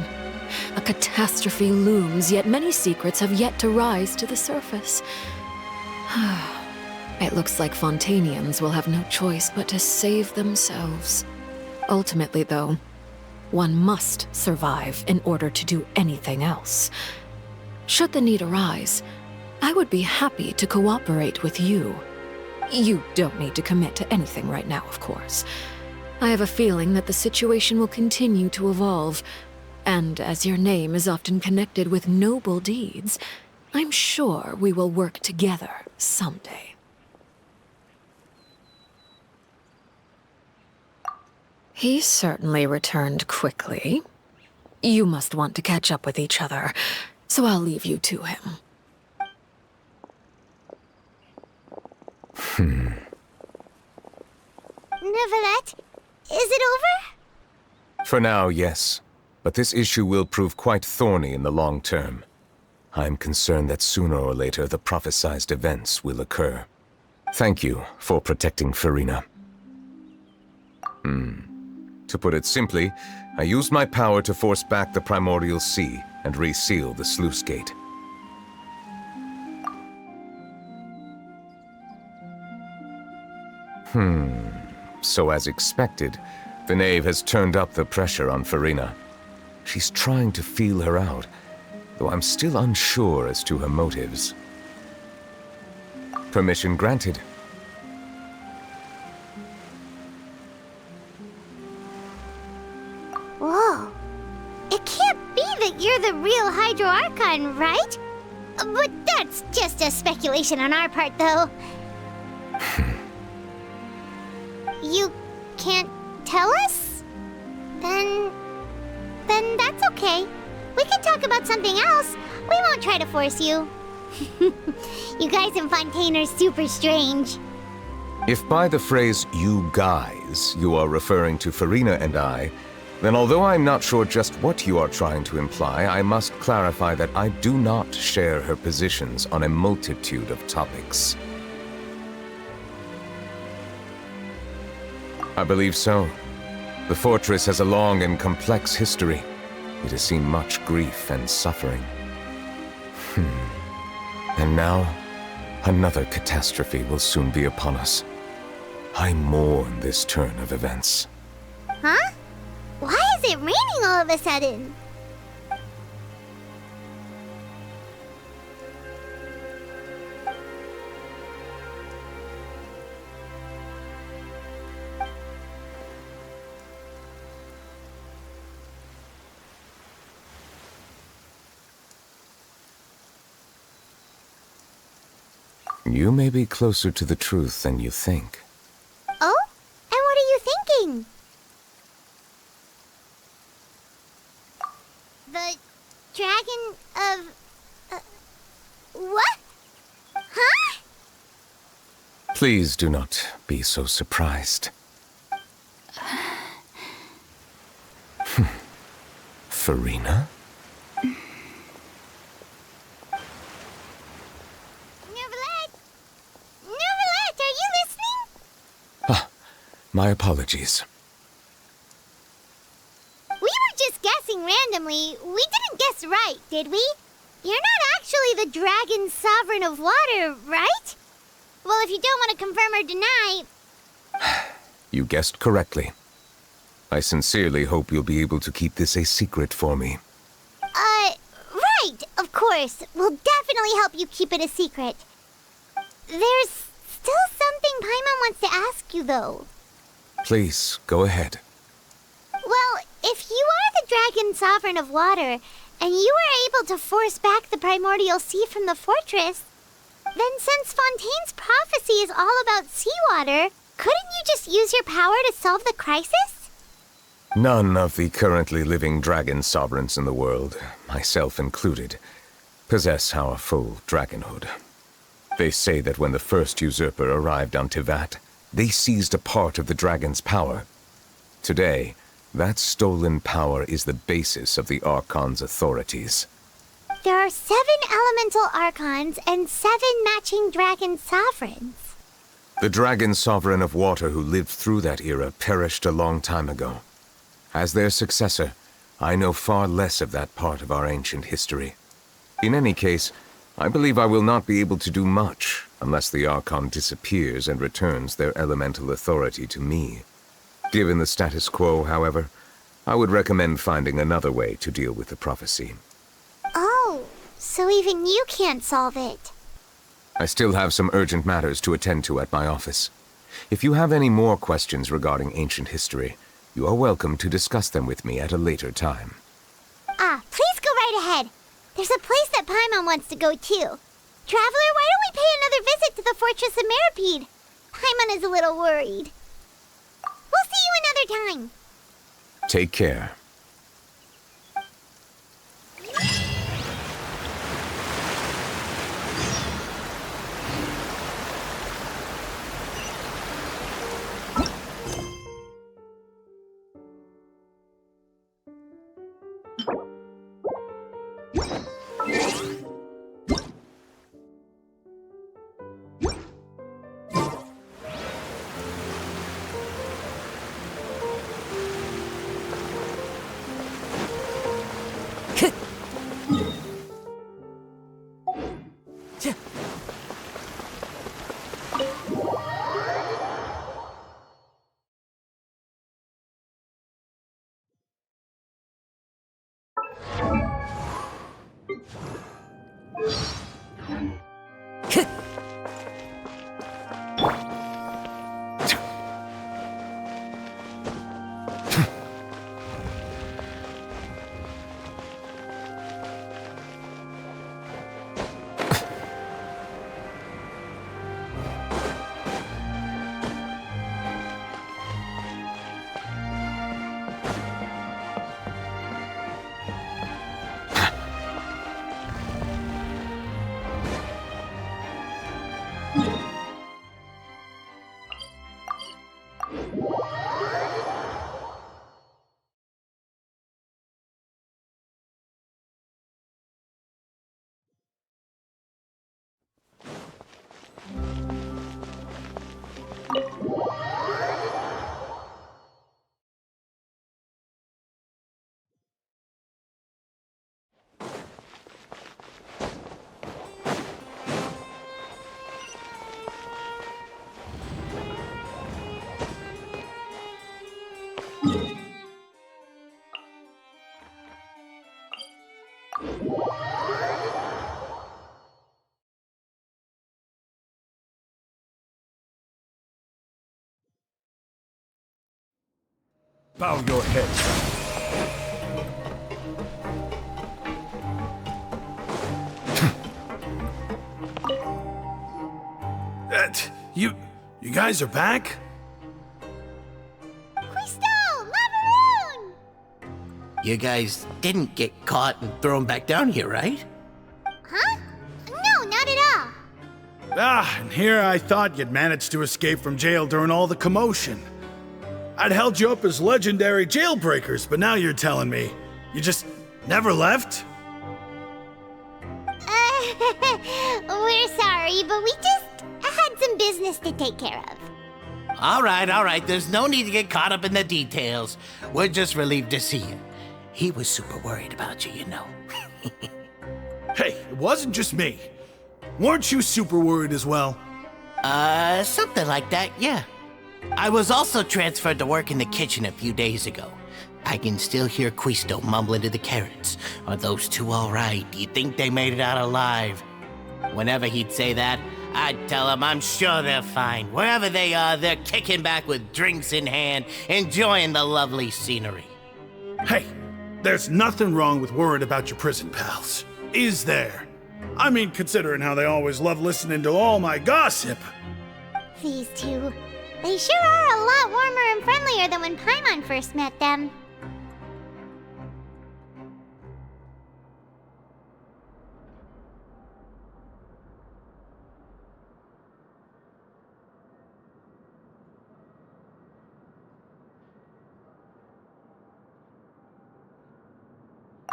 A catastrophe looms, yet many secrets have yet to rise to the surface. It looks like Fontainians will have no choice but to save themselves. Ultimately, though, one must survive in order to do anything else. Should the need arise, I would be happy to cooperate with you. You don't need to commit to anything right now, of course. I have a feeling that the situation will continue to evolve, and as your name is often connected with noble deeds, I'm sure we will work together someday. He certainly returned quickly. You must want to catch up with each other, so I'll leave you to him. Neuvillette, is it over? For now, yes. But this issue will prove quite thorny in the long term. I'm concerned that sooner or later the prophesized events will occur. Thank you for protecting Farina. To put it simply, I used my power to force back the primordial sea and reseal the sluice gate. So as expected, the knave has turned up the pressure on Farina. She's trying to feel her out, though I'm still unsure as to her motives. Permission granted. Whoa. It can't be that you're the real Hydro Archon, right? But that's just a speculation on our part, though. You can't tell us? Then that's okay. We can talk about something else. We won't try to force you. You guys in Fontaine are super strange. If by the phrase, you guys, you are referring to Farina and I, then although I'm not sure just what you are trying to imply, I must clarify that I do not share her positions on a multitude of topics. I believe so. The fortress has a long and complex history. It has seen much grief and suffering. And now, another catastrophe will soon be upon us. I mourn this turn of events. Huh? Why is it raining all of a sudden? You may be closer to the truth than you think. Oh? And what are you thinking? The dragon of... what? Huh? Please do not be so surprised. Farina? My apologies. We were just guessing randomly. We didn't guess right, did we? You're not actually the dragon sovereign of water, right? Well, if you don't want to confirm or deny... You guessed correctly. I sincerely hope you'll be able to keep this a secret for me. Right, of course. We'll definitely help you keep it a secret. There's still something Paimon wants to ask you, though. Please, go ahead. Well, if you are the dragon sovereign of water, and you were able to force back the primordial sea from the fortress, then since Fontaine's prophecy is all about seawater, couldn't you just use your power to solve the crisis? None of the currently living dragon sovereigns in the world, myself included, possess our full dragonhood. They say that when the first usurper arrived on Tivat, they seized a part of the dragon's power. Today, that stolen power is the basis of the Archon's authorities. There are 7 elemental Archons and 7 matching dragon sovereigns. The dragon sovereign of water who lived through that era perished a long time ago. As their successor, I know far less of that part of our ancient history. In any case, I believe I will not be able to do much unless the Archon disappears and returns their elemental authority to me. Given the status quo, however, I would recommend finding another way to deal with the prophecy. Oh, so even you can't solve it. I still have some urgent matters to attend to at my office. If you have any more questions regarding ancient history, you are welcome to discuss them with me at a later time. Please go right ahead. There's a place that Paimon wants to go too. Traveler, why don't we pay another visit to the Fortress of Meropide? Paimon is a little worried. We'll see you another time. Take care. Bow your head. You guys are back? You guys didn't get caught and thrown back down here, right? Huh? No, not at all. And here I thought you'd managed to escape from jail during all the commotion. I'd held you up as legendary jailbreakers, but now you're telling me you just never left? We're sorry, but we just had some business to take care of. All right. There's no need to get caught up in the details. We're just relieved to see you. He was super worried about you, you know. Hey, it wasn't just me. Weren't you super worried as well? Something like that, yeah. I was also transferred to work in the kitchen a few days ago. I can still hear Quisto mumbling to the carrots. Are those two all right? Do you think they made it out alive? Whenever he'd say that, I'd tell him I'm sure they're fine. Wherever they are, they're kicking back with drinks in hand, enjoying the lovely scenery. Hey, there's nothing wrong with worrying about your prison pals, is there? I mean, considering how they always love listening to all my gossip. These two, they sure are a lot warmer and friendlier than when Paimon first met them.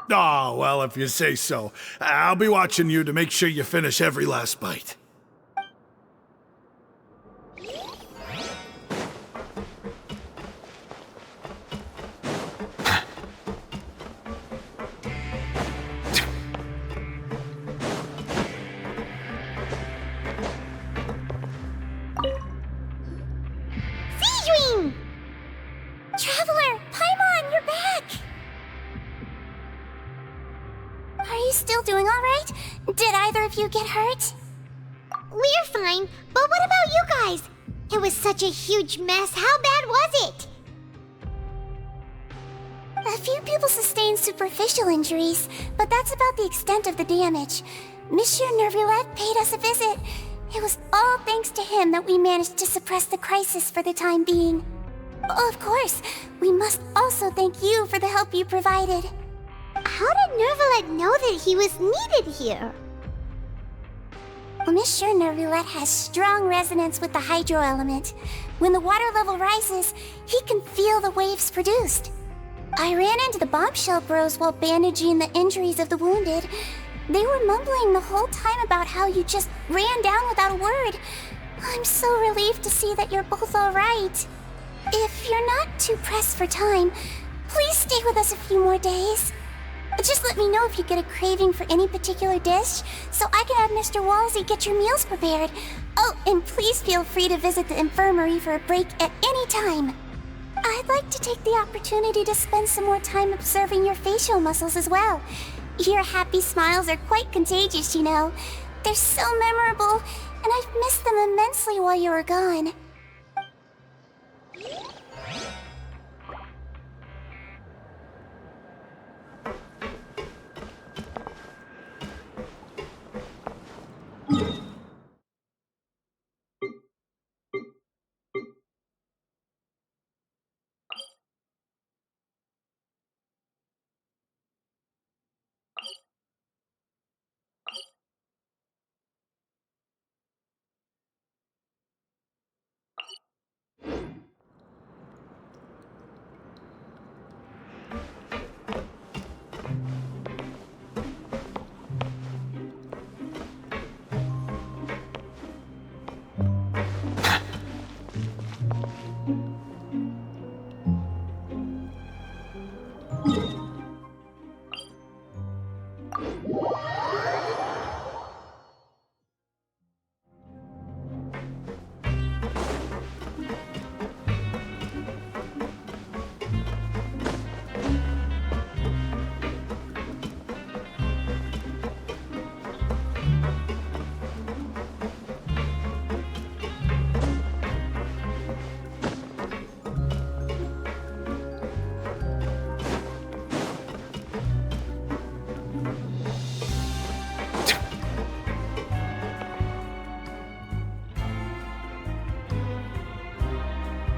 Oh, well, if you say so. I'll be watching you to make sure you finish every last bite. Siegewing! Traveler, Paimon, you're back! Are you still doing all right? Did either of you get hurt? We're fine, but what about you guys? It was such a huge mess. How bad was it? A few people sustained superficial injuries, but that's about the extent of the damage. Monsieur Nervulette paid us a visit. It was all thanks to him that we managed to suppress the crisis for the time being. Of course, we must also thank you for the help you provided. How did Nervulette know that he was needed here? Well, Monsieur Nervulette has strong resonance with the hydro element. When the water level rises, he can feel the waves produced. I ran into the bombshell bros while bandaging the injuries of the wounded. They were mumbling the whole time about how you just ran down without a word. I'm so relieved to see that you're both all right. If you're not too pressed for time, please stay with us a few more days. Just let me know if you get a craving for any particular dish, so I can have Mr. Walsey get your meals prepared. Oh, and please feel free to visit the infirmary for a break at any time. I'd like to take the opportunity to spend some more time observing your facial muscles as well. Your happy smiles are quite contagious, you know. They're so memorable, and I've missed them immensely while you were gone.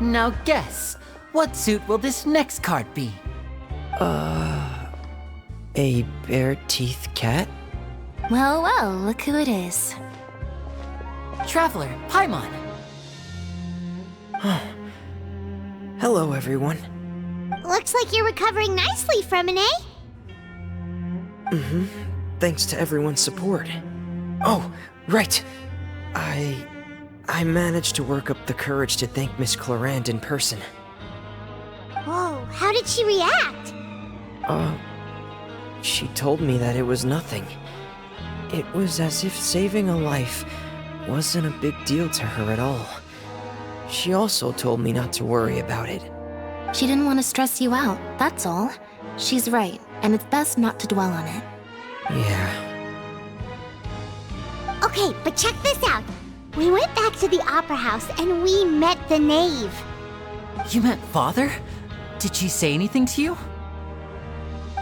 Now guess, what suit will this next card be? A bare-teeth cat? Well, well, look who it is. Traveler, Paimon. Hello, everyone. Looks like you're recovering nicely from it, eh? Mm-hmm. Thanks to everyone's support. Oh, right. I managed to work up the courage to thank Miss Clarant in person. Whoa, how did she react? She told me that it was nothing. It was as if saving a life wasn't a big deal to her at all. She also told me not to worry about it. She didn't want to stress you out, that's all. She's right, and it's best not to dwell on it. Yeah. Okay, but check this out. We went back to the opera house and we met the knave. You met Father? Did she say anything to you?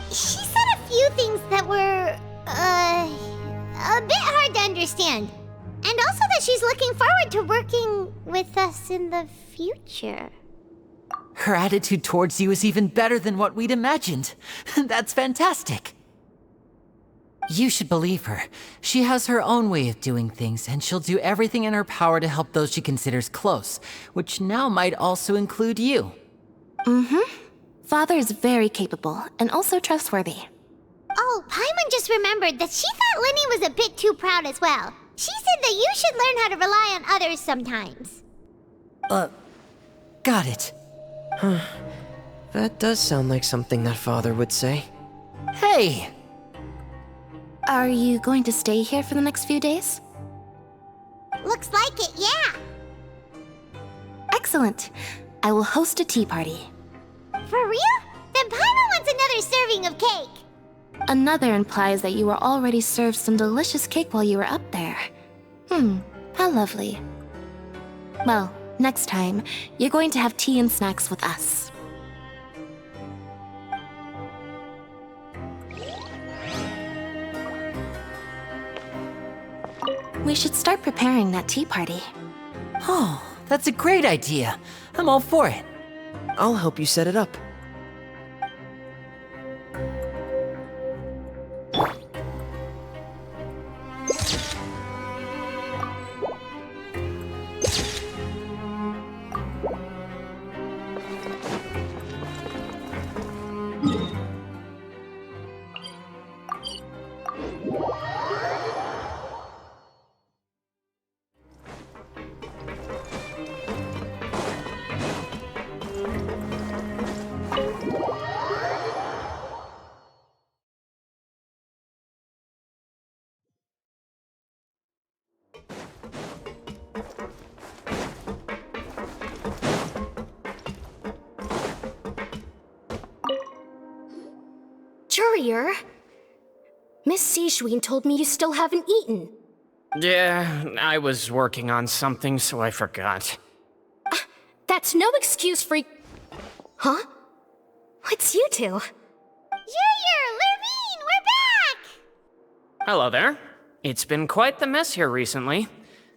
She said a few things that were, a bit hard to understand. And also that she's looking forward to working with us in the future. Her attitude towards you is even better than what we'd imagined. That's fantastic. You should believe her. She has her own way of doing things, and she'll do everything in her power to help those she considers close, which now might also include you. Mm-hmm. Father is very capable, and also trustworthy. Oh, Paimon just remembered that she thought Lenny was a bit too proud as well. She said that you should learn how to rely on others sometimes. Got it. Huh. That does sound like something that Father would say. Hey! Are you going to stay here for the next few days? Looks like it, yeah. Excellent. I will host a tea party. For real? Then Paimon wants another serving of cake. Another implies that you were already served some delicious cake while you were up there. How lovely. Well, next time, you're going to have tea and snacks with us. We should start preparing that tea party. Oh, that's a great idea. I'm all for it. I'll help you set it up. Courier, Miss Sijween told me you still haven't eaten. Yeah, I was working on something, so I forgot. That's no excuse for... Huh? It's you two. Courier, Lurvine, we're back! Hello there. It's been quite the mess here recently.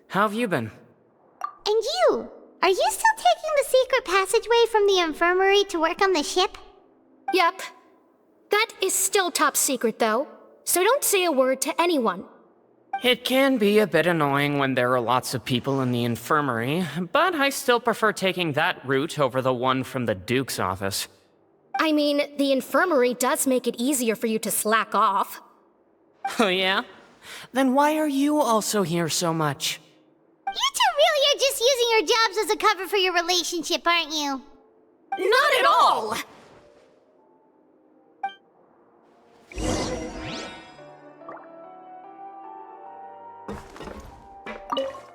How have you been? And you? Are you still taking the secret passageway from the infirmary to work on the ship? Yep. That is still top secret, though, so don't say a word to anyone. It can be a bit annoying when there are lots of people in the infirmary, but I still prefer taking that route over the one from the Duke's office. I mean, the infirmary does make it easier for you to slack off. Oh yeah? Then why are you also here so much? You two really are just using your jobs as a cover for your relationship, aren't you? Not at all!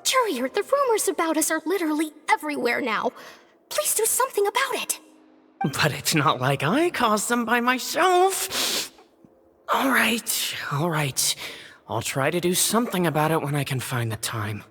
Courier, the rumors about us are literally everywhere now. Please do something about it. But it's not like I caused them by myself. All right. I'll try to do something about it when I can find the time.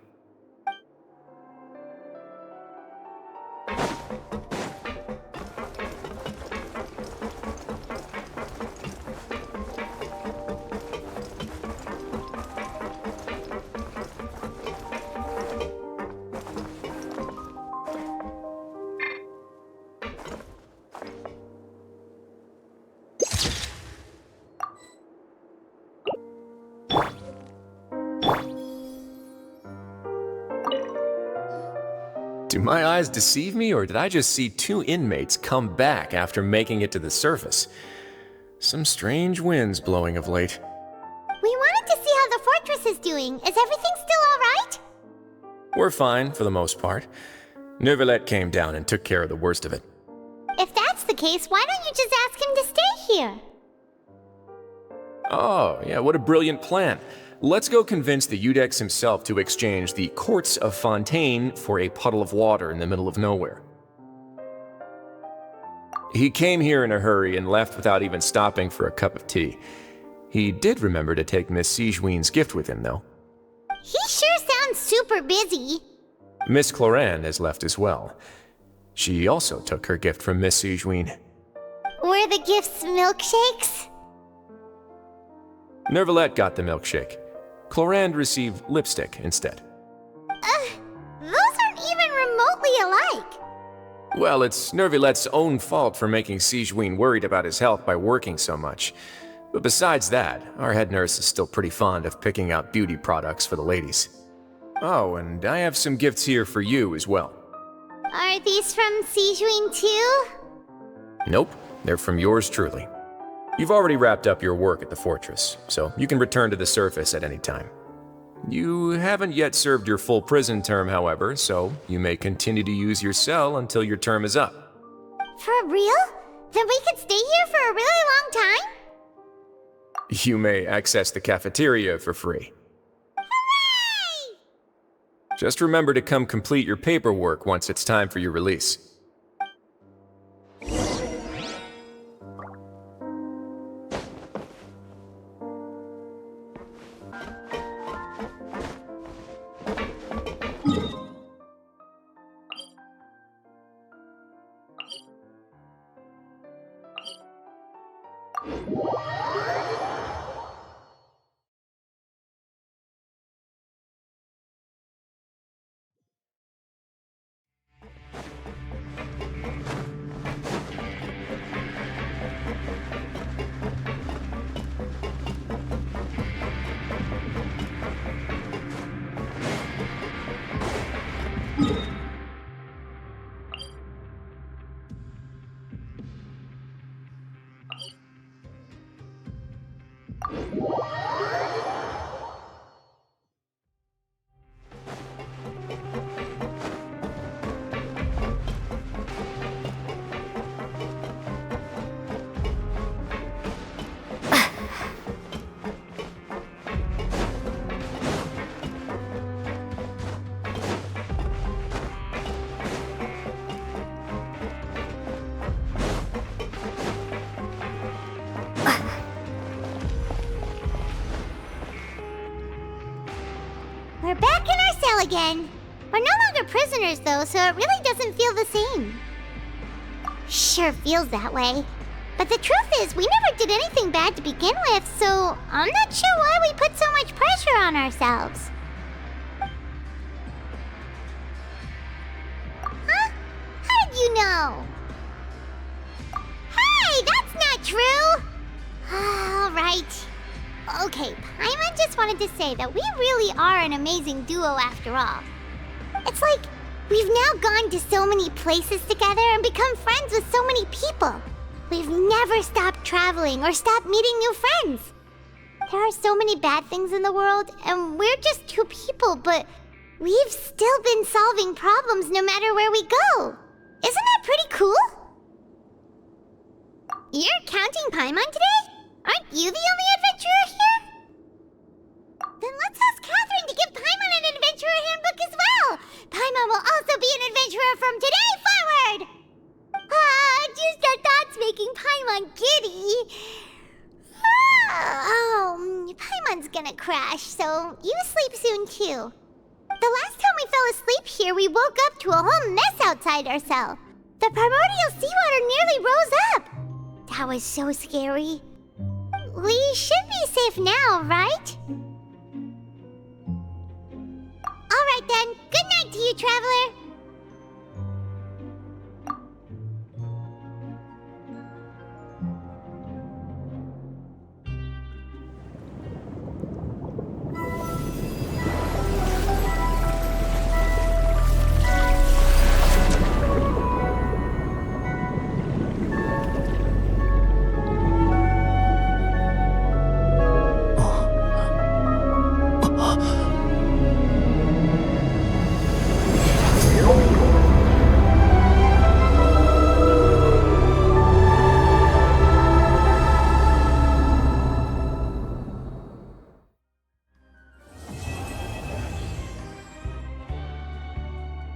Do my eyes deceive me, or did I just see two inmates come back after making it to the surface? Some strange winds blowing of late. We wanted to see how the fortress is doing. Is everything still alright? We're fine, for the most part. Neuvillette came down and took care of the worst of it. If that's the case, why don't you just ask him to stay here? Oh, yeah, what a brilliant plan. Let's go convince the Eudex himself to exchange the courts of Fontaine for a puddle of water in the middle of nowhere. He came here in a hurry and left without even stopping for a cup of tea. He did remember to take Miss Sigewinne's gift with him, though. He sure sounds super busy. Miss Clorinde has left as well. She also took her gift from Miss Sigewinne. Were the gifts milkshakes? Neuvillette got the milkshake. Clorinde received lipstick instead. Those aren't even remotely alike. Well, it's Neuvillette's own fault for making Sigewinne worried about his health by working so much. But besides that, our head nurse is still pretty fond of picking out beauty products for the ladies. Oh, and I have some gifts here for you as well. Are these from Sigewinne too? Nope, they're from yours truly. You've already wrapped up your work at the fortress, so you can return to the surface at any time. You haven't yet served your full prison term, however, so you may continue to use your cell until your term is up. For real? Then we could stay here for a really long time? You may access the cafeteria for free. Hooray! Just remember to come complete your paperwork once it's time for your release. We're back in our cell again. We're no longer prisoners, though, so it really doesn't feel the same. Sure feels that way. But the truth is, we never did anything bad to begin with, so I'm not sure why we put so much pressure on ourselves. Huh? How did you know? Hey, that's not true! All right. Okay, Paimon just wanted to say that we really are an amazing duo after all. It's like we've now gone to so many places together and become friends with so many people. We've never stopped traveling or stopped meeting new friends. There are so many bad things in the world, and we're just two people, but we've still been solving problems no matter where we go. Isn't that pretty cool? You're counting Paimon today? Aren't you the only adventurer here? Then let's ask Catherine to give Paimon an adventurer handbook as well. Paimon will also be an adventurer from today forward. Just our thoughts making Paimon giddy. Paimon's gonna crash, so you sleep soon too. The last time we fell asleep here, we woke up to a whole mess outside our cell. The primordial seawater nearly rose up. That was so scary. We should be safe now, right? Alright then, good night to you, traveler.